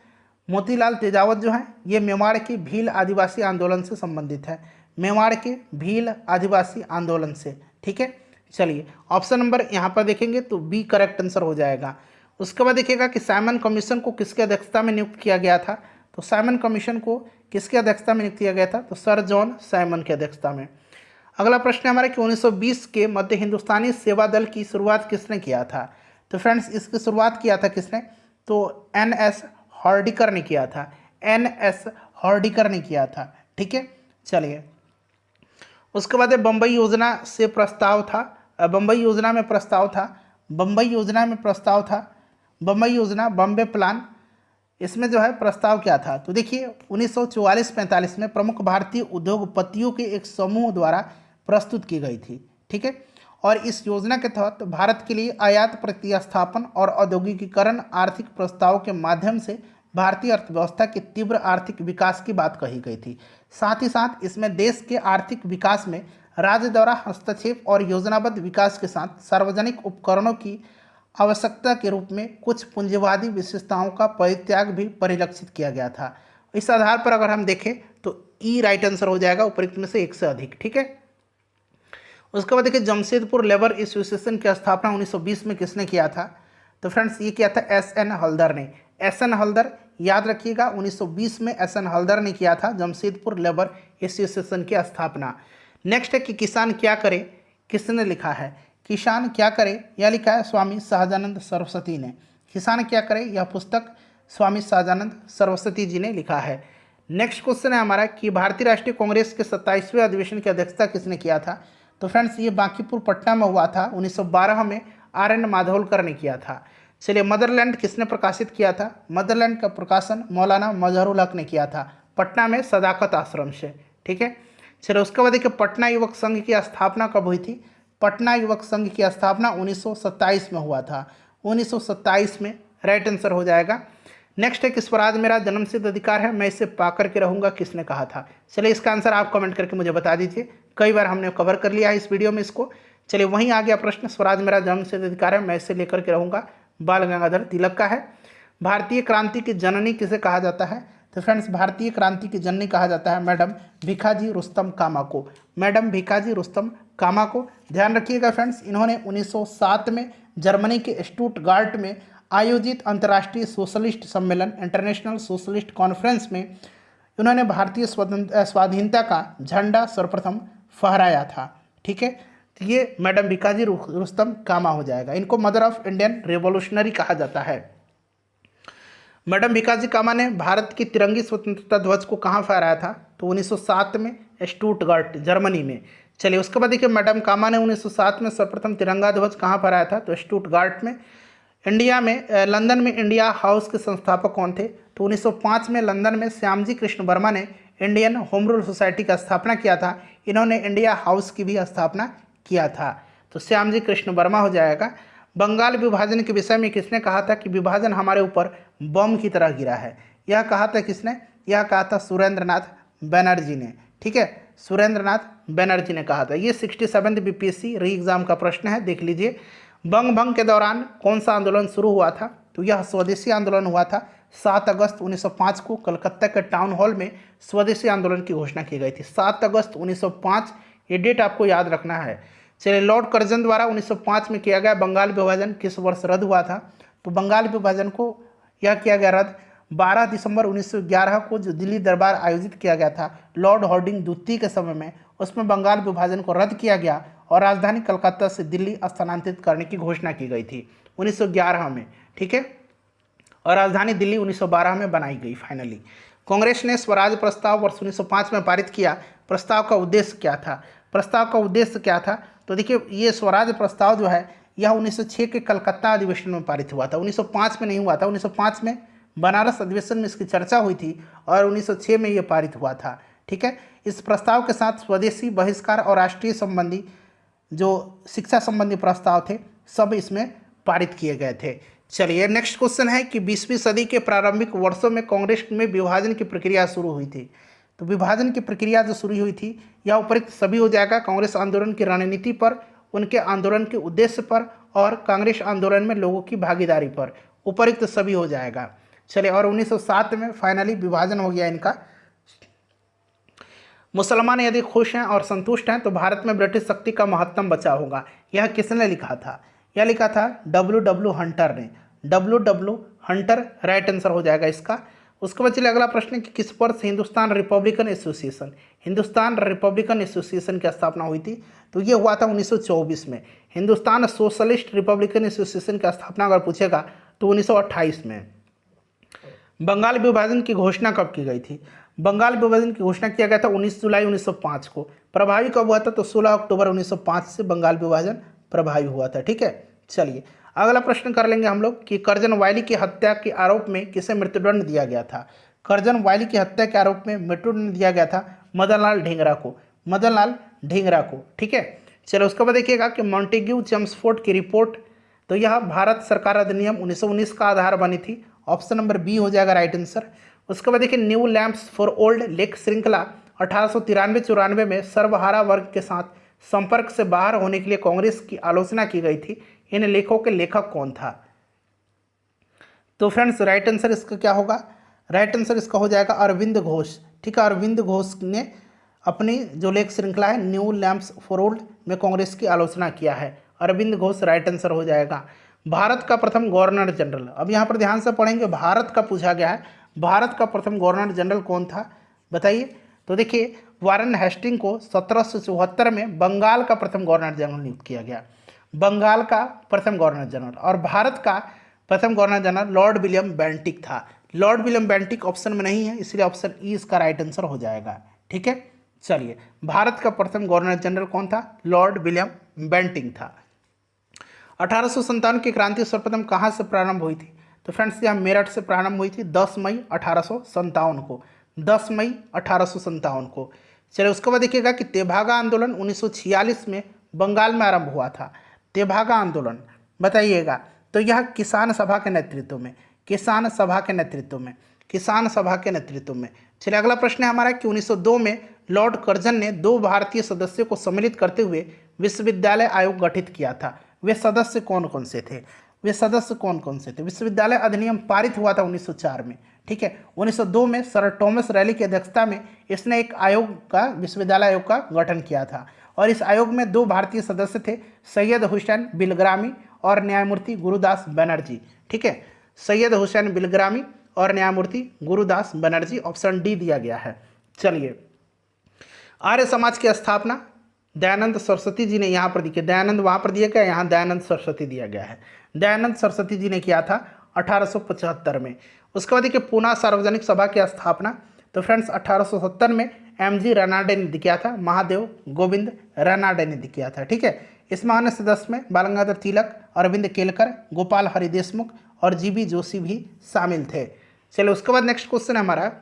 A: मोतीलाल तेजावत जो है ये मेवाड़ के भील आदिवासी आंदोलन से संबंधित है। मेवाड़ के भील आदिवासी आंदोलन से। ठीक है, चलिए ऑप्शन नंबर यहाँ पर देखेंगे तो बी करेक्ट आंसर हो जाएगा। उसके बाद देखिएगा कि साइमन कमीशन को किसकी अध्यक्षता में नियुक्त किया गया था? तो साइमन कमीशन को किसकी अध्यक्षता में नियुक्त किया गया था? तो सर जॉन साइमन की अध्यक्षता में। अगला प्रश्न हमारा कि 1920 के मध्य हिंदुस्तानी सेवा दल की शुरुआत किसने किया था? तो फ्रेंड्स इसकी शुरुआत किया था किसने? तो एन.एस. हर्डिकर ने किया था। एन.एस. हर्डिकर ने किया था। ठीक है, चलिए उसके बाद बम्बई योजना से प्रस्ताव था। बम्बई योजना में प्रस्ताव था। बम्बई योजना में प्रस्ताव था। बम्बई योजना, बॉम्बे प्लान, इसमें जो है प्रस्ताव क्या था? तो देखिए 1944-45 में प्रमुख भारतीय उद्योगपतियों के एक समूह द्वारा प्रस्तुत की गई थी। ठीक है, और इस योजना के तहत भारत के लिए आयात प्रतिस्थापन और औद्योगिकीकरण आर्थिक प्रस्ताव के माध्यम से भारतीय अर्थव्यवस्था के तीव्र आर्थिक विकास की बात कही गई थी। साथ ही साथ इसमें देश के आर्थिक विकास में राज्य द्वारा हस्तक्षेप और योजनाबद्ध विकास के साथ सार्वजनिक उपकरणों की आवश्यकता के रूप में कुछ पूंजीवादी विशेषताओं का परित्याग भी परिलक्षित किया गया था। इस आधार पर अगर हम देखें तो ई राइट आंसर हो जाएगा उपरोक्त में से एक से अधिक। ठीक है, उसके बाद देखिए जमशेदपुर लेबर एसोसिएशन की स्थापना 1920 में किसने किया था? तो फ्रेंड्स ये किया था एस.एन. हल्दर ने। एस.एन. हल्दर, याद रखिएगा 1920 में एस.एन. हल्दर ने किया था जमशेदपुर लेबर एसोसिएशन की स्थापना। नेक्स्ट है कि किसान क्या करे, किसने लिखा है? किसान क्या करे यह लिखा है स्वामी सहजानंद सरस्वती ने। किसान क्या करे यह पुस्तक स्वामी सहजानंद सरस्वती जी ने लिखा है। नेक्स्ट क्वेश्चन है हमारा कि भारतीय राष्ट्रीय कांग्रेस के 27वें अधिवेशन की अध्यक्षता किसने किया था? तो फ्रेंड्स ये बांकीपुर पटना में हुआ था। 1912 में आर.एन. माधवलकर ने किया था। चलिए मदरलैंड किसने प्रकाशित किया था? मदरलैंड का प्रकाशन मौलाना मजहरुल हक ने किया था, पटना में सदाकत आश्रम से। ठीक है, चलिए उसके बाद देखिए पटना युवक संघ की स्थापना कब हुई थी? पटना युवक संघ की स्थापना 1927 में हुआ था। 1927 में राइट आंसर हो जाएगा। नेक्स्ट है कि स्वराज मेरा जन्मसिद्ध अधिकार है, मैं इसे पा करके रहूँगा, किसने कहा था? चलिए इसका आंसर आप कमेंट करके मुझे बता दीजिए। कई बार हमने कवर कर लिया है इस वीडियो में इसको। चलिए वहीं आ गया प्रश्न, स्वराज मेरा जन्मसिद्ध अधिकार है, मैं इसे लेकर के रहूँगा, बाल गंगाधर तिलक का है। भारतीय क्रांति की जननी किसे कहा जाता है? तो फ्रेंड्स भारतीय क्रांति की जननी कहा जाता है मैडम भीखाजी रुस्तम कामा को। मैडम भीखाजी रुस्तम कामा को। ध्यान रखिएगा फ्रेंड्स, इन्होंने 1907 में जर्मनी के स्टुटगार्ट में आयोजित अंतर्राष्ट्रीय सोशलिस्ट सम्मेलन इंटरनेशनल सोशलिस्ट कॉन्फ्रेंस में इन्होंने भारतीय स्वाधीनता का झंडा सर्वप्रथम फहराया था। ठीक है, तो ये मैडम भीखाजी रुस्तम कामा हो जाएगा। इनको मदर ऑफ इंडियन रेवोल्यूशनरी कहा जाता है। मैडम भीखाजी कामा ने भारत की तिरंगी स्वतंत्रता ध्वज को कहाँ फहराया था? तो 1907 में स्टुटगार्ट जर्मनी में। चलिए उसके बाद देखिए मैडम कामा ने 1907 में सर्वप्रथम तिरंगा ध्वज कहाँ फहराया था? तो स्टुटगार्ट में। इंडिया में लंदन में इंडिया हाउस के संस्थापक कौन थे? तो 1905 में लंदन में श्यामजी कृष्ण वर्मा ने इंडियन होम रूल सोसाइटी का स्थापना किया था। इन्होंने इंडिया हाउस की भी स्थापना किया था। तो श्यामजी कृष्ण वर्मा हो जाएगा। बंगाल विभाजन के विषय में किसने कहा था कि विभाजन हमारे ऊपर बम की तरह गिरा है? यह कहा था किसने? यह कहा था सुरेंद्रनाथ बनर्जी ने। ठीक है, सुरेंद्रनाथ बनर्जी ने कहा था। ये 67वीं बीपीएससी री एग्जाम का प्रश्न है, देख लीजिए। बंग भंग के दौरान कौन सा आंदोलन शुरू हुआ था? तो यह स्वदेशी आंदोलन हुआ था। 7 अगस्त 1905 को कलकत्ता के टाउन हॉल में स्वदेशी आंदोलन की घोषणा की गई थी। 7 अगस्त 1905, ये डेट आपको याद रखना है। चलिए लॉर्ड कर्जन द्वारा 1905 में किया गया बंगाल विभाजन किस वर्ष रद्द हुआ था? तो बंगाल विभाजन को यह किया गया रद्द 12 दिसंबर 1911 को, जो दिल्ली दरबार आयोजित किया गया था लॉर्ड हार्डिंग द्वितीय के समय में, उसमें बंगाल विभाजन को रद्द किया गया और राजधानी कलकत्ता से दिल्ली स्थानांतरित करने की घोषणा की गई थी 1911 में। ठीक है, और राजधानी दिल्ली 1912 में बनाई गई फाइनली। कांग्रेस ने स्वराज प्रस्ताव वर्ष 1905 में पारित किया। प्रस्ताव का उद्देश्य क्या था? प्रस्ताव का उद्देश्य क्या था? तो देखिए, ये स्वराज प्रस्ताव जो है यह 1906 के कलकत्ता अधिवेशन में पारित हुआ था। 1905 में नहीं हुआ था। 1905 में बनारस अधिवेशन में इसकी चर्चा हुई थी और 1906 में ये पारित हुआ था। ठीक है, इस प्रस्ताव के साथ स्वदेशी बहिष्कार और राष्ट्रीय संबंधी जो शिक्षा संबंधी प्रस्ताव थे सब इसमें पारित किए गए थे। चलिए, नेक्स्ट क्वेश्चन है कि 20वीं सदी के प्रारंभिक वर्षों में कांग्रेस में विभाजन की प्रक्रिया शुरू हुई थी। तो विभाजन की प्रक्रिया जो शुरू हुई थी यह उपरोक्त सभी हो जाएगा कांग्रेस आंदोलन की रणनीति पर, उनके आंदोलन के उद्देश्य पर और कांग्रेस आंदोलन में लोगों की भागीदारी पर, उपरोक्त सभी हो जाएगा। चलिए, और 1907 में फाइनली विभाजन हो गया इनका। मुसलमान यदि खुश हैं और संतुष्ट हैं तो भारत में ब्रिटिश शक्ति का महत्तम बचा होगा। यह किसने लिखा था? यह लिखा था डब्ल्यू हंटर ने। डब्ल्यू हंटर राइट आंसर हो जाएगा इसका। उसके बाद चलिए अगला प्रश्न कि किस वर्ष हिंदुस्तान रिपब्लिकन एसोसिएशन की स्थापना हुई थी? तो ये हुआ था 1924 में। हिंदुस्तान सोशलिस्ट रिपब्लिकन एसोसिएशन की स्थापना अगर पूछेगा तो 1928 में। बंगाल विभाजन की घोषणा कब की गई थी? बंगाल विभाजन की घोषणा किया गया था 19 जुलाई 1905 को। प्रभावी कब हुआ था? तो 16 अक्टूबर 1905 से बंगाल विभाजन प्रभावी हुआ था। ठीक है, चलिए अगला प्रश्न कर लेंगे हम लोग कि कर्जन वायली की हत्या के आरोप में किसे मृत्युदंड दिया गया था? कर्जन वायली की हत्या के आरोप में मृत्युदंड दिया गया था मदनलाल ढींगरा को। ठीक है, चलो उसके बाद देखिएगा कि मॉन्टेग्यू चेम्सफोर्ड की रिपोर्ट, तो यह भारत सरकार अधिनियम 1919 का आधार बनी थी। ऑप्शन नंबर बी हो जाएगा राइट आंसर। उसके बाद देखिए new lamps for old lake श्रृंखला 1893-94 में सर्वहारा वर्ग के साथ संपर्क से बाहर होने के लिए कांग्रेस की आलोचना की गई थी। इन लेखों के लेखक कौन था? तो फ्रेंड्स राइट आंसर इसका क्या होगा? राइट आंसर इसका हो जाएगा अरविंद घोष। ठीक है, अरविंद घोष ने अपनी जो लेख श्रृंखला है न्यू लैंप्स फॉर ओल्ड में कांग्रेस की आलोचना किया है। अरविंद घोष राइट आंसर हो जाएगा। भारत का प्रथम गवर्नर जनरल, अब यहाँ पर ध्यान से पढ़ेंगे, भारत का पूछा गया है। भारत का प्रथम गवर्नर जनरल कौन था बताइए? तो देखिए वारेन हेस्टिंग को 1774 में बंगाल का प्रथम गवर्नर जनरल नियुक्त किया गया। बंगाल का प्रथम गवर्नर जनरल। और भारत का प्रथम governor general Lord William Bentinck था। लॉर्ड विलियम बेंटिक ऑप्शन में नहीं है, इसलिए ऑप्शन ई इसका राइट आंसर हो जाएगा। ठीक है, चलिए भारत का प्रथम गवर्नर जनरल कौन था? लॉर्ड विलियम बेंटिक था। 1857 की क्रांति सर्वप्रथम कहाँ से प्रारंभ हुई थी? तो फ्रेंड्स यह मेरठ से प्रारंभ हुई थी 10 मई 1857 को। 10 मई 1857 को। चलिए उसके बाद देखिएगा कि तेभागा आंदोलन 1946 में बंगाल में आरंभ हुआ था। तेभागा आंदोलन बताइएगा। तो यह किसान सभा के नेतृत्व में। चलिए अगला प्रश्न है हमारा कि 1902 में लॉर्ड कर्जन ने 2 भारतीय सदस्यों को सम्मिलित करते हुए विश्वविद्यालय आयोग गठित किया था। वे सदस्य कौन कौन से थे? विश्वविद्यालय अधिनियम पारित हुआ था 1904 में। ठीक है, 1902 में सर टॉमस रैली की अध्यक्षता में इसने एक विश्वविद्यालय आयोग का गठन किया था। और इस आयोग में 2 भारतीय सदस्य थे, सैयद हुसैन बिलग्रामी और न्यायमूर्ति गुरुदास बनर्जी। ठीक है, सैयद हुसैन बिलग्रामी और न्यायमूर्ति गुरुदास बनर्जी, ऑप्शन डी दिया गया है। चलिए आर्य समाज की स्थापना दयानंद सरस्वती जी ने, यहाँ पर देखिए दयानंद वहाँ पर दिया गया, यहाँ दयानंद सरस्वती दिया गया है। दयानंद सरस्वती जी ने किया था 1875 में। उसके बाद देखिए पूना सार्वजनिक सभा की स्थापना, तो फ्रेंड्स 1870 में एमजी रनाडे ने किया था, महादेव गोविंद रनाडे ने किया था। ठीक है, इसमें अन्य सदस्य में बाल गंगाधर तिलक, अरविंद केलकर, गोपाल हरि देशमुख और जीबी जोशी भी शामिल थे। चलिए उसके बाद नेक्स्ट क्वेश्चन है हमारा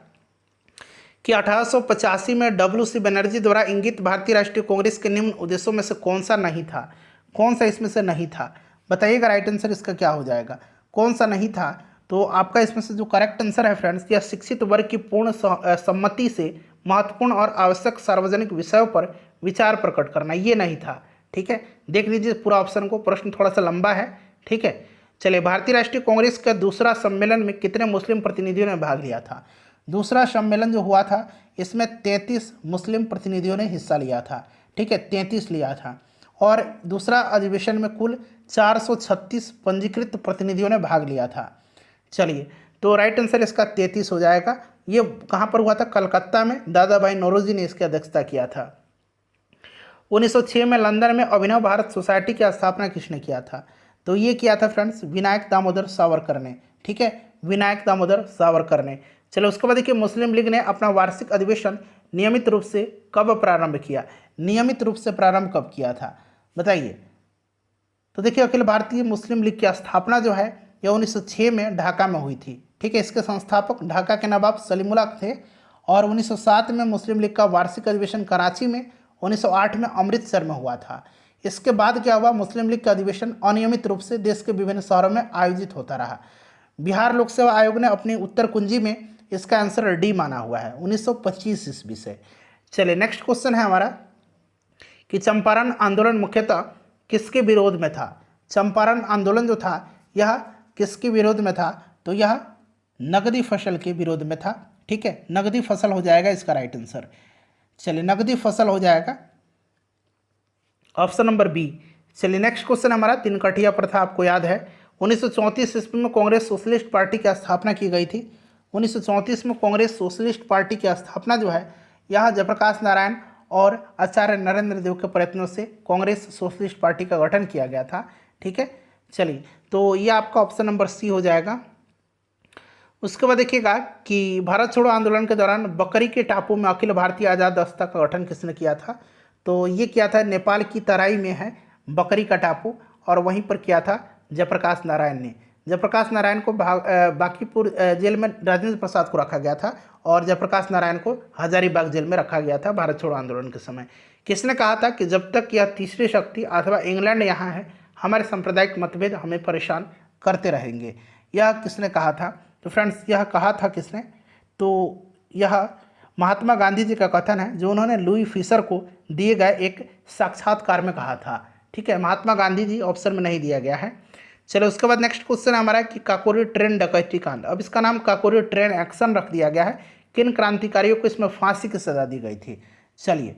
A: कि 1885 में डब्ल्यू.सी. बनर्जी द्वारा इंगित भारतीय राष्ट्रीय कांग्रेस के निम्न उद्देश्यों में से कौन सा नहीं था? कौन सा इसमें से नहीं था बताइएगा? राइट आंसर इसका क्या हो जाएगा? कौन सा नहीं था? तो आपका इसमें से जो करेक्ट आंसर है फ्रेंड्स, यह शिक्षित वर्ग की पूर्ण सम्मति से महत्वपूर्ण और आवश्यक सार्वजनिक विषयों पर विचार प्रकट करना, ये नहीं था। ठीक है, देख लीजिए पूरा ऑप्शन को, प्रश्न थोड़ा सा लंबा है। ठीक है, चलिए भारतीय राष्ट्रीय कांग्रेस का दूसरा सम्मेलन में कितने मुस्लिम प्रतिनिधियों ने भाग लिया था? दूसरा सम्मेलन जो हुआ था इसमें 33 मुस्लिम प्रतिनिधियों ने हिस्सा लिया था। ठीक है, 33 लिया था। और दूसरा अधिवेशन में कुल 436 पंजीकृत प्रतिनिधियों ने भाग लिया था। चलिए तो राइट आंसर इसका 33 हो जाएगा। ये कहाँ पर हुआ था? कलकत्ता में। दादा भाई नौरोजी ने इसकी अध्यक्षता किया था। 1906 में लंदन में अभिनव भारत सोसाइटी की स्थापना किसने किया था? तो ये किया था फ्रेंड्स विनायक दामोदर सावरकर ने। ठीक है, विनायक दामोदर सावरकर ने। चलो उसके बाद देखिए मुस्लिम लीग ने अपना वार्षिक अधिवेशन नियमित रूप से कब प्रारंभ किया, नियमित रूप से प्रारंभ कब किया था बताइए। तो देखिए अखिल भारतीय मुस्लिम लीग की स्थापना जो है यह 1906 में ढाका में हुई थी। ठीक है, इसके संस्थापक ढाका के नवाब सलीमुल्लाह थे। और 1907 में मुस्लिम लीग का वार्षिक अधिवेशन कराची में, 1908 में अमृतसर में हुआ था। इसके बाद क्या हुआ, मुस्लिम लीग का अधिवेशन अनियमित रूप से देश के विभिन्न शहरों में आयोजित होता रहा। बिहार लोक सेवा आयोग ने अपनी उत्तर कुंजी में इसका आंसर डी माना हुआ है 1925 ईस्वी से। चलिए नेक्स्ट क्वेश्चन है हमारा कि चंपारण आंदोलन मुख्यतः किसके विरोध में था। चंपारण आंदोलन जो था यह किसके विरोध में था, तो यह नकदी फसल के विरोध में था। ठीक है, नकदी फसल हो जाएगा इसका राइट आंसर। चलिए नकदी फसल हो जाएगा ऑप्शन नंबर बी। चलिए नेक्स्ट क्वेश्चन हमारा तिनकठिया प्रथा आपको याद है 1934 ईस्वी में कांग्रेस सोशलिस्ट पार्टी की स्थापना की गई थी। 1934 में कांग्रेस सोशलिस्ट पार्टी की स्थापना जो है यह जयप्रकाश नारायण और आचार्य नरेंद्र देव के प्रयत्नों से कांग्रेस सोशलिस्ट पार्टी का गठन किया गया था। ठीक है, चलिए तो ये आपका ऑप्शन नंबर सी हो जाएगा। उसके बाद देखिएगा कि भारत छोड़ो आंदोलन के दौरान बकरी के टापू में अखिल भारतीय आज़ाद दस्ता का गठन किसने किया था, तो ये किया था नेपाल की तराई में है बकरी का टापू, और वहीं पर किया था जयप्रकाश नारायण ने। जयप्रकाश नारायण को बांकीपुर जेल में राजेंद्र प्रसाद को रखा गया था और जयप्रकाश नारायण को हजारीबाग जेल में रखा गया था भारत छोड़ो आंदोलन के समय। किसने कहा था कि जब तक यह तीसरी शक्ति अथवा इंग्लैंड यहाँ है हमारे सांप्रदायिक मतभेद हमें परेशान करते रहेंगे, यह किसने कहा था। तो फ्रेंड्स यह कहा था किसने, तो यह महात्मा गांधी जी का कथन है जो उन्होंने लुई फिशर को दिए गए एक साक्षात्कार में कहा था। ठीक है, महात्मा गांधी जी ऑप्शन में नहीं दिया गया है। चलो उसके बाद नेक्स्ट क्वेश्चन हमारा कि काकोरी ट्रेन डकैती कांड, अब इसका नाम काकोरी ट्रेन एक्शन रख दिया गया है। किन क्रांतिकारियों को इसमें फांसी की सजा दी गई थी, चलिए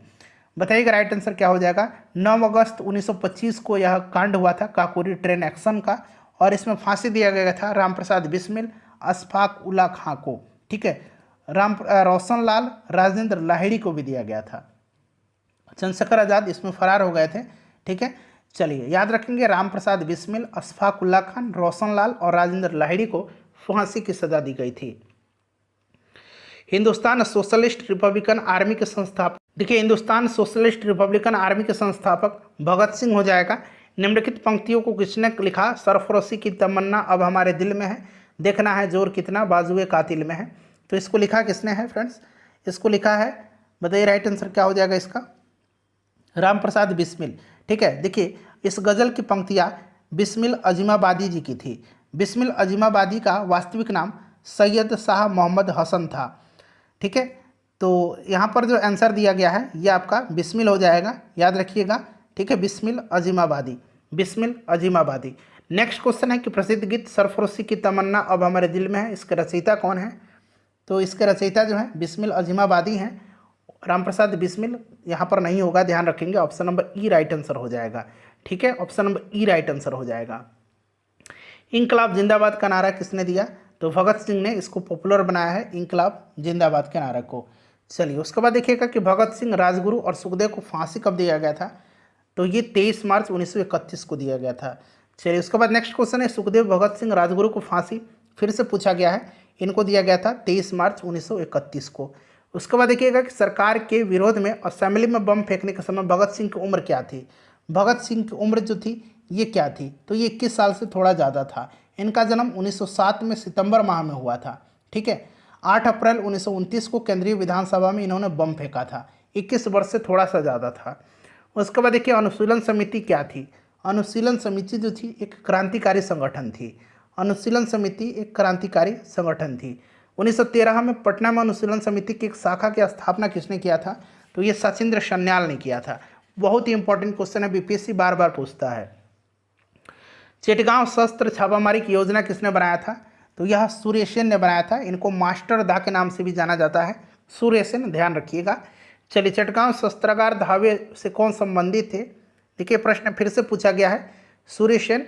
A: बताइएगा राइट आंसर क्या हो जाएगा। 9 अगस्त 1925 को यह कांड हुआ था काकोरी ट्रेन एक्शन का, और इसमें फांसी दिया गया था रामप्रसाद बिस्मिल, अशफाक उल्ला खां को। ठीक है, रोशन लाल, राजेंद्र लाहिड़ी को भी दिया गया था। चंद्रशेखर आज़ाद इसमें फरार हो गए थे। ठीक है, चलिए याद रखेंगे रामप्रसाद बिस्मिल, अशफाक उल्ला खान, रोशन लाल और राजेंद्र लाहिड़ी को फांसी की सजा दी गई थी। हिंदुस्तान सोशलिस्ट रिपब्लिकन आर्मी के संस्थापक, देखिए हिंदुस्तान सोशलिस्ट रिपब्लिकन आर्मी के संस्थापक भगत सिंह हो जाएगा। निम्नलिखित पंक्तियों को किसने लिखा, सरफरोशी की तमन्ना अब हमारे दिल में है, देखना है जोर कितना बाजुए कातिल में है। तो इसको लिखा किसने है फ्रेंड्स, इसको लिखा है, बताइए राइट आंसर क्या हो जाएगा इसका, रामप्रसाद बिस्मिल। ठीक है, देखिए इस गज़ल की पंक्तियाँ बिस्मिल अजीमाबादी जी की थी। बिस्मिल अजीमाबादी का वास्तविक नाम सैयद शाह मोहम्मद हसन था। ठीक है, तो यहाँ पर जो आंसर दिया गया है ये आपका बिस्मिल हो जाएगा, याद रखिएगा। ठीक है, बिस्मिल अजीमाबादी, बिस्मिल अजीमाबादी। नेक्स्ट क्वेश्चन है कि प्रसिद्ध गीत सरफरोशी की तमन्ना अब हमारे दिल में है, इसके रचयिता कौन है, तो इसके रचयिता जो है बिस्मिल अजीमाबादी हैं। रामप्रसाद बिस्मिल यहाँ पर नहीं होगा, ध्यान रखेंगे, ऑप्शन नंबर ई राइट आंसर हो जाएगा। ठीक है, ऑप्शन नंबर ई राइट आंसर हो जाएगा। इंकलाब जिंदाबाद का नारा किसने दिया, तो भगत सिंह ने इसको पॉपुलर बनाया है इंकलाब जिंदाबाद के नारे को। चलिए उसके बाद देखिएगा कि भगत सिंह, राजगुरु और सुखदेव को फांसी कब दिया गया था, तो ये 23 मार्च 1931 को दिया गया था। चलिए उसके बाद नेक्स्ट क्वेश्चन है सुखदेव, भगत सिंह, राजगुरु को फांसी फिर से पूछा गया है, इनको दिया गया था 23 मार्च 1931 को। उसके बाद देखिएगा कि सरकार के विरोध में असेंबली में बम फेंकने के समय भगत सिंह की उम्र क्या थी। भगत सिंह की उम्र जो थी ये क्या थी, तो ये 21 साल से थोड़ा ज़्यादा था। इनका जन्म 1907 में सितंबर माह में हुआ था। ठीक है, 8 अप्रैल 1929 को केंद्रीय विधानसभा में इन्होंने बम फेंका था। 21 वर्ष से थोड़ा सा ज़्यादा था। उसके बाद देखिए अनुशीलन समिति क्या थी। अनुशीलन समिति जो थी एक क्रांतिकारी संगठन थी। अनुशीलन समिति एक क्रांतिकारी संगठन थी। 1913 में पटना में अनुशीलन समिति की एक शाखा की स्थापना किसने किया था, तो ये सचिंद्र सन्याल ने किया था। बहुत ही इंपॉर्टेंट क्वेश्चन है, बीपीएससी बार बार पूछता है। चेटगांव शस्त्र छापामारी की योजना किसने बनाया था, तो यह सूर्य सेन ने बनाया था। इनको मास्टर दा के नाम से भी जाना जाता है, सूर्य सेन, ध्यान रखिएगा। चलिए चटगांव शस्त्रागार धावे से कौन संबंधित थे, देखिए प्रश्न फिर से पूछा गया है। सूर्य सेन।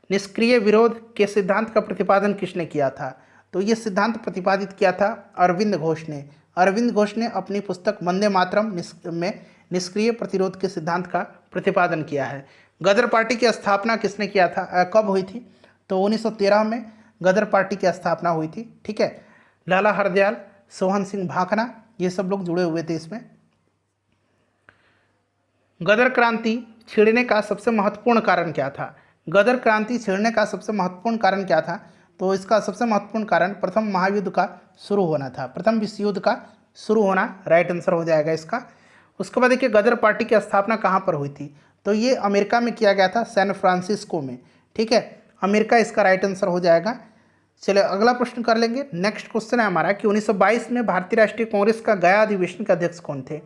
A: निष्क्रिय विरोध के सिद्धांत का प्रतिपादन किसने किया था, तो ये सिद्धांत प्रतिपादित किया था अरविंद घोष ने। अरविंद घोष ने अपनी पुस्तक वंदे मातरम में निष्क्रिय प्रतिरोध के सिद्धांत का प्रतिपादन किया है। गदर पार्टी की स्थापना किसने किया था, कब हुई थी, तो 1913 में गदर पार्टी की स्थापना हुई थी। ठीक है, लाला हरदयाल, सोहन सिंह भाखड़ा, ये सब लोग जुड़े हुए थे इसमें। गदर क्रांति छिड़ने का सबसे महत्वपूर्ण कारण क्या था? गदर क्रांति छिड़ने का सबसे महत्वपूर्ण कारण क्या था? तो इसका सबसे महत्वपूर्ण कारण प्रथम महायुद्ध का शुरू होना था, प्रथम विश्व युद्ध का शुरू होना राइट आंसर हो जाएगा इसका। उसके बाद देखिए गदर पार्टी की स्थापना कहाँ पर हुई थी? तो ये अमेरिका में किया गया था, सैन फ्रांसिस्को में। ठीक है, अमेरिका इसका राइट आंसर हो जाएगा। चलिए अगला प्रश्न कर लेंगे। नेक्स्ट क्वेश्चन है हमारा कि 1922 में भारतीय राष्ट्रीय कांग्रेस का गया अधिवेशन के अध्यक्ष कौन थे?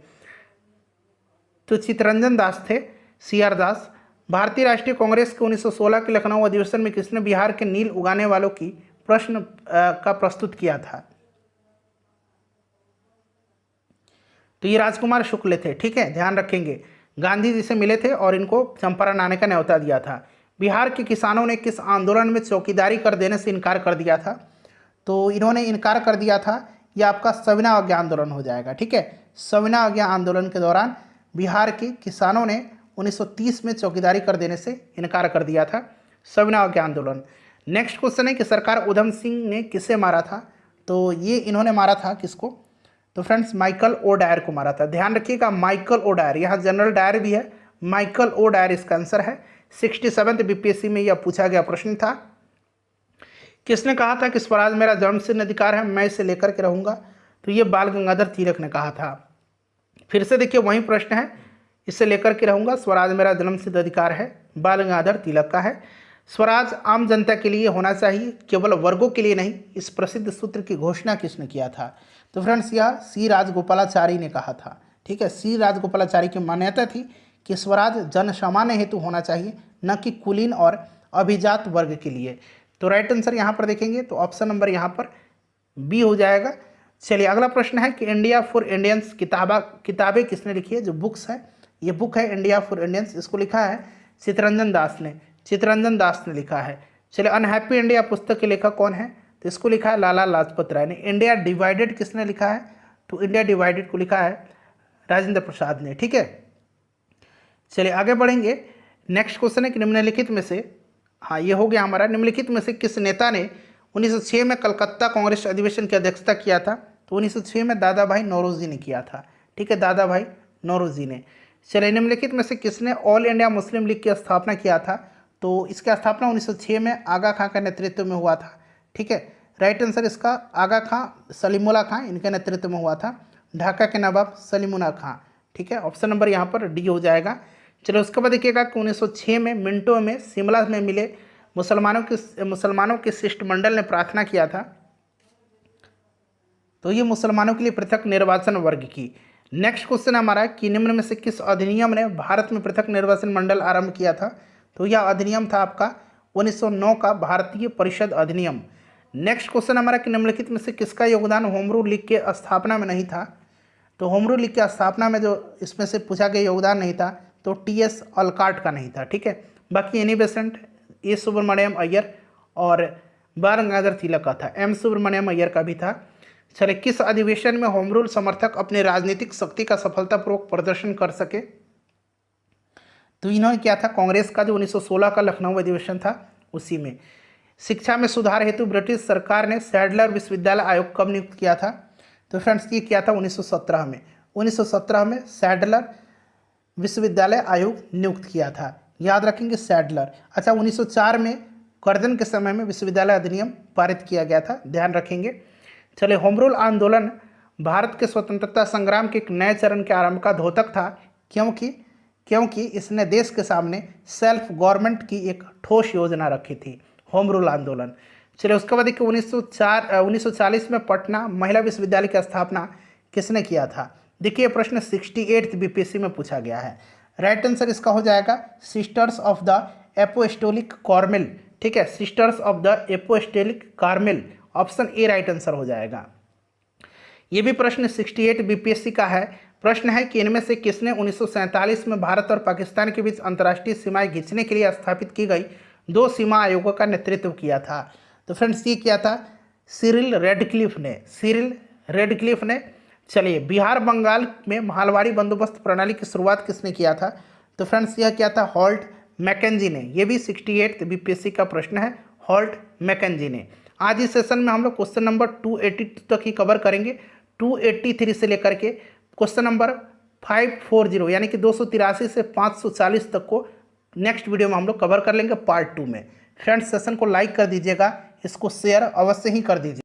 A: तो चित्तरंजन दास थे, सी आर दास। भारतीय राष्ट्रीय कांग्रेस के 1916 के लखनऊ अधिवेशन में किसने बिहार के नील उगाने वालों की प्रश्न का प्रस्तुत किया था? तो ये राजकुमार शुक्ल थे। ठीक है, ध्यान रखेंगे, गांधी जी से मिले थे और इनको चंपारण आने का न्योता दिया था। बिहार के किसानों ने किस आंदोलन में चौकीदारी कर देने से इनकार कर दिया था? तो इन्होंने इनकार कर दिया था, ये आपका सविना अवज्ञा आंदोलन हो जाएगा। ठीक है, सविना अवज्ञा आंदोलन के दौरान बिहार के किसानों ने 1930 में चौकीदारी कर देने से इनकार कर दिया था, सविना अवज्ञा आंदोलन। नेक्स्ट क्वेश्चन है कि सरकार उधम सिंह ने किसे मारा था? तो ये इन्होंने मारा था किसको? तो फ्रेंड्स माइकल ओ डायर को मारा था। ध्यान रखिएगा, माइकल ओ डायर, यहाँ जनरल डायर भी है, माइकल ओ डायर इसका आंसर है। 67th बीपीएससी में यह पूछा गया प्रश्न था। किसने कहा था कि स्वराज मेरा जन्मसिद्ध अधिकार है, मैं इसे लेकर के रहूंगा? तो ये बाल गंगाधर तिलक ने कहा था। फिर से देखिए वही प्रश्न है, इसे लेकर के रहूंगा, स्वराज मेरा जन्मसिद्ध अधिकार है, बाल गंगाधर तिलक का है। स्वराज आम जनता के लिए होना चाहिए, केवल वर्गों के लिए नहीं, इस प्रसिद्ध सूत्र की घोषणा किसने किया था? तो फ्रेंड्स यह सी राजगोपालाचारी ने कहा था। ठीक है, सी राजगोपालाचारी की मान्यता थी कि स्वराज जन सामान्य हेतु होना चाहिए, न कि कुलीन और अभिजात वर्ग के लिए। तो राइट आंसर यहाँ पर देखेंगे तो ऑप्शन नंबर यहाँ पर बी हो जाएगा। चलिए अगला प्रश्न है कि इंडिया फॉर इंडियंस किताबें किसने लिखी है? जो बुक्स है, ये बुक है इंडिया फॉर इंडियंस, इसको लिखा है चित्तरंजन दास ने, चित्तरंजन दास ने लिखा है। चलिए अनहैप्पी इंडिया पुस्तक के लेखक कौन है? तो इसको लिखा है लाला लाजपत राय ने। इंडिया डिवाइडेड किसने लिखा है? तो इंडिया डिवाइडेड को लिखा है राजेंद्र प्रसाद ने। ठीक है, चलिए आगे बढ़ेंगे। नेक्स्ट क्वेश्चन है कि निम्नलिखित में से, हाँ ये हो गया हमारा, निम्नलिखित में से किस नेता ने 1906 में कलकत्ता कांग्रेस अधिवेशन की अध्यक्षता किया था? तो 1906 में दादा भाई नौरोजी ने किया था। ठीक है, दादा भाई नौरोजी ने। चलिए निम्नलिखित में से किसने ऑल इंडिया मुस्लिम लीग की स्थापना किया था? तो इसकी स्थापना 1906 में आगा खां के नेतृत्व में हुआ था। ठीक है, राइट आंसर इसका आगा खां, सलीमुल्लाह खां, इनके नेतृत्व में हुआ था। ढाका के नवाब सलीमुल्लाह खां। ठीक है, ऑप्शन नंबर यहाँ पर डी हो जाएगा। चलो उसके बाद देखिएगा कि 1906 में मिंटो में शिमला में मिले मुसलमानों के शिष्टमंडल ने प्रार्थना किया था। तो ये मुसलमानों के लिए पृथक निर्वाचन वर्ग की। नेक्स्ट क्वेश्चन हमारा कि निम्न में से किस अधिनियम ने भारत में पृथक निर्वाचन मंडल आरंभ किया था? तो यह अधिनियम था आपका 1909 का भारतीय परिषद अधिनियम। नेक्स्ट क्वेश्चन हमारा कि निम्नलिखित में से किसका योगदान होम रूल लीग के स्थापना में नहीं था? तो होम रूल लीग की स्थापना में जो इसमें से पूछा गया योगदान नहीं था, तो टी.एस. अलकाट का नहीं था। ठीक है, बाकी एनी बेसेंट, ए सुब्रमण्यम अय्यर और बाल गंगाधर तिलक का था, एम सुब्रमण्यम अय्यर का भी था। चलिए किस अधिवेशन में होम रूल समर्थक अपने राजनीतिक शक्ति का सफलतापूर्वक प्रदर्शन कर सके? तो इन्होंने क्या था, कांग्रेस का जो 1916 का लखनऊ अधिवेशन था उसी में। शिक्षा में सुधार हेतु ब्रिटिश सरकार ने सैडलर विश्वविद्यालय आयोग कब नियुक्त किया था? तो फ्रेंड्स ये किया था 1917 में। 1917 में सैडलर विश्वविद्यालय आयोग नियुक्त किया था, याद रखेंगे सैडलर। अच्छा 1904 में कर्जन के समय में विश्वविद्यालय अधिनियम पारित किया गया था, ध्यान रखेंगे। चलिए होम रूल आंदोलन भारत के स्वतंत्रता संग्राम के एक नए चरण के आरंभ का द्योतक था, क्योंकि इसने देश के सामने सेल्फ गवर्नमेंट की एक ठोस योजना रखी थी, होम रूल आंदोलन। चलिए उसके बाद देखिए 1940 में पटना महिला विश्वविद्यालय की स्थापना किसने किया था? देखिए प्रश्न 68th बीपीएससी में पूछा गया है। राइट आंसर इसका हो जाएगा sisters of the apostolic Carmel. ठीक है, sisters of the apostolic Carmel, option A right answer हो जाएगा। ये भी प्रश्न 68 बीपीएससी का है। प्रश्न है कि इनमें से किसने 1947 में भारत और पाकिस्तान के बीच अंतर्राष्ट्रीय सीमाएं खींचने के लिए स्थापित की गई 2 सीमा आयोगों का नेतृत्व किया था? तो फ्रेंड्स ये किया था सिरिल रेडक्लिफ ने। चलिए बिहार बंगाल में मालवाड़ी बंदोबस्त प्रणाली की शुरुआत किसने किया था? तो फ्रेंड्स यह क्या था, हॉल्ट मैकेंजी ने। यह भी 68 बीपीएससी का प्रश्न है, हॉल्ट मैकेंजी ने। आज इस सेशन में हम लोग क्वेश्चन नंबर 282 तक ही कवर करेंगे। 283 से लेकर के क्वेश्चन नंबर 540 यानी कि 283 से 540 तक को नेक्स्ट वीडियो में हम लोग कवर कर लेंगे पार्ट 2 में। फ्रेंड्स, सेशन को लाइक कर दीजिएगा, इसको शेयर अवश्य ही कर दीजिए।